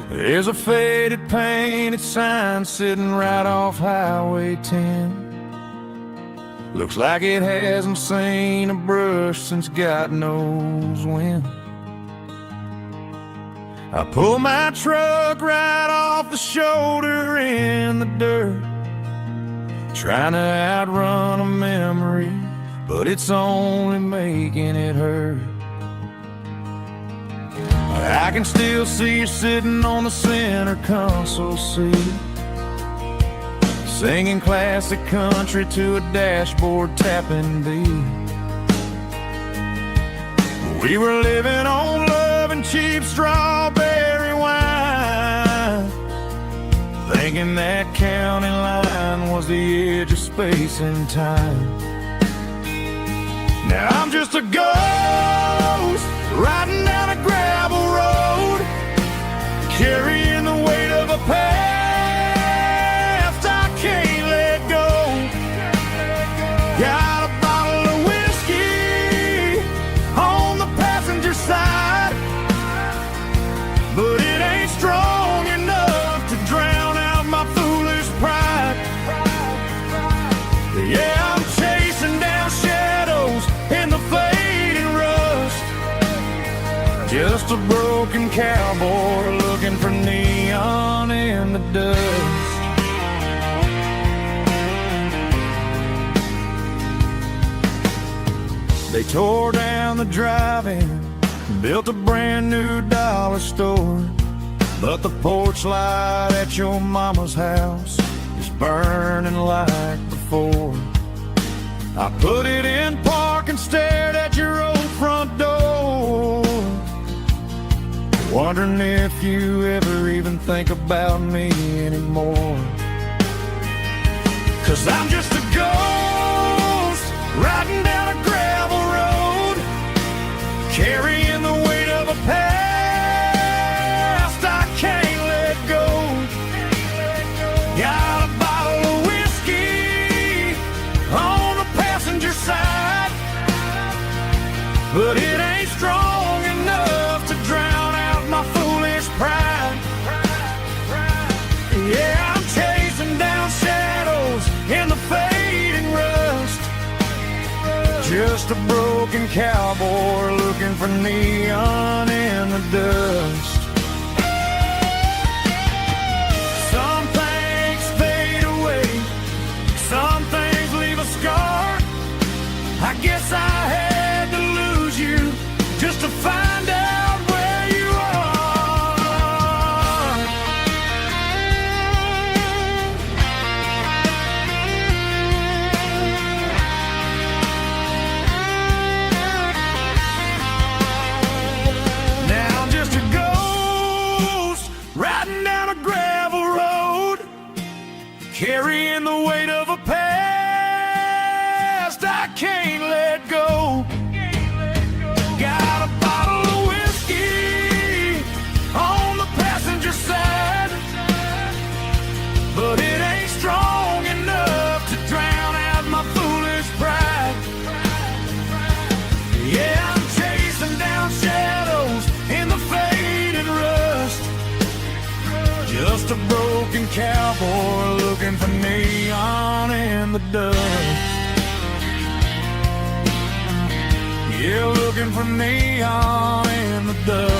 There's a faded painted sign sitting right off Highway 10. Looks like it hasn't seen a brush since God knows when. I pull my truck right off the shoulder in the dirt, trying to outrun a memory, but it's only making it hurt. I can still see you sitting on the center console seat, singing classic country to a dashboard tapping beat. We were living on love and cheap strawberry wine, thinking that county line was the edge of space and time. Now I'm just a ghost riding down a gravel road, carrying the weight of a past I can't let go. Got a bottle of whiskey on the passenger side, but it ain't strong enough to drown out my foolish pride. Yeah, I'm chasing down shadows in the fading rust, just a broken cowboy looking for neon in the dust. They tore down the drive-in, built a brand new dollar store, but the porch light at your mama's house is burning like before. I put it in park and stared at your old front door, wondering if you ever even think about me anymore. 'Cause I'm just a ghost riding down a gravel road, carrying the weight of a past I can't let go. Got a bottle of whiskey on the passenger side, but it ain't strong enough to drown out my foolish pride. Yeah, I'm chasing down shadows in the fading rust, just a broken cowboy looking for neon in the dust. Some things fade away, some things leave a scar. I guess I had to lose you just to find out where you are. Now I'm just a ghost riding down a gravel road, carrying the weight of a past I can't let go. Got a bottle of whiskey on the passenger side, but it ain't strong enough to drown out my foolish pride. Yeah, I'm chasing down shadows in the fading rust, just a broken cowboy looking for neon in the dust. Yeah, looking for neon in the dust.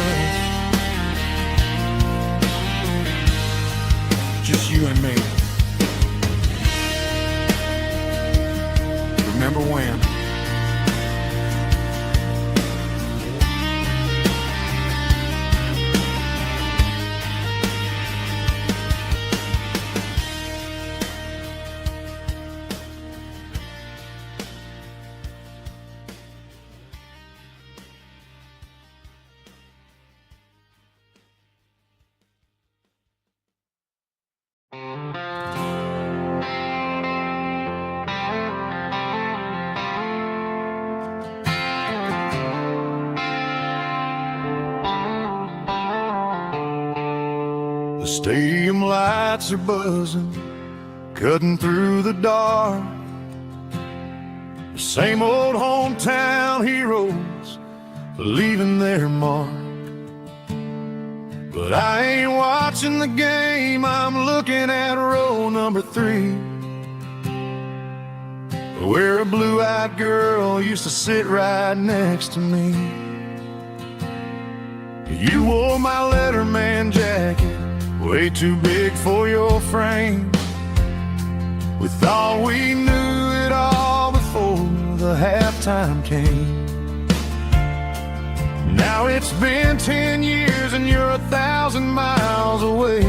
Just you and me. Remember when? The stadium lights are buzzing, cutting through the dark. The same old hometown heroes leaving their mark. But I ain't watching the game, I'm looking at row number 3, where a blue-eyed girl used to sit right next to me. You wore my Letterman jacket, way too big for your frame. We thought we knew it all before the halftime came. Now it's been 10 years and you're 1,000 miles away,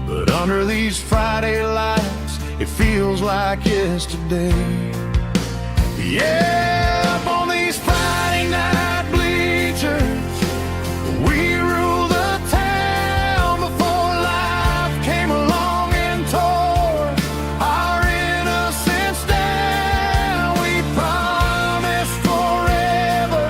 but under these Friday lights it feels like yesterday. Yeah, up on these Friday night bleachers we rule the town before life came along and tore our innocence down. We promised forever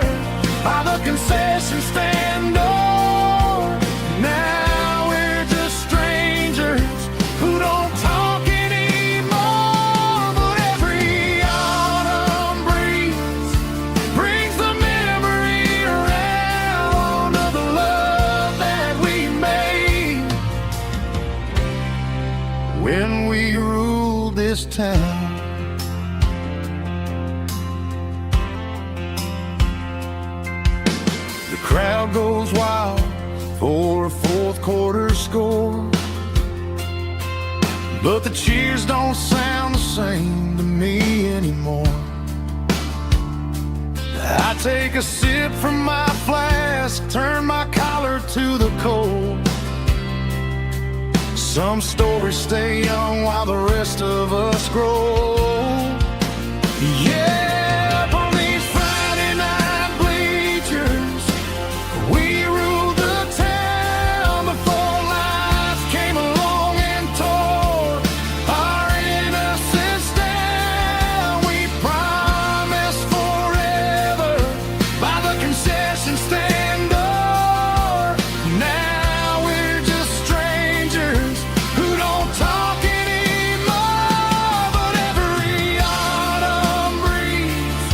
town. The crowd goes wild for a fourth quarter score, but the cheers don't sound the same to me anymore. I take a sip from my flask, turn my collar to the cold. Some stories stay young while the rest of us grow. Yeah, up on these Friday night bleachers, we ruled the town before life came along and tore our innocence down. We promised forever by the concession stand door. Now we're just strangers who don't talk anymore. But every autumn breeze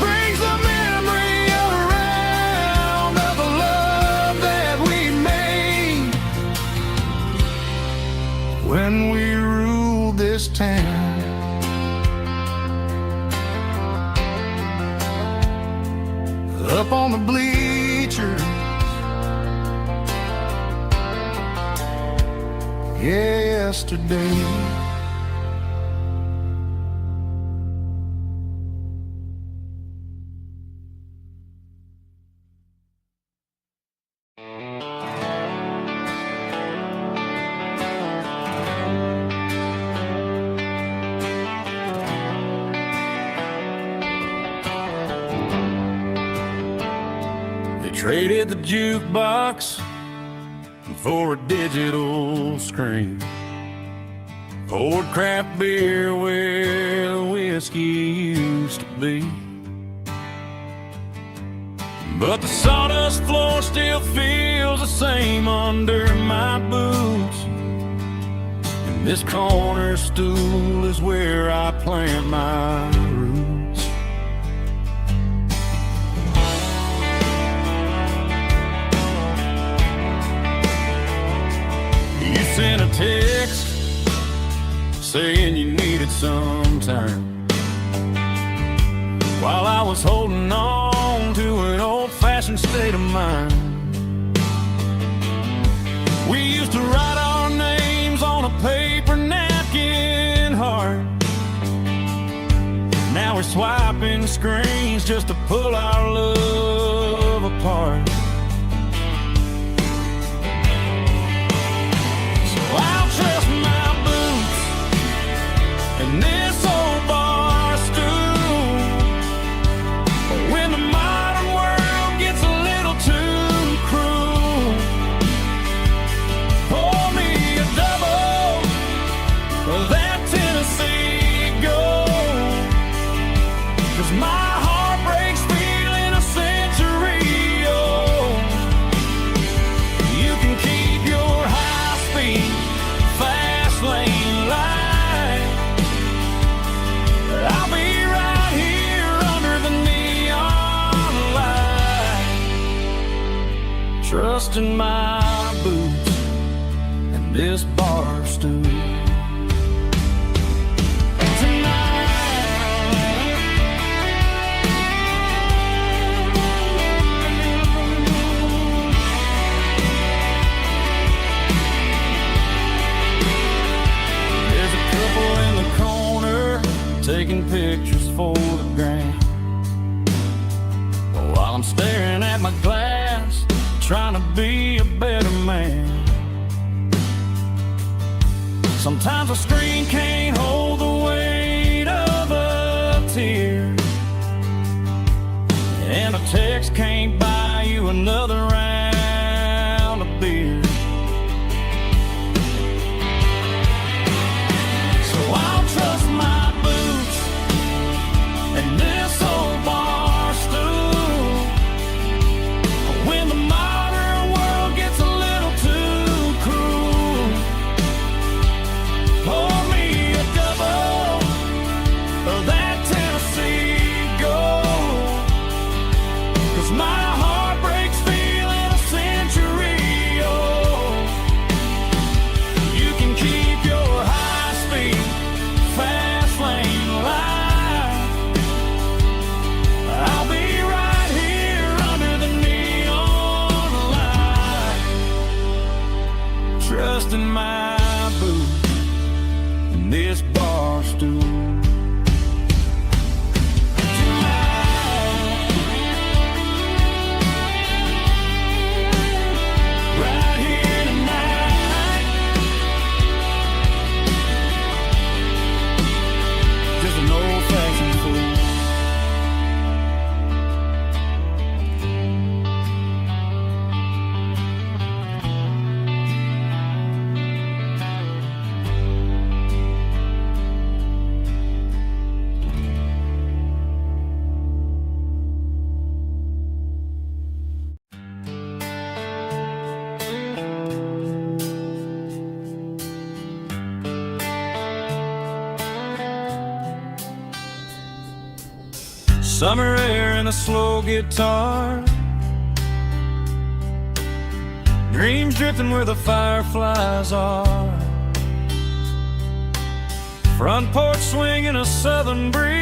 brings the memory around of the love that we made when we ruled this town. Up on the bleachers, yesterday. They traded the jukebox for a digital screen, poured craft beer where the whiskey used to be. But the sawdust floor still feels the same under my boots, and this corner stool is where I plant my roots. You sent a text saying you needed some time, while I was holding on to an old-fashioned state of mind. We used to write our names on a paper napkin heart. Now we're swiping screens just to pull our love apart. I'll trust my boots and this old bar stool when the modern world gets a little too cruel. Pour me a double of that Tennessee Gold, 'cause my heart breaks feeling a century old. You can keep your high-speed fast lane light, I'll be right here under the neon light, trusting my boots and this bar stool. Taking pictures for the gram, while I'm staring at my glass, trying to be a better man. Sometimes a screen can't hold the weight of a tear, and a text can't buy you another round of beer. So I'll trust my and this old bar stool when the modern world gets a little too cruel. Pour me a double of that Tennessee Gold, 'cause my heart breaks feeling in my boots and this bar stool. Right here tonight, just an old-fashioned fool. Summer air and a slow guitar, dreams drifting where the fireflies are, front porch swinging a southern breeze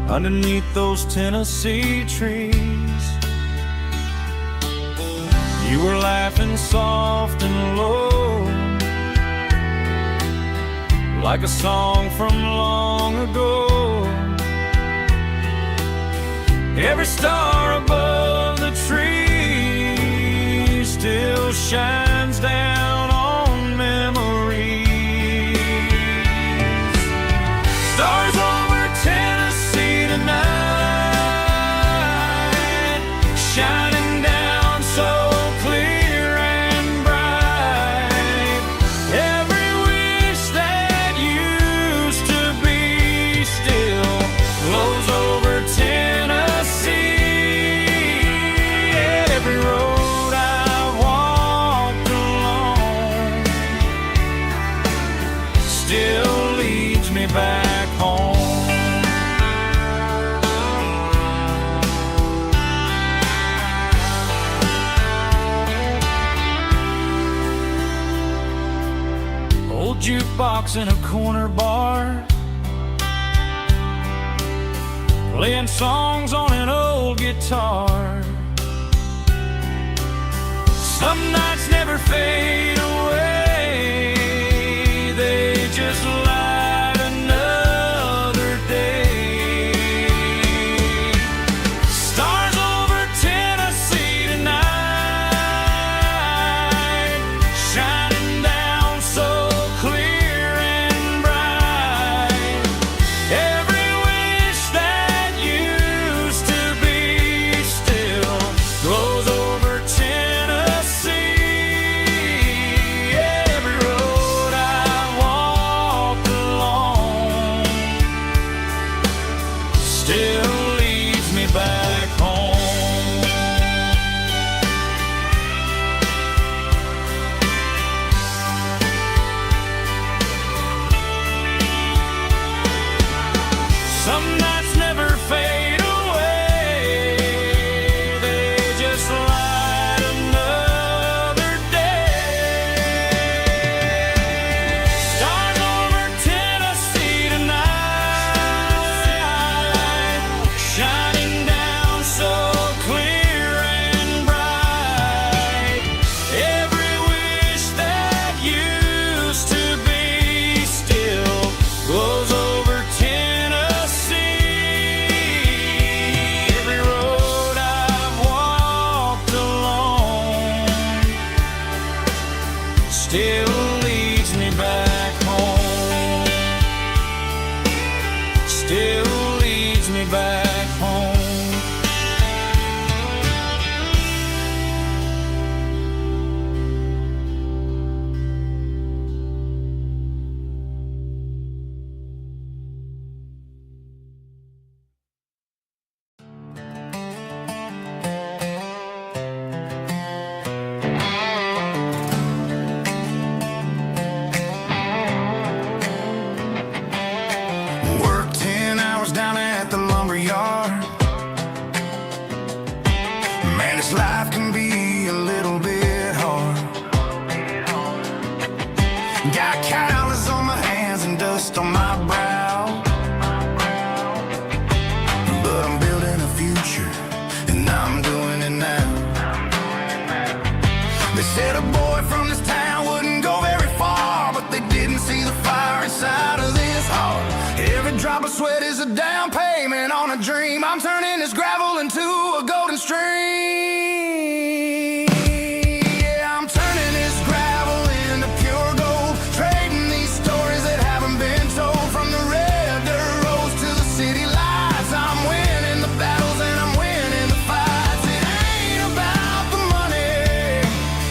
underneath those Tennessee trees. You were laughing soft and low, like a song from long ago. Every star above the tree still shines down on memories. Stars over Tennessee tonight, shining down so clear and bright. Every wish that used to be still glows over Tennessee. Every road I've walked along still leads me back home. Old jukebox in a corner bar, playing songs on an old guitar. Some nights never fade away, they just light another day. Stars over Tennessee tonight, shining down so clear and bright. Every wish that used to be still glows over Tennessee. Every road I walked along still leads me back home. Some nights never fade away, they just light another day. Stars over Tennessee tonight, shining down so clear and bright. Every wish that used to be still glows over Tennessee. Every road I've walked along still leads me back home. Still leads me back home. Work 10 hours down at the lumber yard. Man, this life can be a little bit hard. Got calluses on my hands and dust on my brow, but I'm building a future and I'm doing it now. flowing stream. Yeah, I'm turning this gravel into pure gold, trading these stories that haven't been told. From the red dirt roads to the city lights, I'm winning the battles and I'm winning the fights. It ain't about the money,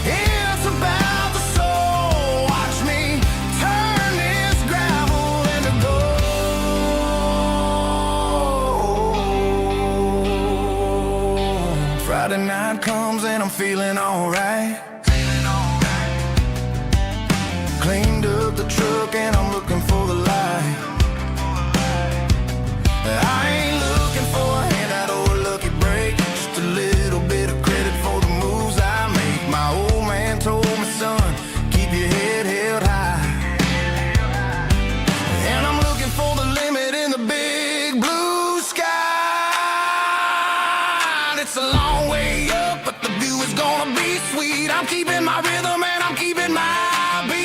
it's about the soul. Watch me turn this gravel into gold. Friday night comes and I'm feeling alright. Cleaned up the truck and I'm looking for the light. I ain't looking for a handout or a lucky break, just a little bit of credit for the moves I make. My old man told me, son, keep your head held high. And I'm looking for the limit in the big blue sky. It's a long way up, but the view is gonna be sweet. I'm keeping my rhythm and I'm keeping my beat.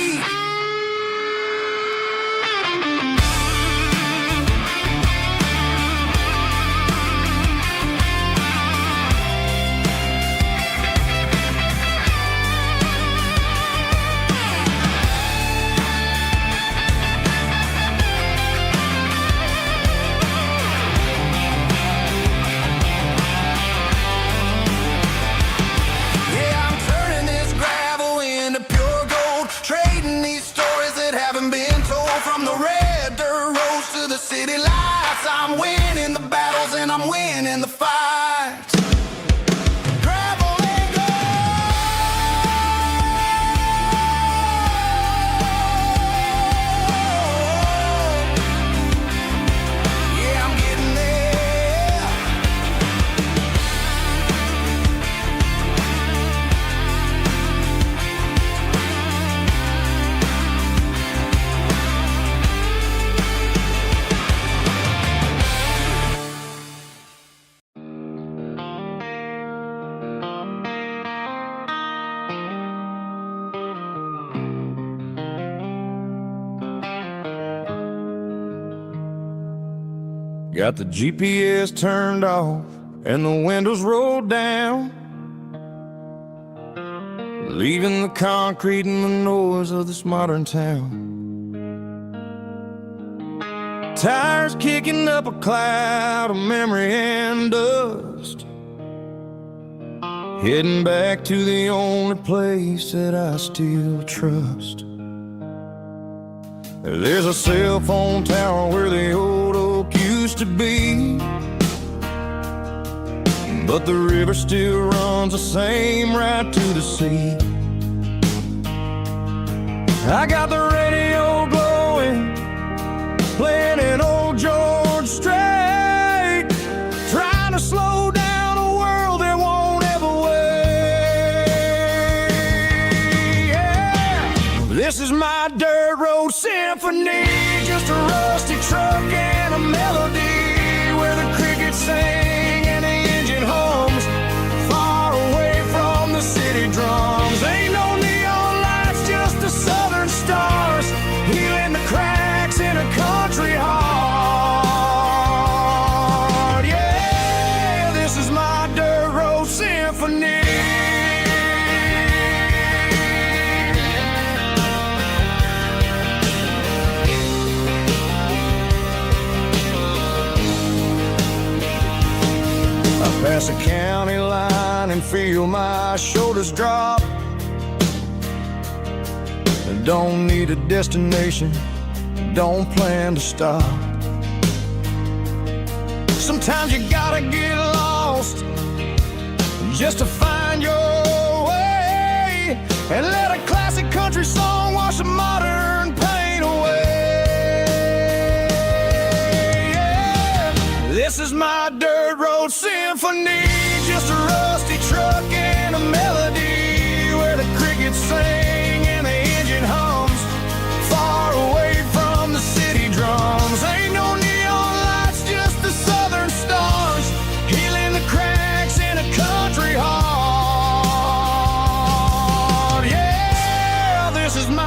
Yeah, I'm turning this gravel into pure gold, trading these stories that haven't been told. From the red dirt roads to the city lights, I'm winning the battles and I'm winning the fights. Gravel and gold. Yeah, I'm getting there. Got the GPS turned off and the windows rolled down, leaving the concrete and the noise of this modern town. Tires kicking up a cloud of memory and dust, heading back to the only place that I still trust. There's a cell phone tower where the old oak used to be, but the river still runs the same right to the sea. I got the radio glowing, playing an old George Strait, trying to slow down a world that won't ever wait. Yeah. This is my dirt road symphony, just a rusty truck and a melody where the crickets sing and the engine hums, far away from the city drums. Ain't no neon lights, just the southern stars, healing the cracks in a country heart. Yeah, this is my dirt road symphony. Pass a county line and feel my shoulders drop. Don't need a destination, don't plan to stop. Sometimes you gotta get lost just to find your way, and let a classic country song wash the modern pain away. Yeah. This is my dirt road symphony, just a rusty truck and a melody where the crickets sing and the engine hums, far away from the city drums. Ain't no neon lights, just the southern stars, healing the cracks in a country heart. Yeah, this is my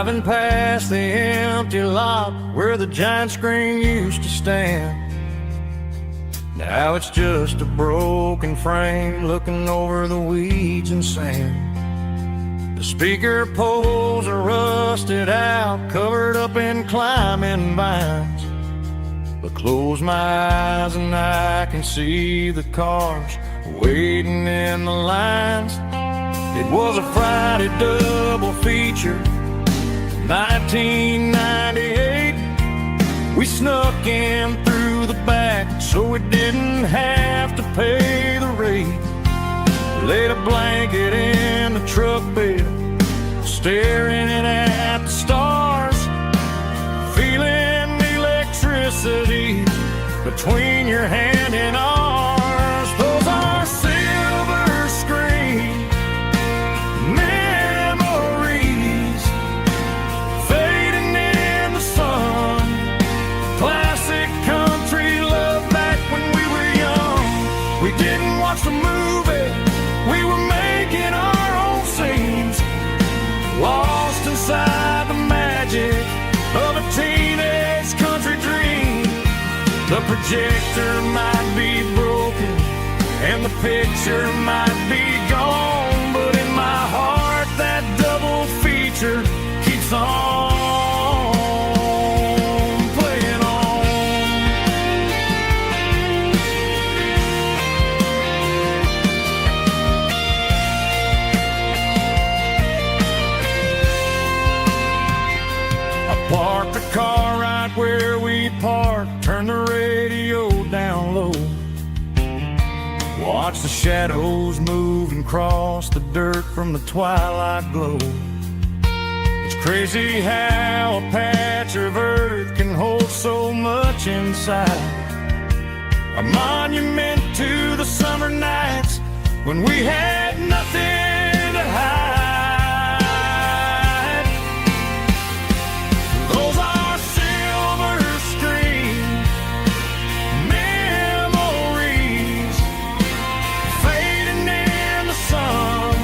Driving past the empty lot where the giant screen used to stand. Now it's just a broken frame looking over the weeds and sand. The speaker poles are rusted out, covered up in climbing vines. But close my eyes and I can see the cars waiting in the lines. It was a Friday double feature, 1998. We snuck in through the back so we didn't have to pay the rate. Laid a blanket in the truck bed, staring at the stars, feeling the electricity between your hand and ours. Those are silver screen memories fading in the sun. Classic country love back when we were young. We didn't watch the movie, we were making our own scenes, lost inside the magic of a teenage country dream. The projector might be broken and the picture might be gone, but in my heart that double feature keeps on playing on. I parked the car right where we parked, turned the radio down low, watch the shadows move and cross the dirt from the twilight glow. It's crazy how a patch of earth can hold so much inside. A monument to the summer nights when we had nothing to hide. Those are silver screen memories fading in the sun.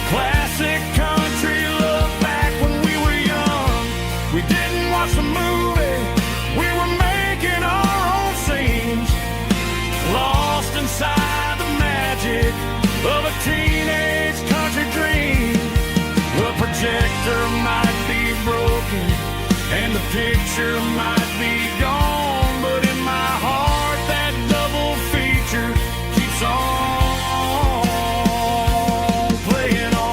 Classic country love back when we were young. We didn't watch the movie, we were making our own scenes, lost inside the magic of a teenage country dream. The projector might be broken and the picture might be gone, but in my heart that double feature keeps on playing on.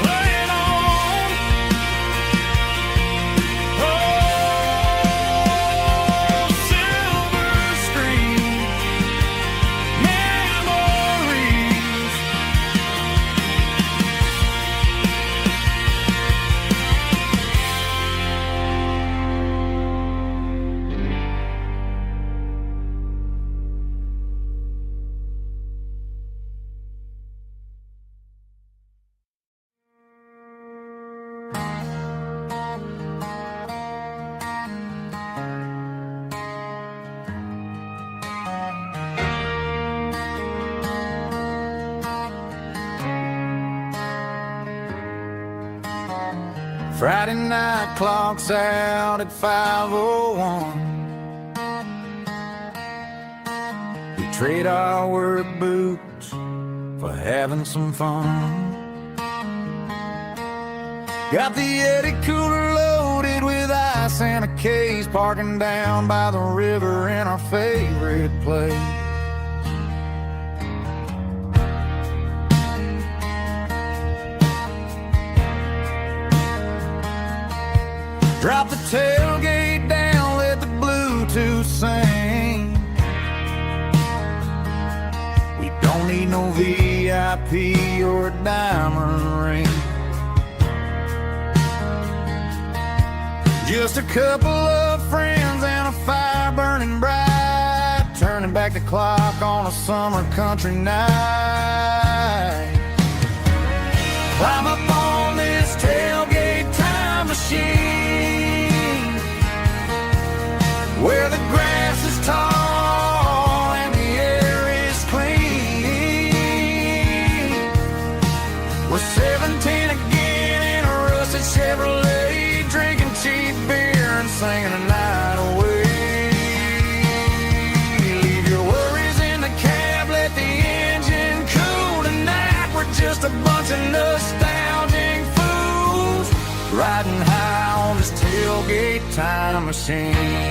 Playing on. Oh, silver screen memories. Friday night clock's out at 5:01. We trade our work boots for having some fun. Got the Yeti cooler loaded with ice and a case, parking down by the river in our favorite place. Drop the tailgate down, let the Bluetooth sing. We don't need no VIP or a diamond ring. Just a couple of friends and a fire burning bright, turning back the clock on a summer country night. Climb up on this tailgate time machine, where the grass is tall and the air is clean. singing the night away. Leave your worries in the cab, let the engine cool. Tonight we're just a bunch of nostalgic fools riding high on this tailgate time machine.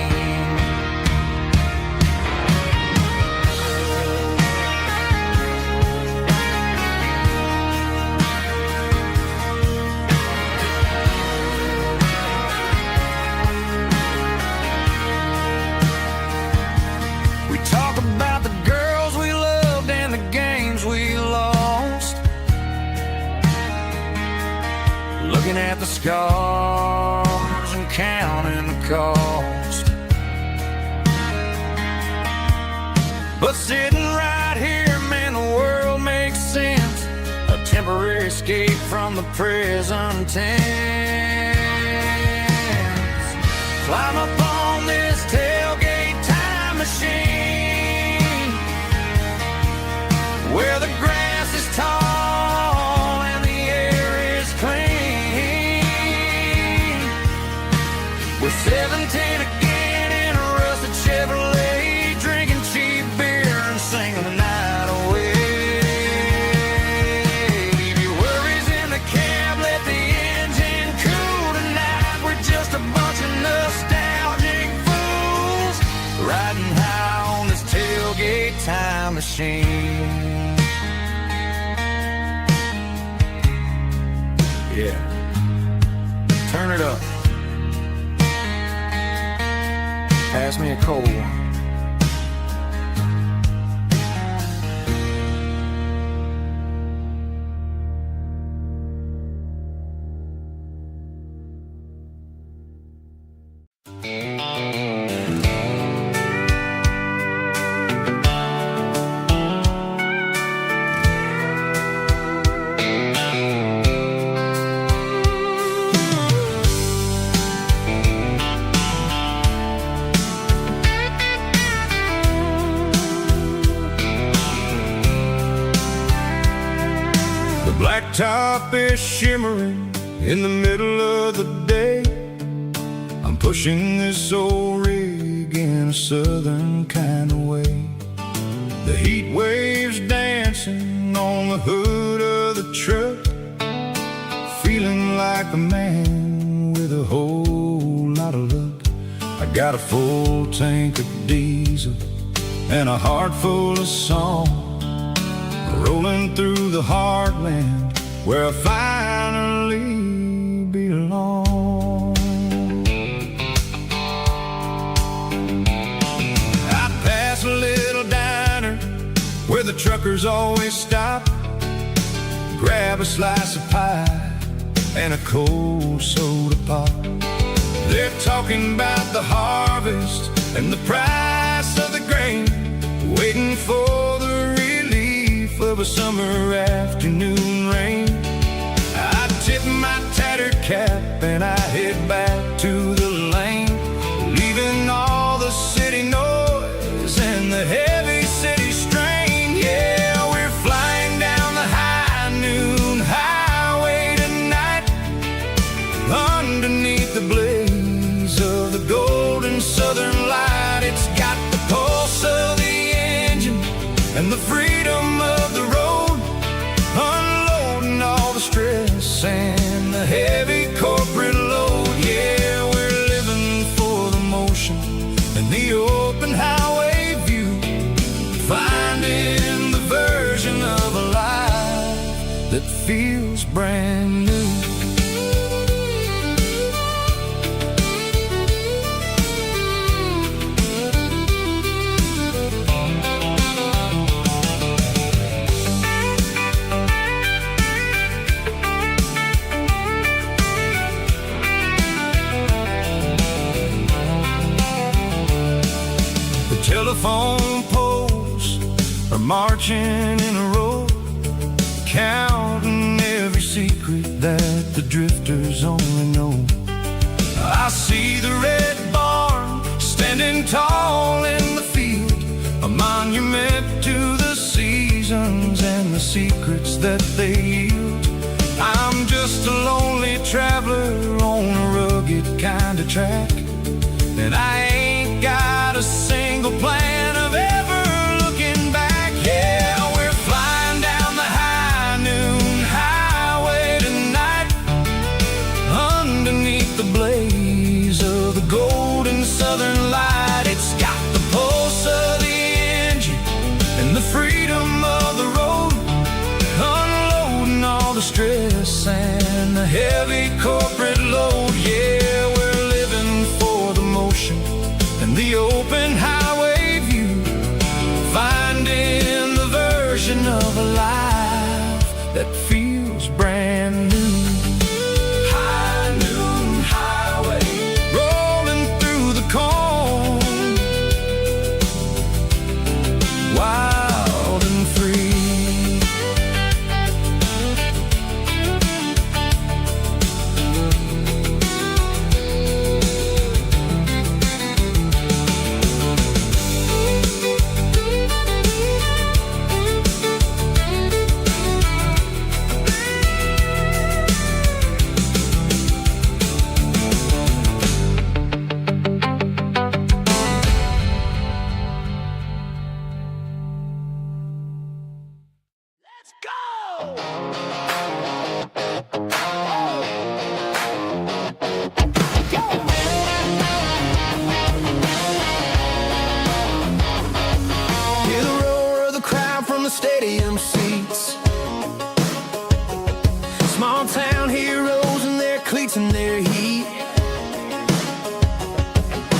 Looking at the scars and counting the cost. But sitting right here, man, the world makes sense. A temporary escape from the present tense. Climb up on this tailgate time machine, where the grass is tall and the air is clean. We're 17 again in a rusted Chevrolet, drinking cheap beer and singing the night away. Leave your worries in the cab, let the engine cool. Tonight we're just a bunch of nostalgic fools riding high on this tailgate time machine. Yeah, turn it up. Pass me a cold one. Blacktop is shimmering in the middle of the day. I'm pushing this old rig in a southern kind of way. The heat waves dancing on the hood of the truck, feeling like a man with a whole lot of luck. I got a full tank of diesel and a heart full of song, rolling through the heartland where I finally belong. I pass a little diner where the truckers always stop, grab a slice of pie and a cold soda pop. They're talking about the harvest and the price of the grain, waiting for the relief of a summer afternoon rain. I tip my tattered cap and I head back to the lane, leaving all the city noise and the heavy city strain. Yeah, we're flying down the high noon highway tonight, underneath the blaze of the golden southern light. It's got the pulse of the engine and the freedom of the road, unloading all the stress and the heavy corporate load. Yeah, we're living for the motion and the open highway view, finding the version of a life that feels brand new. Telephone poles are marching in a row, counting every secret that the drifters only know. I see the red barn standing tall in the field, a monument to the seasons and the secrets that they yield. I'm just a lonely traveler on a rugged kind of track, and I ain't got a single plan of ever looking back. Yeah, we're flying down the high noon highway tonight, underneath the blaze of the golden southern light. It's got the pulse of the engine and the freedom of the road, unloading all the stress and the heavy corporate load. Yeah, we're living for the motion and the open highway view, finding the version of a life that feels brand new. High noon highway, rolling through the corn, wild and free. Hear the roar of the crowd from the stadium seats, small town heroes in their cleats and their heat.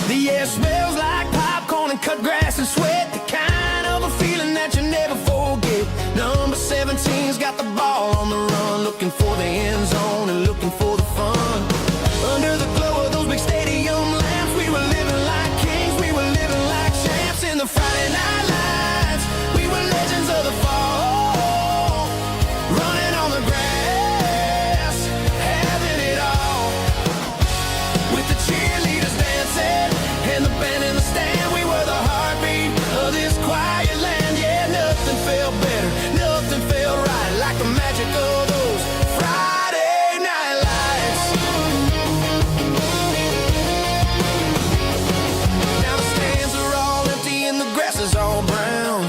The air smells like popcorn and cut grass and sweat, the kind of a feeling that you never forget. Number 17's got the ball on the run, looking for the end zone and looking for the fun. Under the glow of those big stadium lamps, we were living like kings, we were living like champs in the Friday night lights. We were legends of the fall, running on the grass, having it all. With the cheerleaders dancing and the band in the stand, we were the heartbeat of this quiet land. Yeah, nothing felt better, nothing felt right like the magic of those Friday night lights. Now the stands are all empty and the grass is all brown,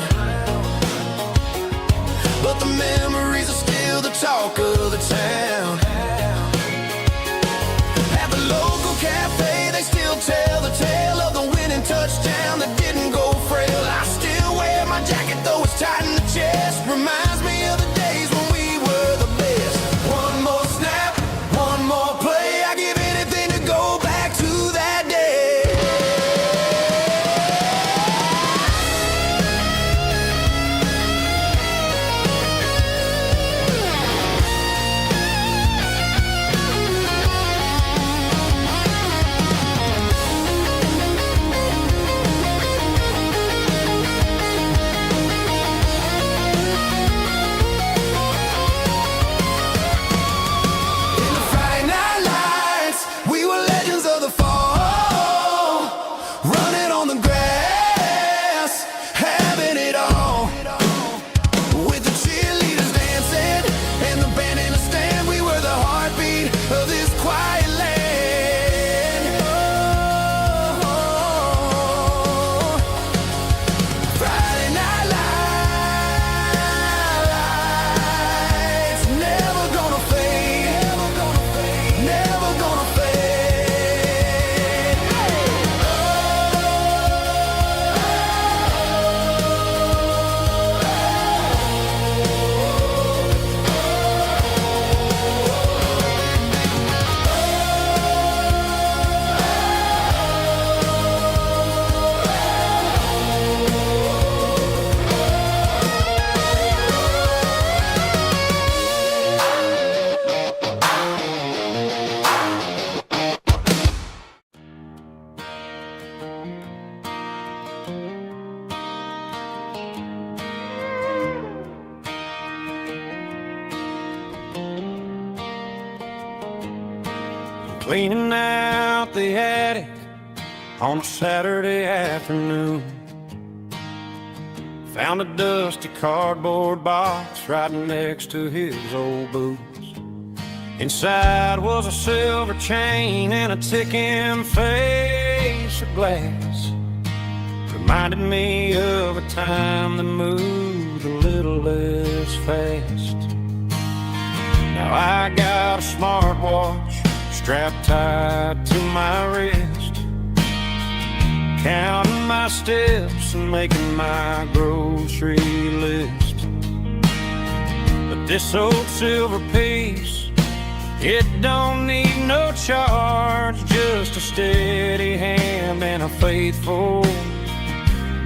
but the memories are still the talk of the town. At the local cafe, they still tell the tale of the winning touchdown that didn't go frail. I still wear my jacket though it's tight in the chest, reminds me of the days when we were the best. One more snap, one more play, I give anything to go back to that day. Cleaning out the attic on a Saturday afternoon, found a dusty cardboard box right next to his old boots. Inside was a silver chain and a ticking face. pressure glass reminded me of a time that moved a little less fast. Now I got a smartwatch strapped tight to my wrist, counting my steps and making my grocery list. But this old silver piece, it don't need no charge, just a steady hand and a faithful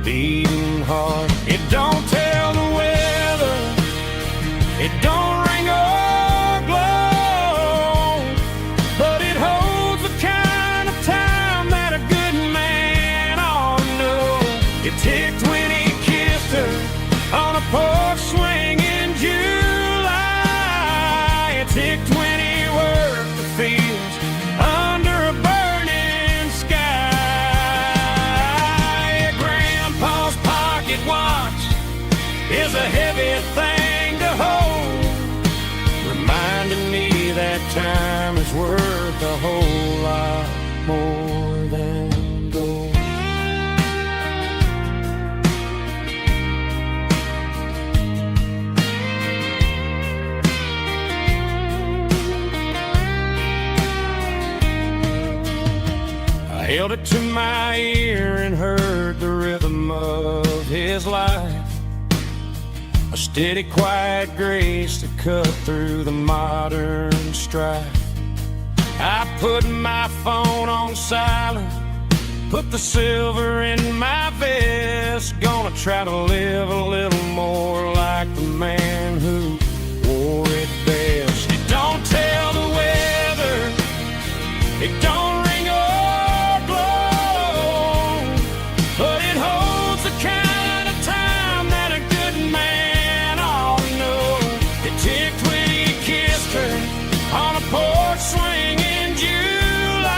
beating heart. It don't tell the weather, it don't ring or glow, but it holds the kind of time that a good man ought to know. It ticked when he kissed her on a porch swing in July. It ticked when he worked the fields under a burning sky. Grandpa's pocket watch is a heavy thing to hold, reminding me that time is worth a whole lot more than gold. I held it to my ear and heard the rhythm of his life, a steady, quiet grace that cut through the modern strife. I put my phone on silent, put the silver in my vest, gonna try to live a little more like the man who wore it best. It don't tell the weather, it don't ring or glow, but it holds the kind of time that a good man ought to know. It ticked when he kissed her on a porch swing in July.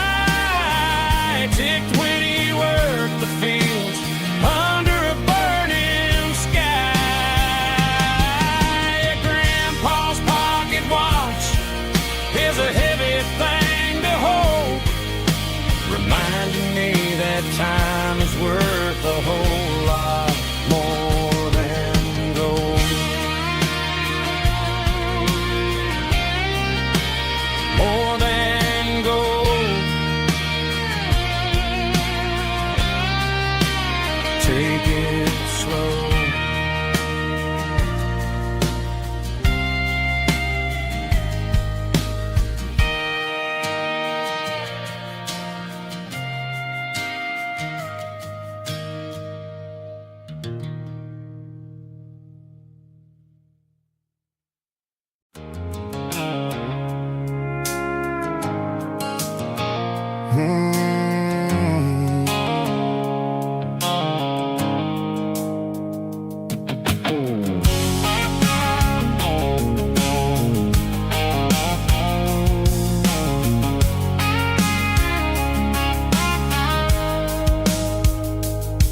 It ticked when he worked the fields under a burning sky. Grandpa's pocket watch is a heavy thing to hold, reminding me that time is worth a whole lot more than gold. More than gold. Take it slow.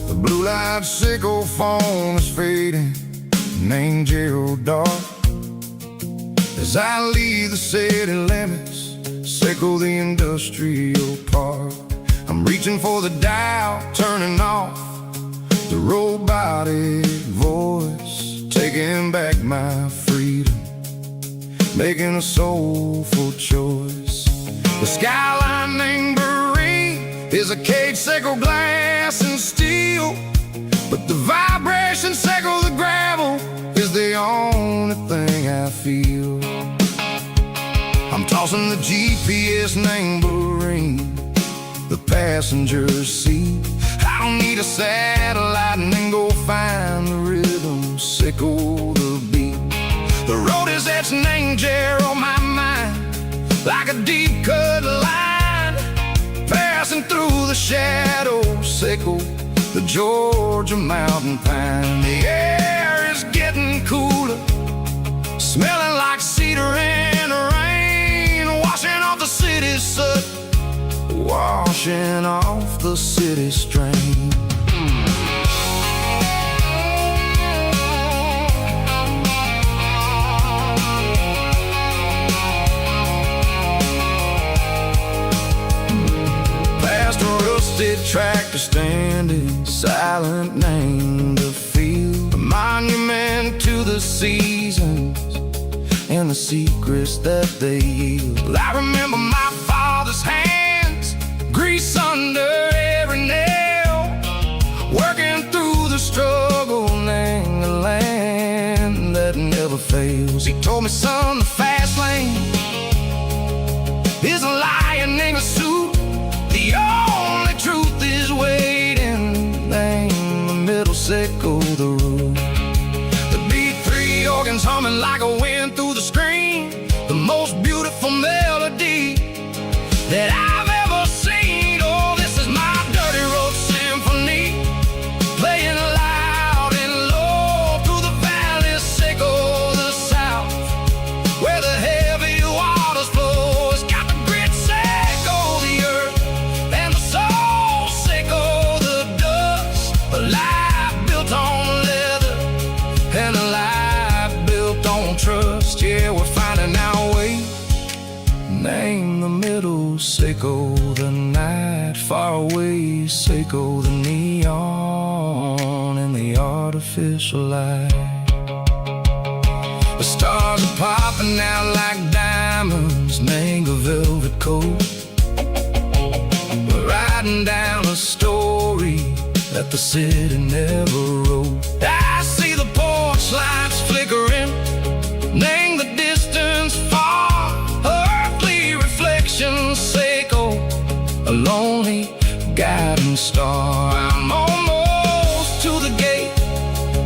The blue light sickle phone is fading, an angel dark. As I leave the city limits, sickle the industrial park. I'm reaching for the dial, turning off the robotic voice, taking back my freedom, making a soulful choice. The skyline named Marine is a cage, sickle glass and steel, but the vibration sickle the gravel is the only thing I feel. I'm tossing the GPS named Marine, the passenger seat. I don't need a satellite and then go find the rhythm, sickle the beat. The road is etched and angel on my mind, like a deep cut line, passing through the shadows, sickle the Georgia mountain pine. The air is getting cooler, smelling like cedar in the rain, washing off the city's soot, washing off the city strain. Past a rusty rusted tractor standing silent, named the field, a monument to the seasons and the secrets that they yield. I remember my father's hands, grease under every nail, working through the struggle, name the land that never fails. He told me, son, the fast lane is a lion in a suit. The only truth is waiting. Name the middle, sickle the root. The B3 organs humming like a wind through the screen, the most beautiful melody that I've ever seen. Oh, this is my dirty road symphony, playing loud and low through the valleys, sickle the south, where the heavy waters flow. It's got the grit, sickle the earth, and the soul, sickle the dust. A life built on leather and a life built on trust. Yeah, we're finding our way. Name the middle, sickle the night, far away, sickle the neon and the artificial light. The stars are popping out like diamonds, mango velvet coat. We're riding down a story that the city never wrote. I see the porch lights flickering, name the distance far, earthly reflections, sickle a lonely guiding star. I'm almost to the gate,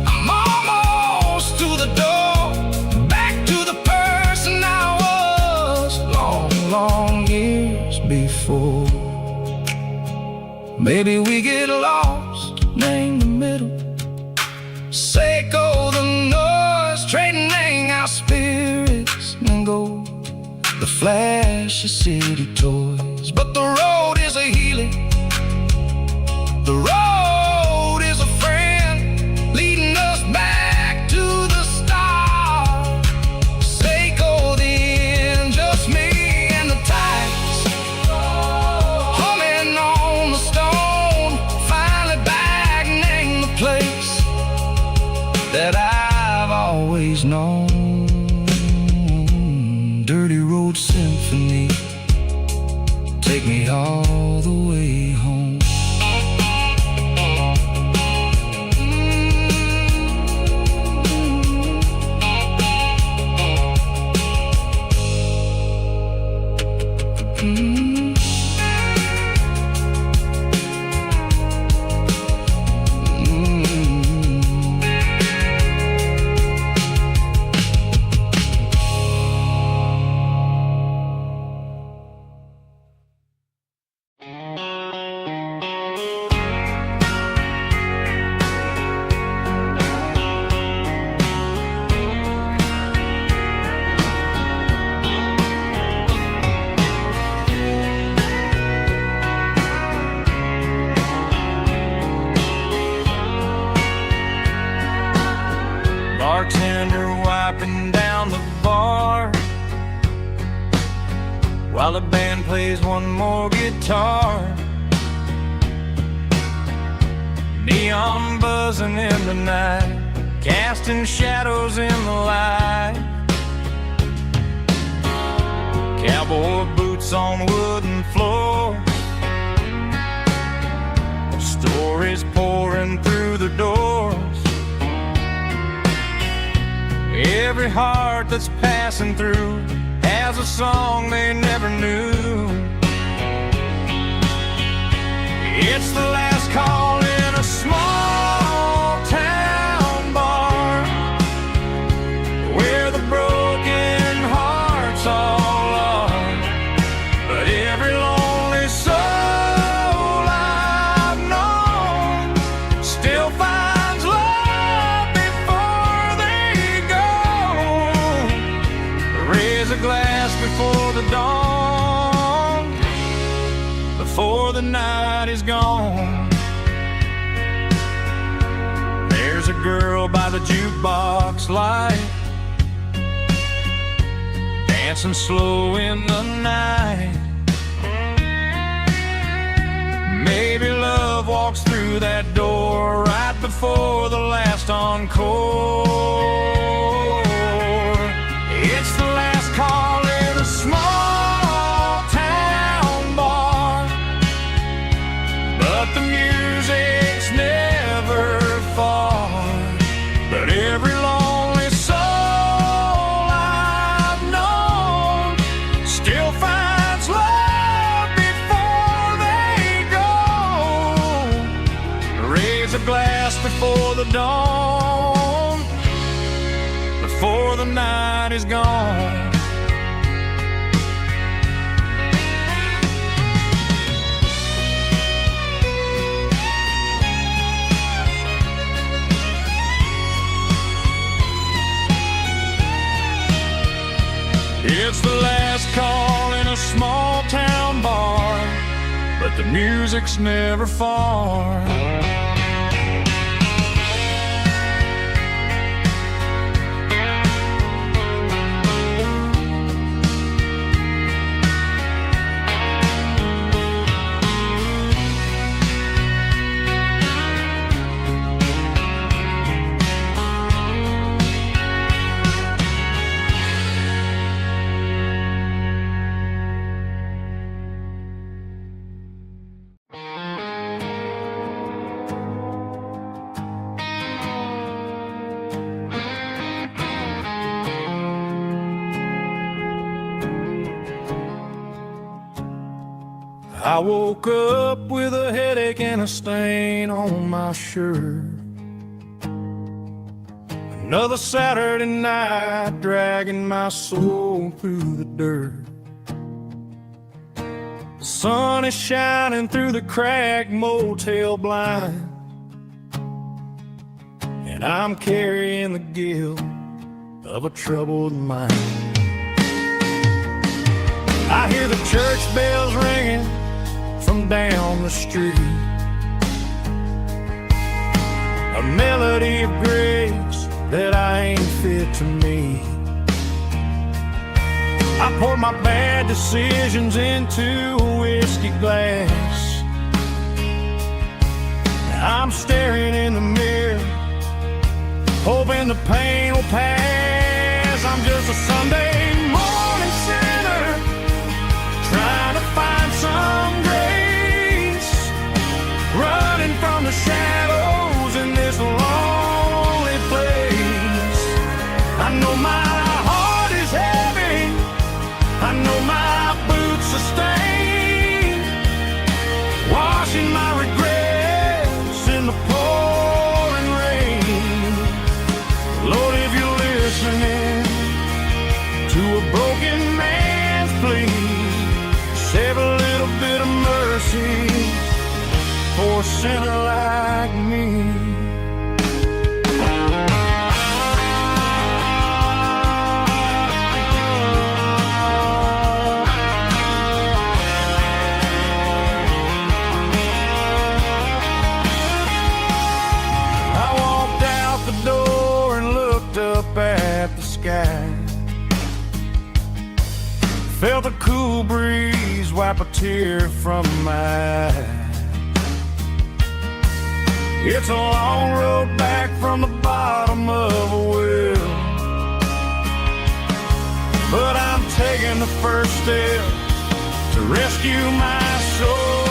I'm almost to the door, back to the person I was long, long years before. Maybe we get lost, name the middle, sickle the noise, trading our spirits and go the flash of city toys. But the road is a healing, the road is a friend, leading us back to the start. Sickle the end, just me and the tides, humming on the stone, finally back, name the place that I've always known. Dirty road symphony, take me all the way home. Bartender wiping down the bar while the band plays one more guitar. Neon buzzing in the night, casting shadows in the light. Cowboy boots on wooden floors, stories pouring through the doors. Every heart that's passing through has a song they never knew. It's the last call in a small town bar, where the broken hearts all are. But every lonely soul I've known still finds love before they go. Raise a glass before the dawn, before the night is gone. There's a girl by the jukebox light, dancing slow in the night. Maybe love walks through that door right before the last encore. It's the last call in a small town bar, but the music's never far. But every lonely soul I've known still finds love before they go. Raise a glass before the dawn, before the night is gone. It's the last call in a small town bar, but the music's never far. I woke up with a headache and a stain on my shirt. Another Saturday night dragging my soul through the dirt. The sun is shining through the cracked motel blind, and I'm carrying the guilt of a troubled mind. I hear the church bells ringing from down the street, a melody of grace that I ain't fit to meet. I pour my bad decisions into a whiskey glass. I'm staring in the mirror, hoping the pain will pass. I'm just a Sunday morning sinner, trying to find some grace, running from the shadows in this lonely place. I know my heart is heavy, I know my boots are stained, washing my regrets in the pouring rain. Lord, if you're listening to a broken man's plea, save a little bit of mercy for a sinner like me. I walked out the door and looked up at the sky, felt a cool breeze wipe a tear from my eye. It's a long road back from the bottom of a well, but I'm taking the first step to rescue my soul.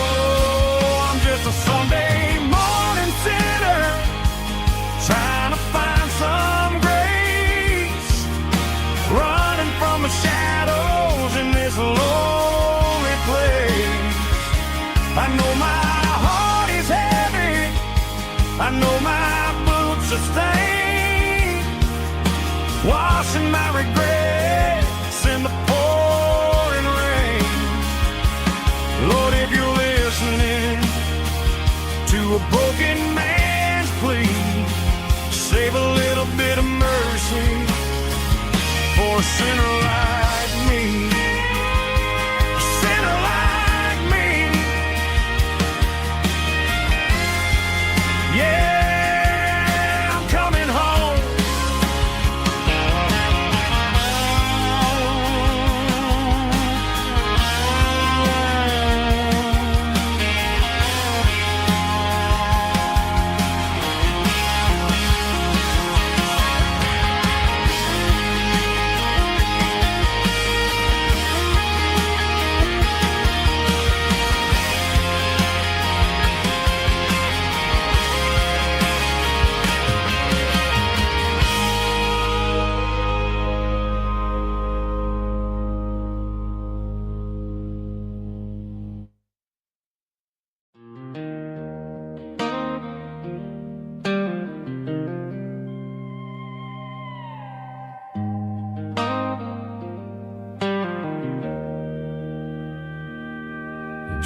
I'm just a Sunday morning sinner, trying to find some grace, running from the shadows in this lonely place. I know my heart is heavy, I know my boots are stained, washing my regrets in the pouring rain. Lord, if you're listening to a broken man's plea, save a little bit of mercy for a sinner like me. A sinner like me. Yeah, I'm coming home.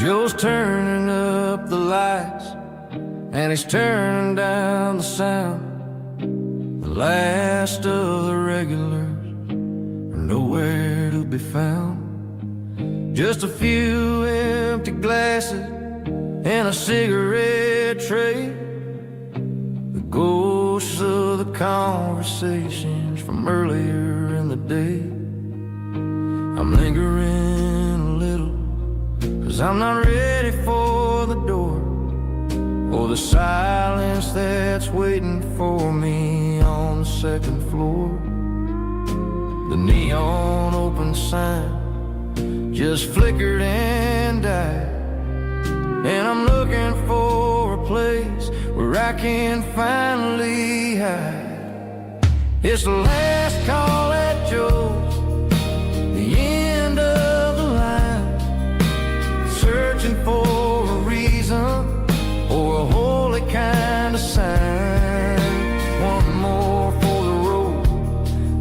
Joe's turning up the lights, and he's turning down the sound. The last of the regulars are nowhere to be found. Just a few empty glasses and a cigarette tray, the ghosts of the conversations from earlier in the day. I'm lingering a little, 'cause I'm not ready for the door, or the silence that's waiting for me on the second floor. The neon open sign just flickered and died, and I'm looking for a place where I can finally hide. It's the last call at Joe's, the end of the line, searching for a reason or a holy kind of sign. One more for the road,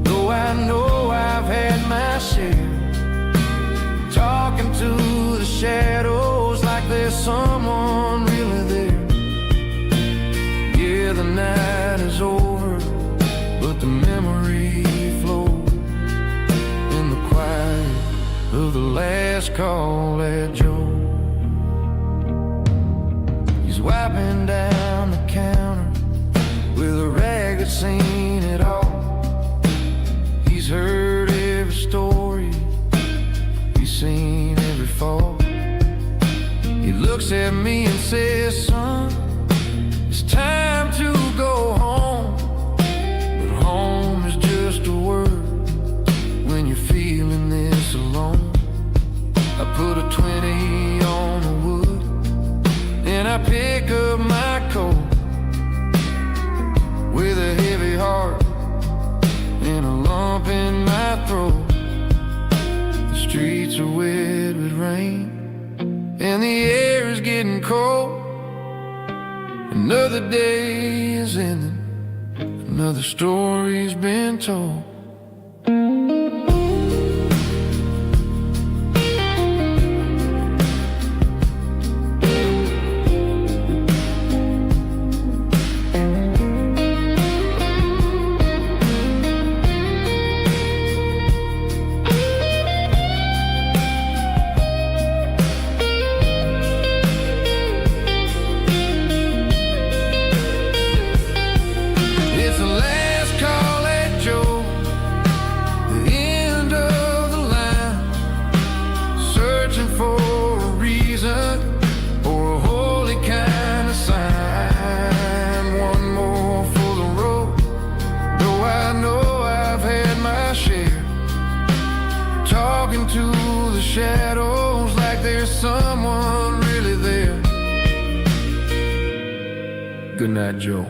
though I know I've had my share. Talking to the shadows like there's someone really there. Yeah, the night is over, but the memory flows in the quiet of the last call at Joe. He's wiping down the counter with a rag that's seen it all. He's heard every story, he's seen every fall. He looks at me and says, son, it's time to go home. But home is just a word when you're feeling this alone. I put a 20 on the wood, and I pick up my coat with a heavy heart and a lump in my throat. The streets are wet with rain, and the air is getting cold. Another day is ending, another story's been told. To the shadows like there's someone really there. Good night, Joe.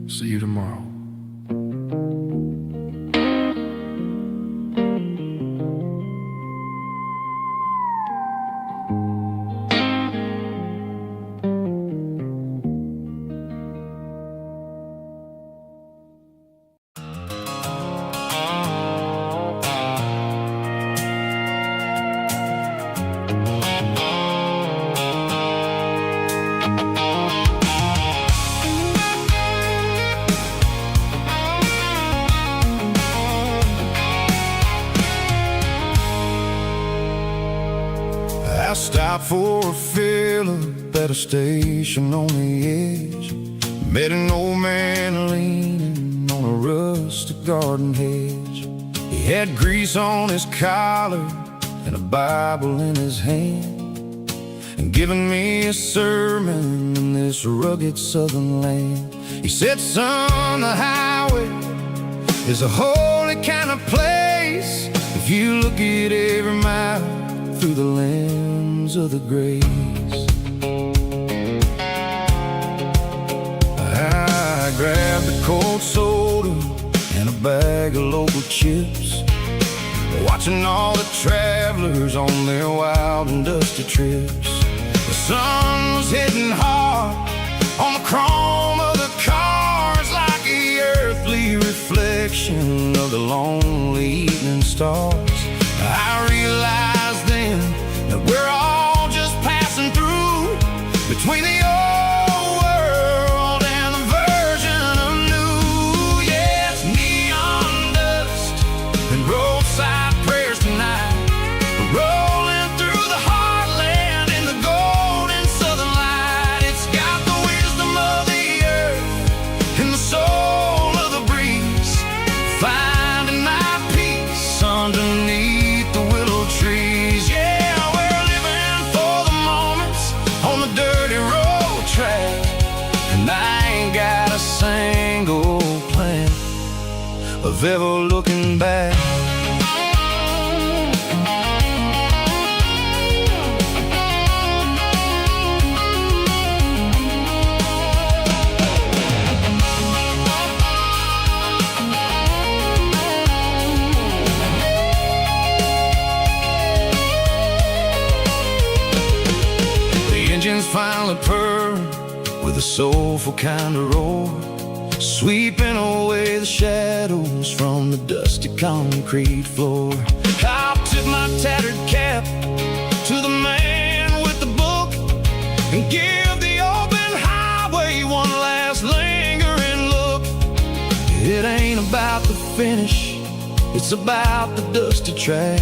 See you tomorrow. I stopped for a fill-up at a station on the edge. Met an old man leaning on a rustic garden hedge. He had grease on his collar and a Bible in his hand, and giving me a sermon in this rugged southern land. He said, son, the highway is a holy kind of place if you look at every mile through the lens of the grace. I grabbed a cold soda and a bag of local chips, watching all the travelers on their wild and dusty trips. The sun was hitting hard on the chrome of the cars like the earthly reflection of the lonely evening stars. I realized then of ever looking back. Engines finally purr with a soulful kind of roar, sweeping away the shadows from the dusty concrete floor. I'll tip my tattered cap to the man with the book and give the open highway one last lingering look. It ain't about the finish, it's about the dusty track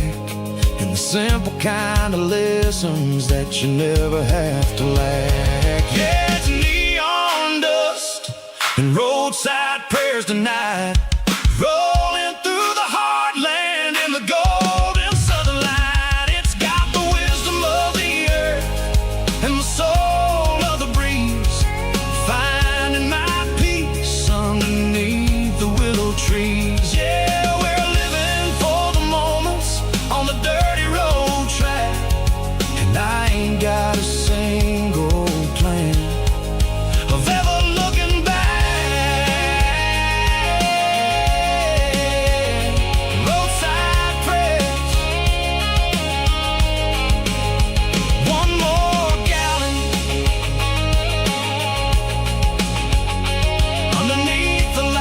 and the simple kind of lessons that you never have to lack. Yeah, it's neon dust and roadside prayers tonight, rolling through the heartland in the golden southern light. It's got the wisdom of the earth and the soul of the breeze, finding my peace underneath the willow trees. Yeah, we're living for the moments on the dirty road track, and I ain't got a single plan of ever looking back. Roadside prayers, one more gallon underneath the light.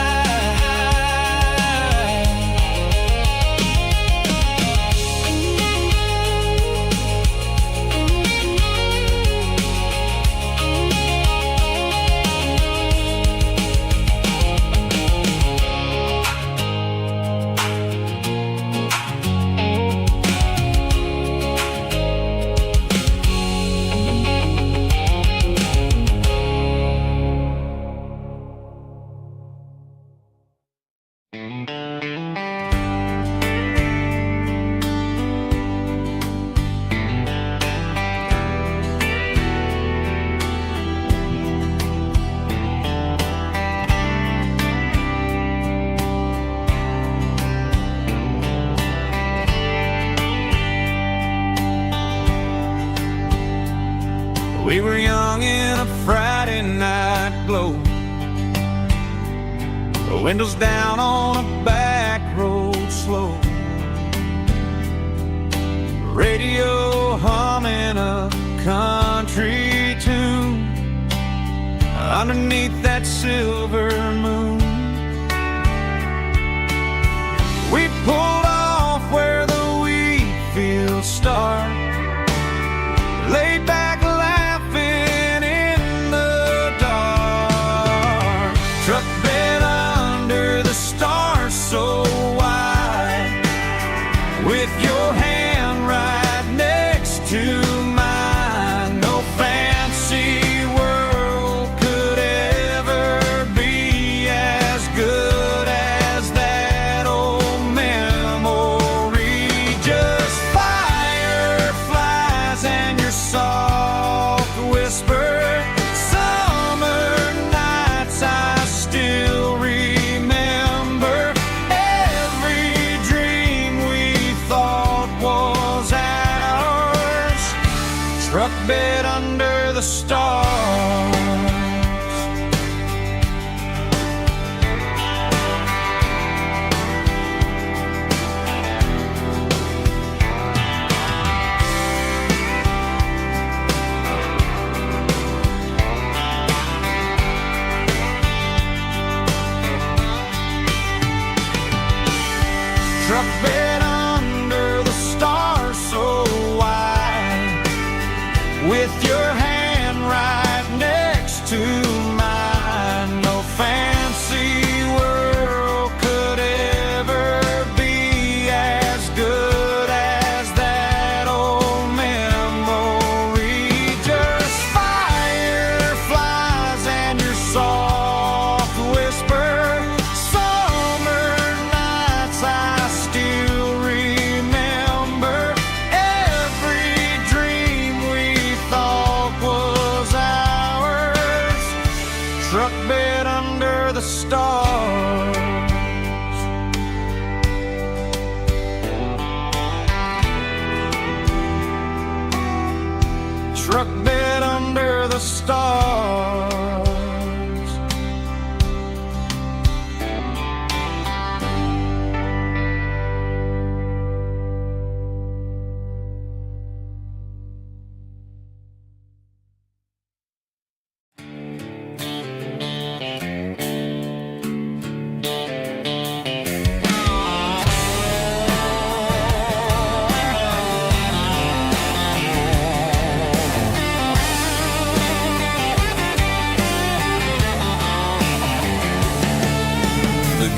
We were young in a Friday night glow, the windows down on a back road slow, radio humming a country tune underneath that silver moon. We pulled off where the wheat fields start, laid back laughing in the dark, truck bed under the stars so wide, with your hand right next to mine. No fancy world could ever be as good as that old memory. Just fireflies and your soft whisper, summer nights I still remember, every dream we thought was ours, truck bed under the stars. Truck bed under the stars so wide, with your hand right next to mine. No fancy world could ever be as good as that old memory. Just fireflies and your soft whisper, summer nights I still remember, every dream we thought was ours, truck bed under the stars.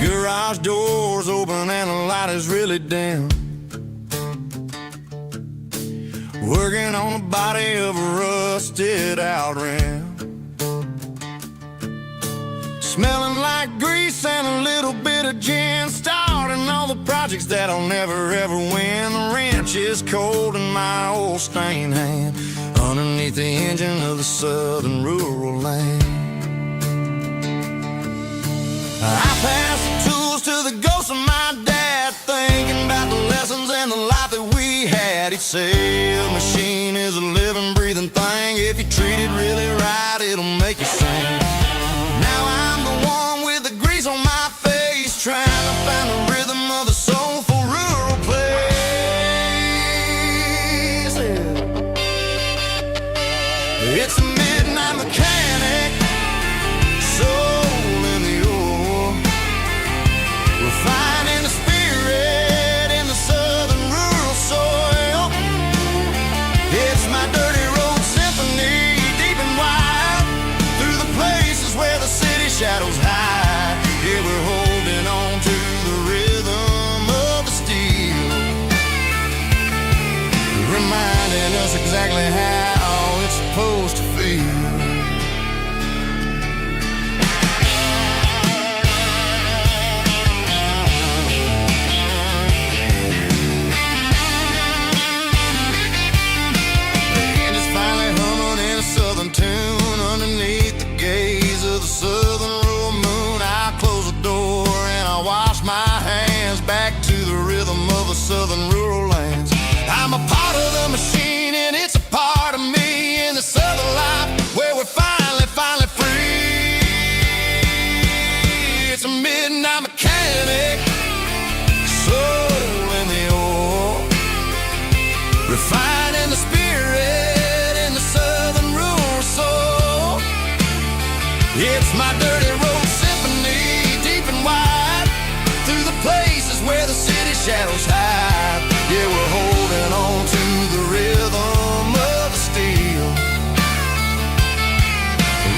Garage doors open and the light is really dim. Working on the body of a rusted out rim. Smelling like grease and a little bit of gin. Starting all the projects that I'll never ever win. The wrench is cold in my old stained hand underneath the engine of the southern rural land. I pass the tools to the ghost of my dad, thinking about the lessons and the life that we had. He'd say a machine is a living, breathing thing. If you treat it really right, it'll make you sing. Now I'm the one with the grease on my face, trying to find the rhythm of the soulful rural place. It's a midnight mechanic, soul in the ore, refining the spirit in the southern rural soil. It's my dirty road symphony, deep and wide, through the places where the city shadows hide. Yeah, we're holding on to the rhythm of the steel, reminding us exactly how it's supposed to feel. Tune underneath the gaze of the southern rural moon. I close the door and I wash my hands back to the rhythm of the southern rural lands. I'm a part of the machine and it's a part of me in the southern life where we're finally free. It's a midnight mechanic, soul in the ore, refining the spirit in the southern rural soul. It's my dirty road symphony, deep and wide, through the places where the city shadows hide. Yeah, we're holding on to the rhythm of the steel,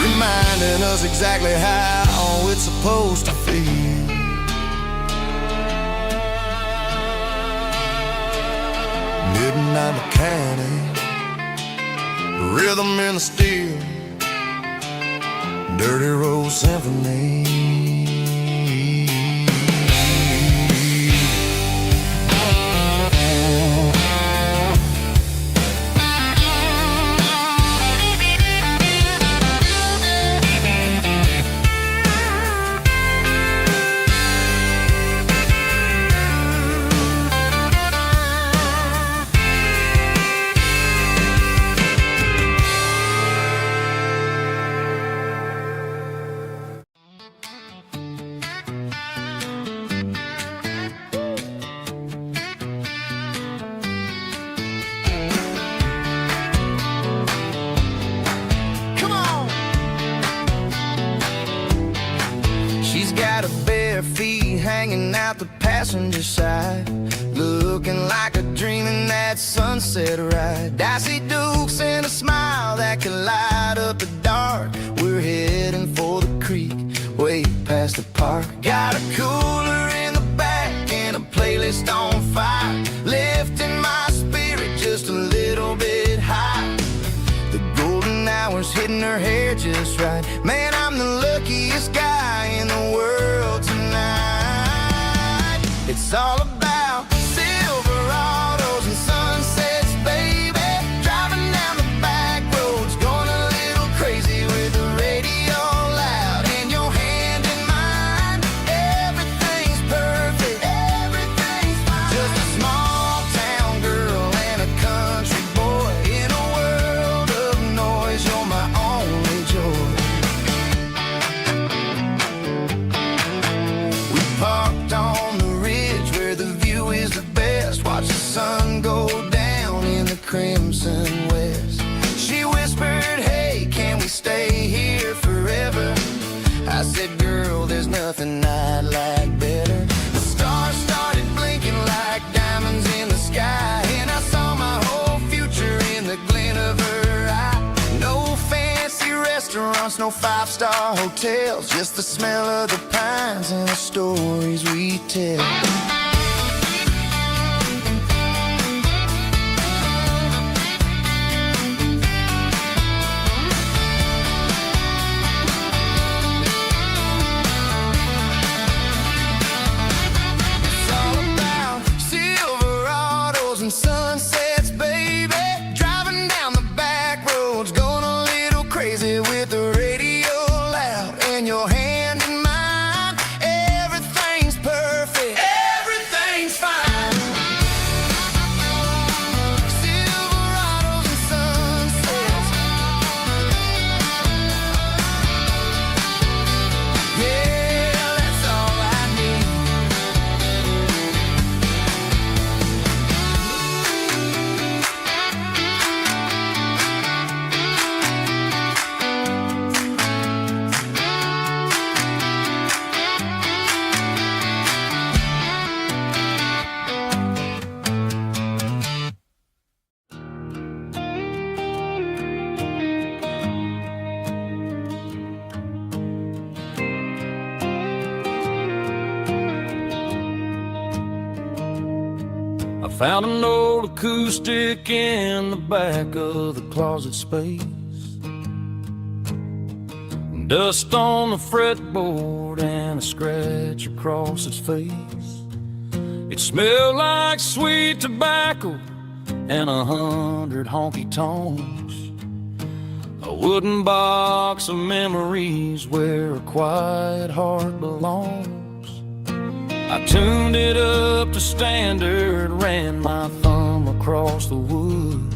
reminding us exactly how it's supposed to feel. Midnight mechanic, rhythm in the steel, dirty road symphony. Feet hanging out the passenger side, looking like a dream in that sunset ride. Dicey dukes and a smile that can light up the dark. We're heading for the creek, way past the park. Got a cooler in the back and a playlist on fire, lifting my spirit just a little bit high. The golden hours hitting her hair just right. Man, I'm the luckiest guy in the world tonight. It's all about Silverados and sunsets, baby. Driving down the back roads, going a little crazy with the radio loud and your hand in mine. Everything's perfect, everything's fine. Just a small town girl and a country boy in a world of noise. You're my only joy. We parked on the ridge where the view is the best. Watch the sun go down in the crimson west. She whispered, hey, can we stay here forever? I said, girl, there's nothing I'd like better. The stars started blinking like diamonds in the sky, and I saw my whole future in the glint of her eye. No fancy restaurants, restaurants, no five-star hotels, just the smell of the pines and the stories we tell. Sunsets, baby, driving down the back roads, going a little crazy with the radio loud and your hand in mine. Everything's perfect, everything's fine. Silverados and sunsets, yeah, that's all I need. I found an old acoustic in the back of the closet space. Dust on the fretboard and a scratch across its face. It smelled like sweet tobacco and 100 honky-tonks. A wooden box of memories where a quiet heart belongs. I tuned it up to standard, ran my thumb across the wood,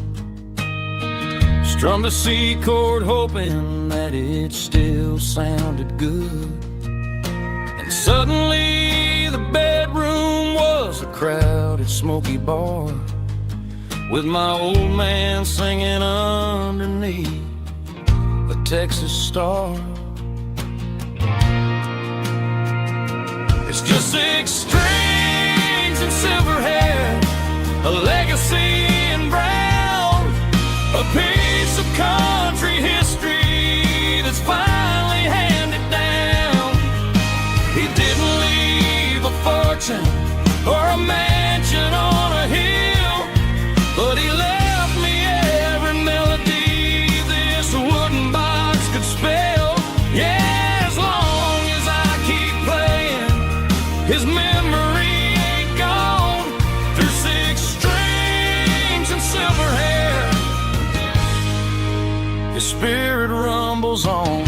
strummed a C chord hoping that it still sounded good. And suddenly the bedroom was a crowded smoky bar, with my old man singing underneath a Texas star. It's just 6 strings and silver hair, a legacy in brown, a piece of country history that's finally handed down. He didn't leave a fortune or a mansion on a hill, but he left me every melody this wooden box could spell. Yeah, as long as I keep playing, his memory ain't gone. Through 6 strings and silver hair, his spirit rumbles on.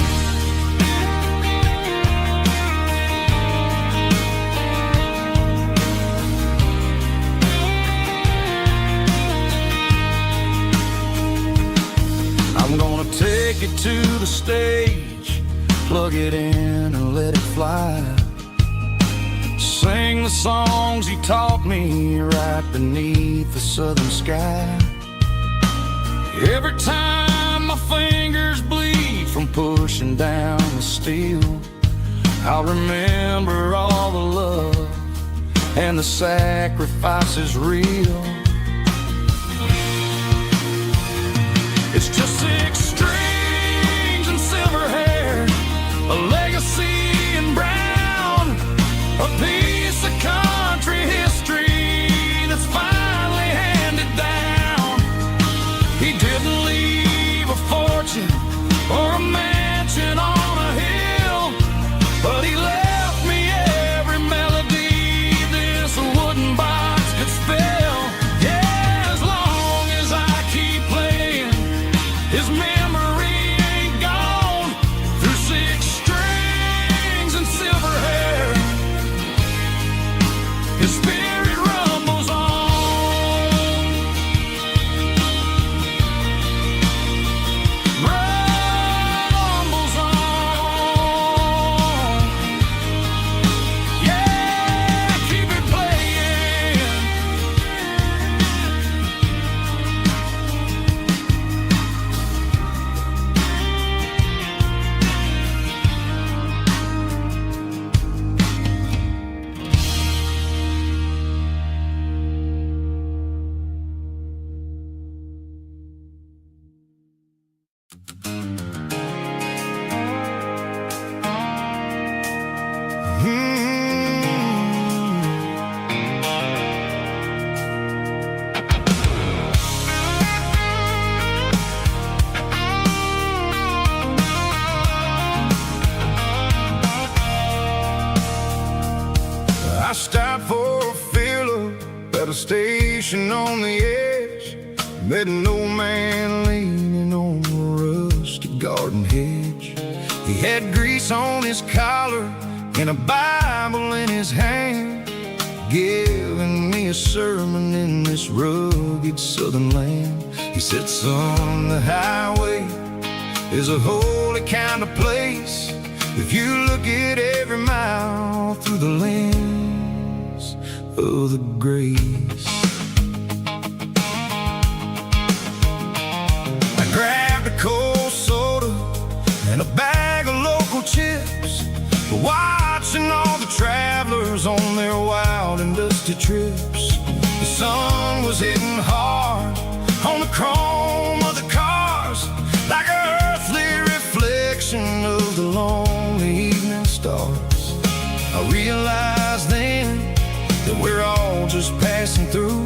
I'm gonna take it to the stage, plug it in and let it fly. Sing the songs he taught me right beneath the southern sky. Every time my fingers bleed from pushing down the steel, I'll remember all the love and the sacrifices real. It's just 6 strings and silver hair, a legacy in brown, a piece of country history that's finally handed down. He didn't leave a fortune or a mansion on a hill, but he left me every melody this wooden box could spell. Yeah, as long as I keep playing, his memory station on the edge, met an old man leaning on a rusty garden hedge. He had grease on his collar and a Bible in his hand, giving me a sermon in this rugged southern land. He said, son, the highway is a holy kind of place if you look at every mile through the lens of the grace. I grabbed a cold soda and a bag of local chips, watching all the travelers on their wild and dusty trips. The sun was hitting hard on the chrome of the cars, like an earthly reflection of the lonely evening stars. I realized then that we're all just passing through,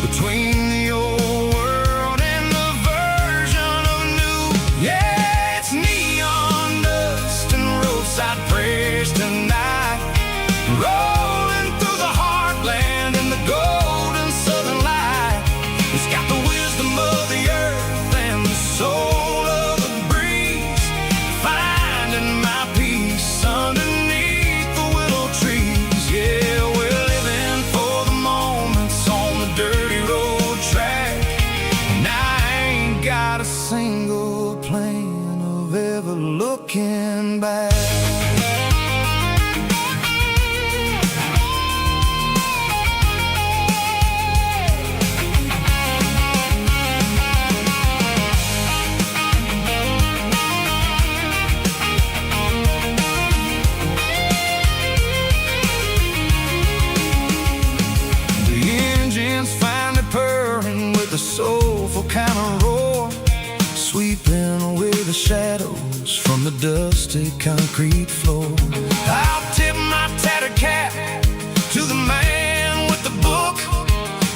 between the old world and the version of new. Yeah, it's neon dust and roadside prayers tonight, rolling through the heartland in the golden southern light. It's got the wisdom of the earth and the soul of the breeze, finding my peace underneath the willow trees. Yeah, we're living for the moments on the dirty road track, and I ain't got a single plan of ever looking back. Finally purring with a soulful kind of roar, sweeping away the shadows from the dusty concrete floor. I'll tip my tattered cap to the man with the book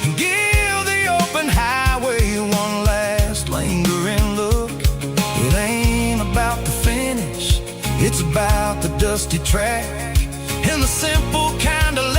and give the open highway one last lingering look. It ain't about the finish, it's about the dusty track and the simple kind of